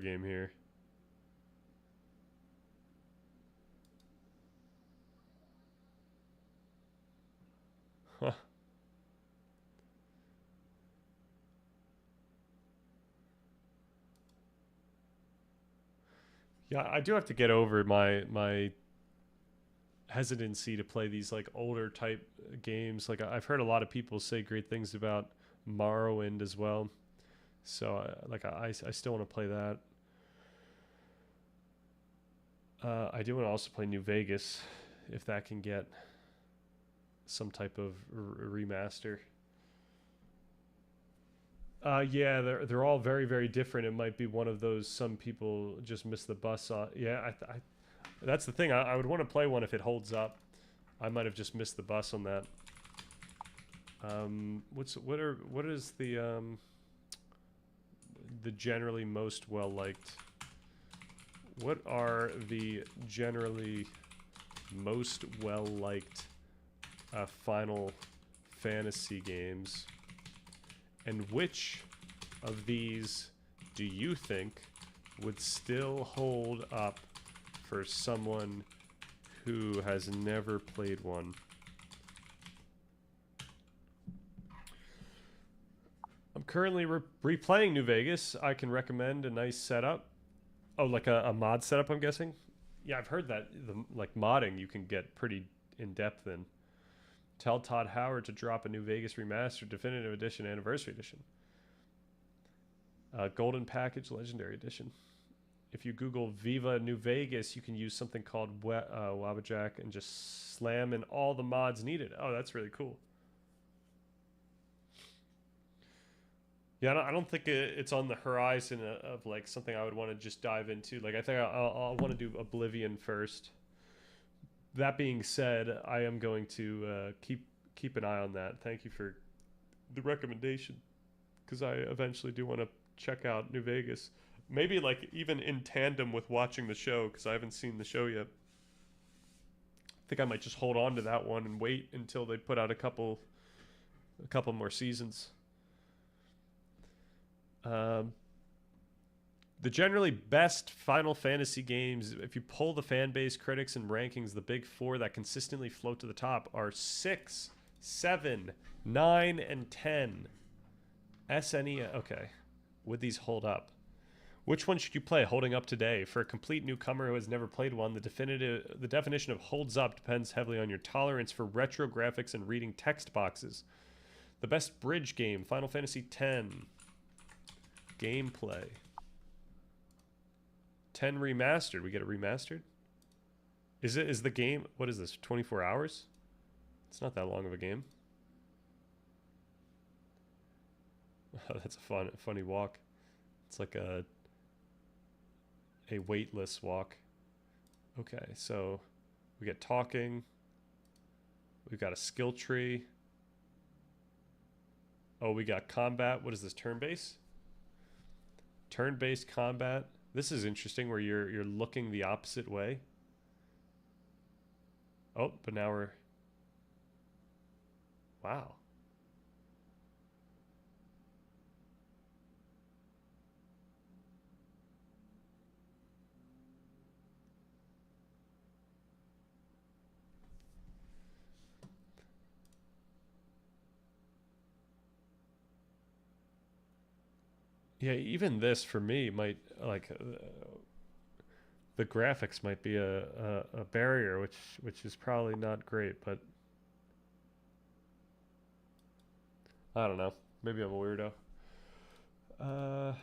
game here. Huh. Yeah, I do have to get over my hesitancy to play these like older type games. Like I've heard a lot of people say great things about Morrowind as well. So like I still want to play that. I do want to also play New Vegas, if that can get some type of remaster. Yeah, they're all very, very different. It might be one of those some people just miss the bus on. Yeah, that's the thing. I would want to play one if it holds up. I might have just missed the bus on that. What is the generally most well liked? What are the generally most well liked Final Fantasy games? And which of these do you think would still hold up for someone who has never played one? I'm currently replaying New Vegas. I can recommend a nice setup. Oh, like a mod setup, I'm guessing? Yeah, I've heard that like modding you can get pretty in-depth in. Tell Todd Howard to drop a New Vegas Remastered Definitive Edition Anniversary Edition. Golden Package Legendary Edition. If you Google Viva New Vegas, you can use something called Wabbajack and just slam in all the mods needed. Oh, that's really cool. Yeah, I don't think it's on the horizon of like something I would want to just dive into. Like I think I'll want to do Oblivion first. That being said, I am going to keep an eye on that. Thank you for the recommendation, because I eventually do want to check out New Vegas. Maybe like even in tandem with watching the show, because I haven't seen the show yet. I think I might just hold on to that one and wait until they put out a couple more seasons. The generally best Final Fantasy games, if you pull the fan base, critics, and rankings, the big four that consistently float to the top are 6, 7, 9, and 10. SNES. Okay. Would these hold up? Which one should you play holding up today? For a complete newcomer who has never played one, the definition of holds up depends heavily on your tolerance for retro graphics and reading text boxes. The best bridge game, Final Fantasy X. Gameplay. 10 remastered. We get it remastered? Is the game, what is this, 24 hours? It's not that long of a game. Oh, that's a funny walk. It's like a weightless walk. Okay, so we get talking. We've got a skill tree. Oh, we got combat. What is this, turn-based? Turn-based combat. This is interesting, where you're looking the opposite way. Oh, but now we're... Wow. Yeah, even this for me might like the graphics might be a barrier, which is probably not great, but I don't know. Maybe I'm a weirdo.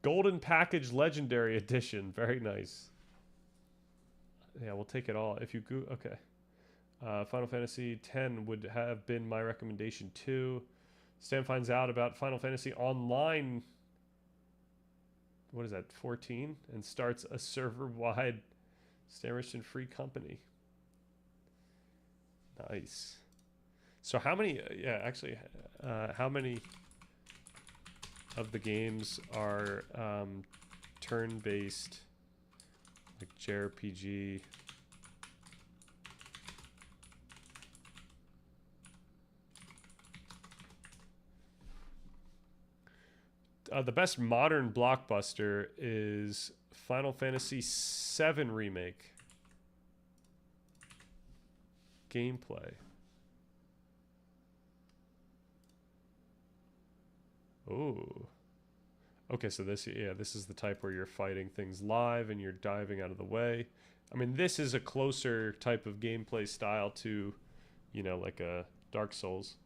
Golden Package Legendary Edition, very nice. Yeah, we'll take it all. If you go, okay. Final Fantasy X would have been my recommendation too. Stan finds out about Final Fantasy Online, what is that, 14? And starts a server-wide Stan free company. Nice. So how many, yeah, actually, how many of the games are turn-based, like JRPG? The best modern blockbuster is Final Fantasy VII Remake. Gameplay. Ooh. Okay, so this is the type where you're fighting things live and you're diving out of the way. I mean, this is a closer type of gameplay style to, you know, like a Dark Souls.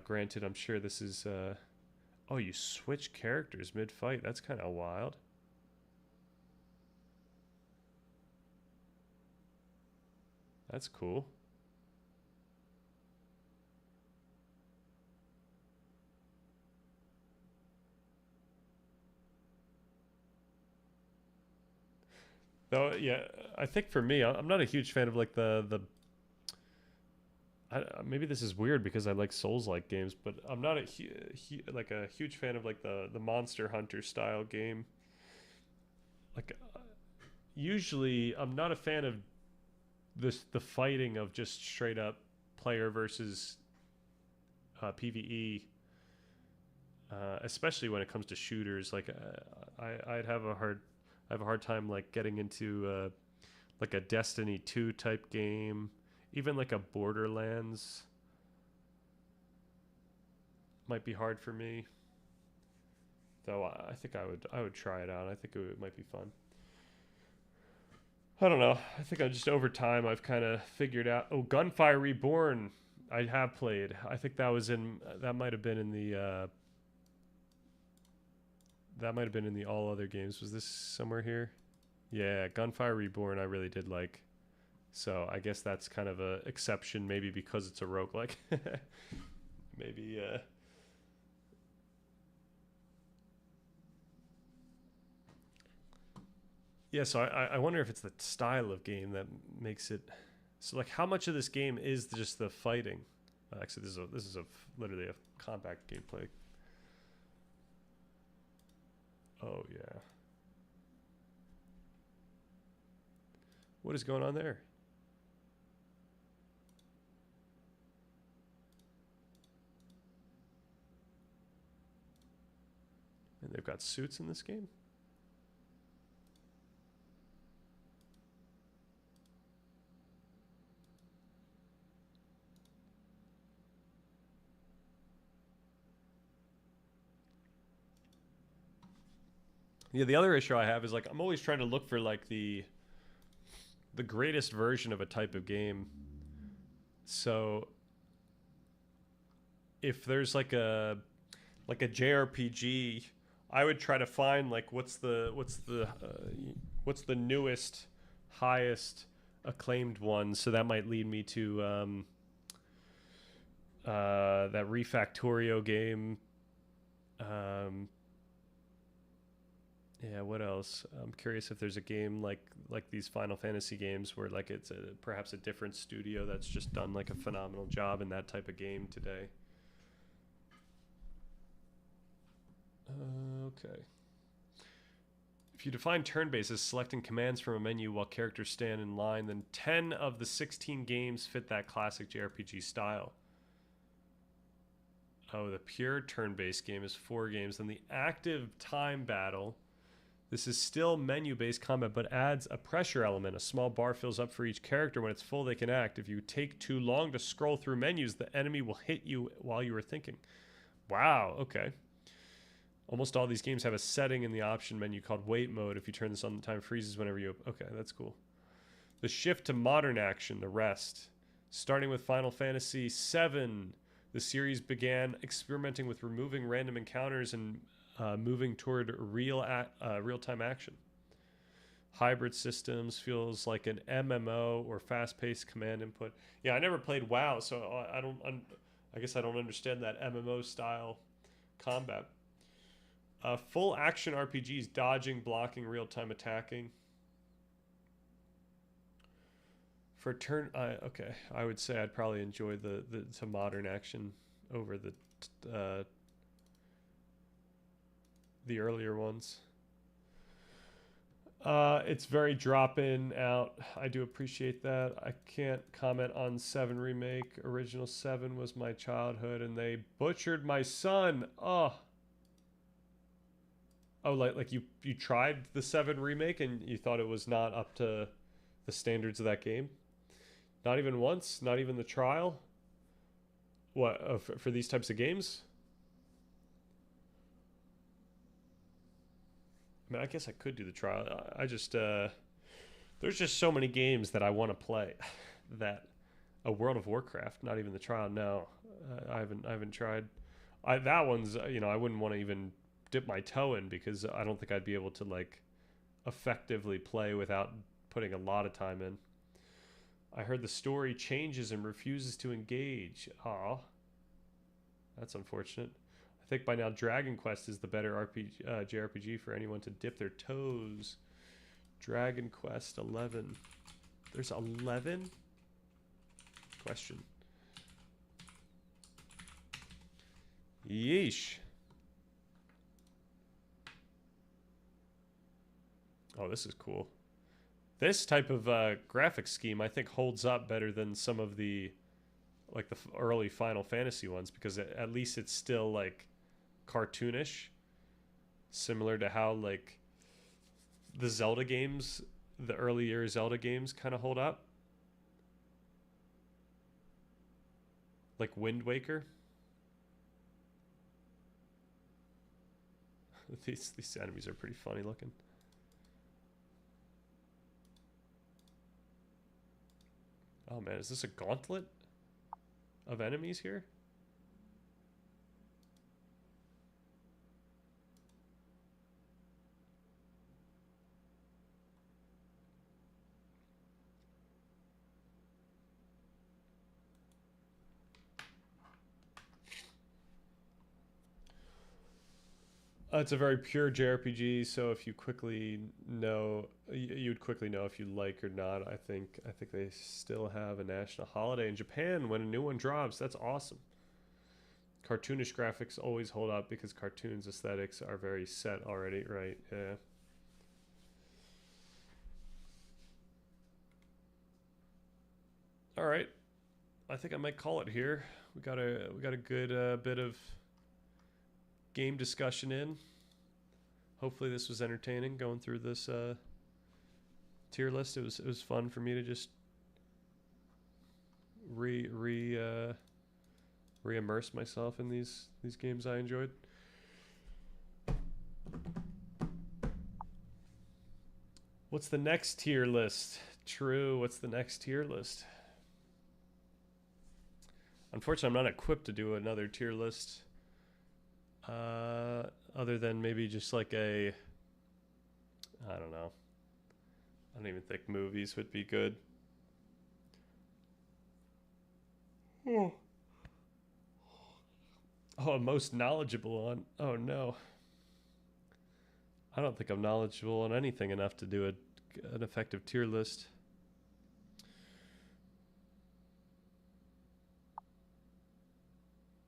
Granted, I'm sure this is... Oh, you switch characters mid-fight. That's kind of wild. That's cool. Though, yeah, I think for me, I'm not a huge fan of like maybe this is weird because I like Souls-like games, but I'm not like a huge fan of like the Monster Hunter style game. Like, usually I'm not a fan of the fighting of just straight up player versus PvE, especially when it comes to shooters. Like, I have a hard time like getting into like a Destiny 2 type game, even like a Borderlands might be hard for me. Though I think I would try it out. I think it might be fun. I don't know. I think just over time I've kind of figured out. Oh, Gunfire Reborn, I have played. I think that might have been in the all other games. Was this somewhere here? Yeah, Gunfire Reborn I really did like. So I guess that's kind of a exception, maybe because it's a roguelike. Maybe yeah, so I wonder if it's the style of game that makes it. So like, how much of this game is just the fighting? Actually, this is literally a compact gameplay. Oh yeah. What is going on there? And they've got suits in this game? Yeah, the other issue I have is like I'm always trying to look for like the greatest version of a type of game. So if there's like a JRPG, I would try to find like what's the newest, highest acclaimed one. So that might lead me to that Refactorio game. Yeah, what else? I'm curious if there's a game like these Final Fantasy games where like it's perhaps a different studio that's just done like a phenomenal job in that type of game today. Okay. If you define turn-based as selecting commands from a menu while characters stand in line, then 10 of the 16 games fit that classic JRPG style. Oh, the pure turn-based game is 4 games. Then the active time battle. This is still menu-based combat, but adds a pressure element. A small bar fills up for each character. When it's full, they can act. If you take too long to scroll through menus, the enemy will hit you while you are thinking. Wow, okay. Almost all these games have a setting in the option menu called wait mode. If you turn this on, the time freezes whenever you... Okay, that's cool. The shift to modern action, the rest. Starting with Final Fantasy VII, the series began experimenting with removing random encounters and moving toward real-time action. Hybrid systems feels like an MMO or fast-paced command input. Yeah, I never played WoW, so I guess I don't understand that MMO style combat. Full action RPGs, dodging, blocking, real-time attacking. For turn, okay, I would say I'd probably enjoy the modern action over the earlier ones. It's very drop in out. I do appreciate that. I can't comment on 7 remake. Original 7 was my childhood, and they butchered my son. Oh, like you tried the 7 remake and you thought it was not up to the standards of that game? Not even once? Not even the trial? What, for these types of games? I mean, I guess I could do the trial. I just there's just so many games that I want to play that a World of Warcraft, not even the trial. No, I haven't tried. That one's, I wouldn't want to even dip my toe in because I don't think I'd be able to like effectively play without putting a lot of time in. I heard the story changes and refuses to engage. Aw. That's unfortunate. I think by now Dragon Quest is the better JRPG for anyone to dip their toes. Dragon Quest 11. There's 11? Question. Yeesh. Oh, this is cool. This type of graphic scheme, I think, holds up better than some of the, like the early Final Fantasy ones, because at least it's still like cartoonish, similar to how like the Zelda games, the earlier Zelda games, kind of hold up. Like Wind Waker. These enemies are pretty funny looking. Oh man, is this a gauntlet of enemies here? It's a very pure JRPG, so if you quickly know, you'd quickly know if you like or not. I think they still have a national holiday in Japan when a new one drops. That's awesome. Cartoonish graphics always hold up because cartoons aesthetics are very set already, right? Yeah. All right, I think I might call it here. We got a good bit of game discussion in. Hopefully this was entertaining going through this tier list. It was fun for me to just re-immerse myself in these games I enjoyed. What's the next tier list? True, what's the next tier list? Unfortunately, I'm not equipped to do another tier list. Other than maybe just like I don't know. I don't even think movies would be good. Oh, I'm most knowledgeable on. Oh no. I don't think I'm knowledgeable on anything enough to do an effective tier list.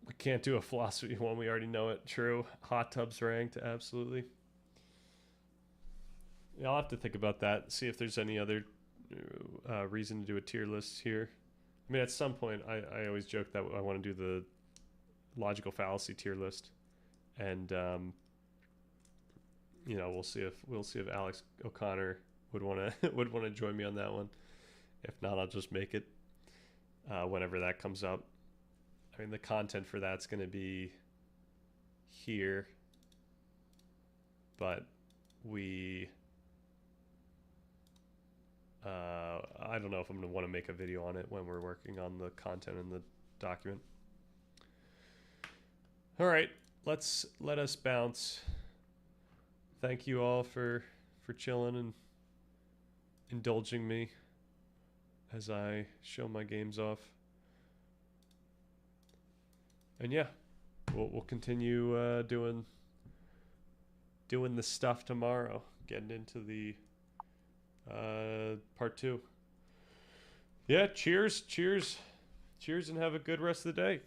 We can't do a philosophy one. We already know it. True. Hot tubs ranked. Absolutely. Yeah, I'll have to think about that. See if there's any other reason to do a tier list here. I mean, at some point, I always joke that I want to do the logical fallacy tier list, and you know, we'll see if Alex O'Connor would want to join me on that one. If not, I'll just make it whenever that comes up. I mean, the content for that's going to be here, but I don't know if I'm going to want to make a video on it when we're working on the content in the document. All right, let us bounce. Thank you all for chilling and indulging me as I show my games off. And yeah, we'll continue doing the stuff tomorrow. Getting into the part 2. Yeah, cheers, and have a good rest of the day.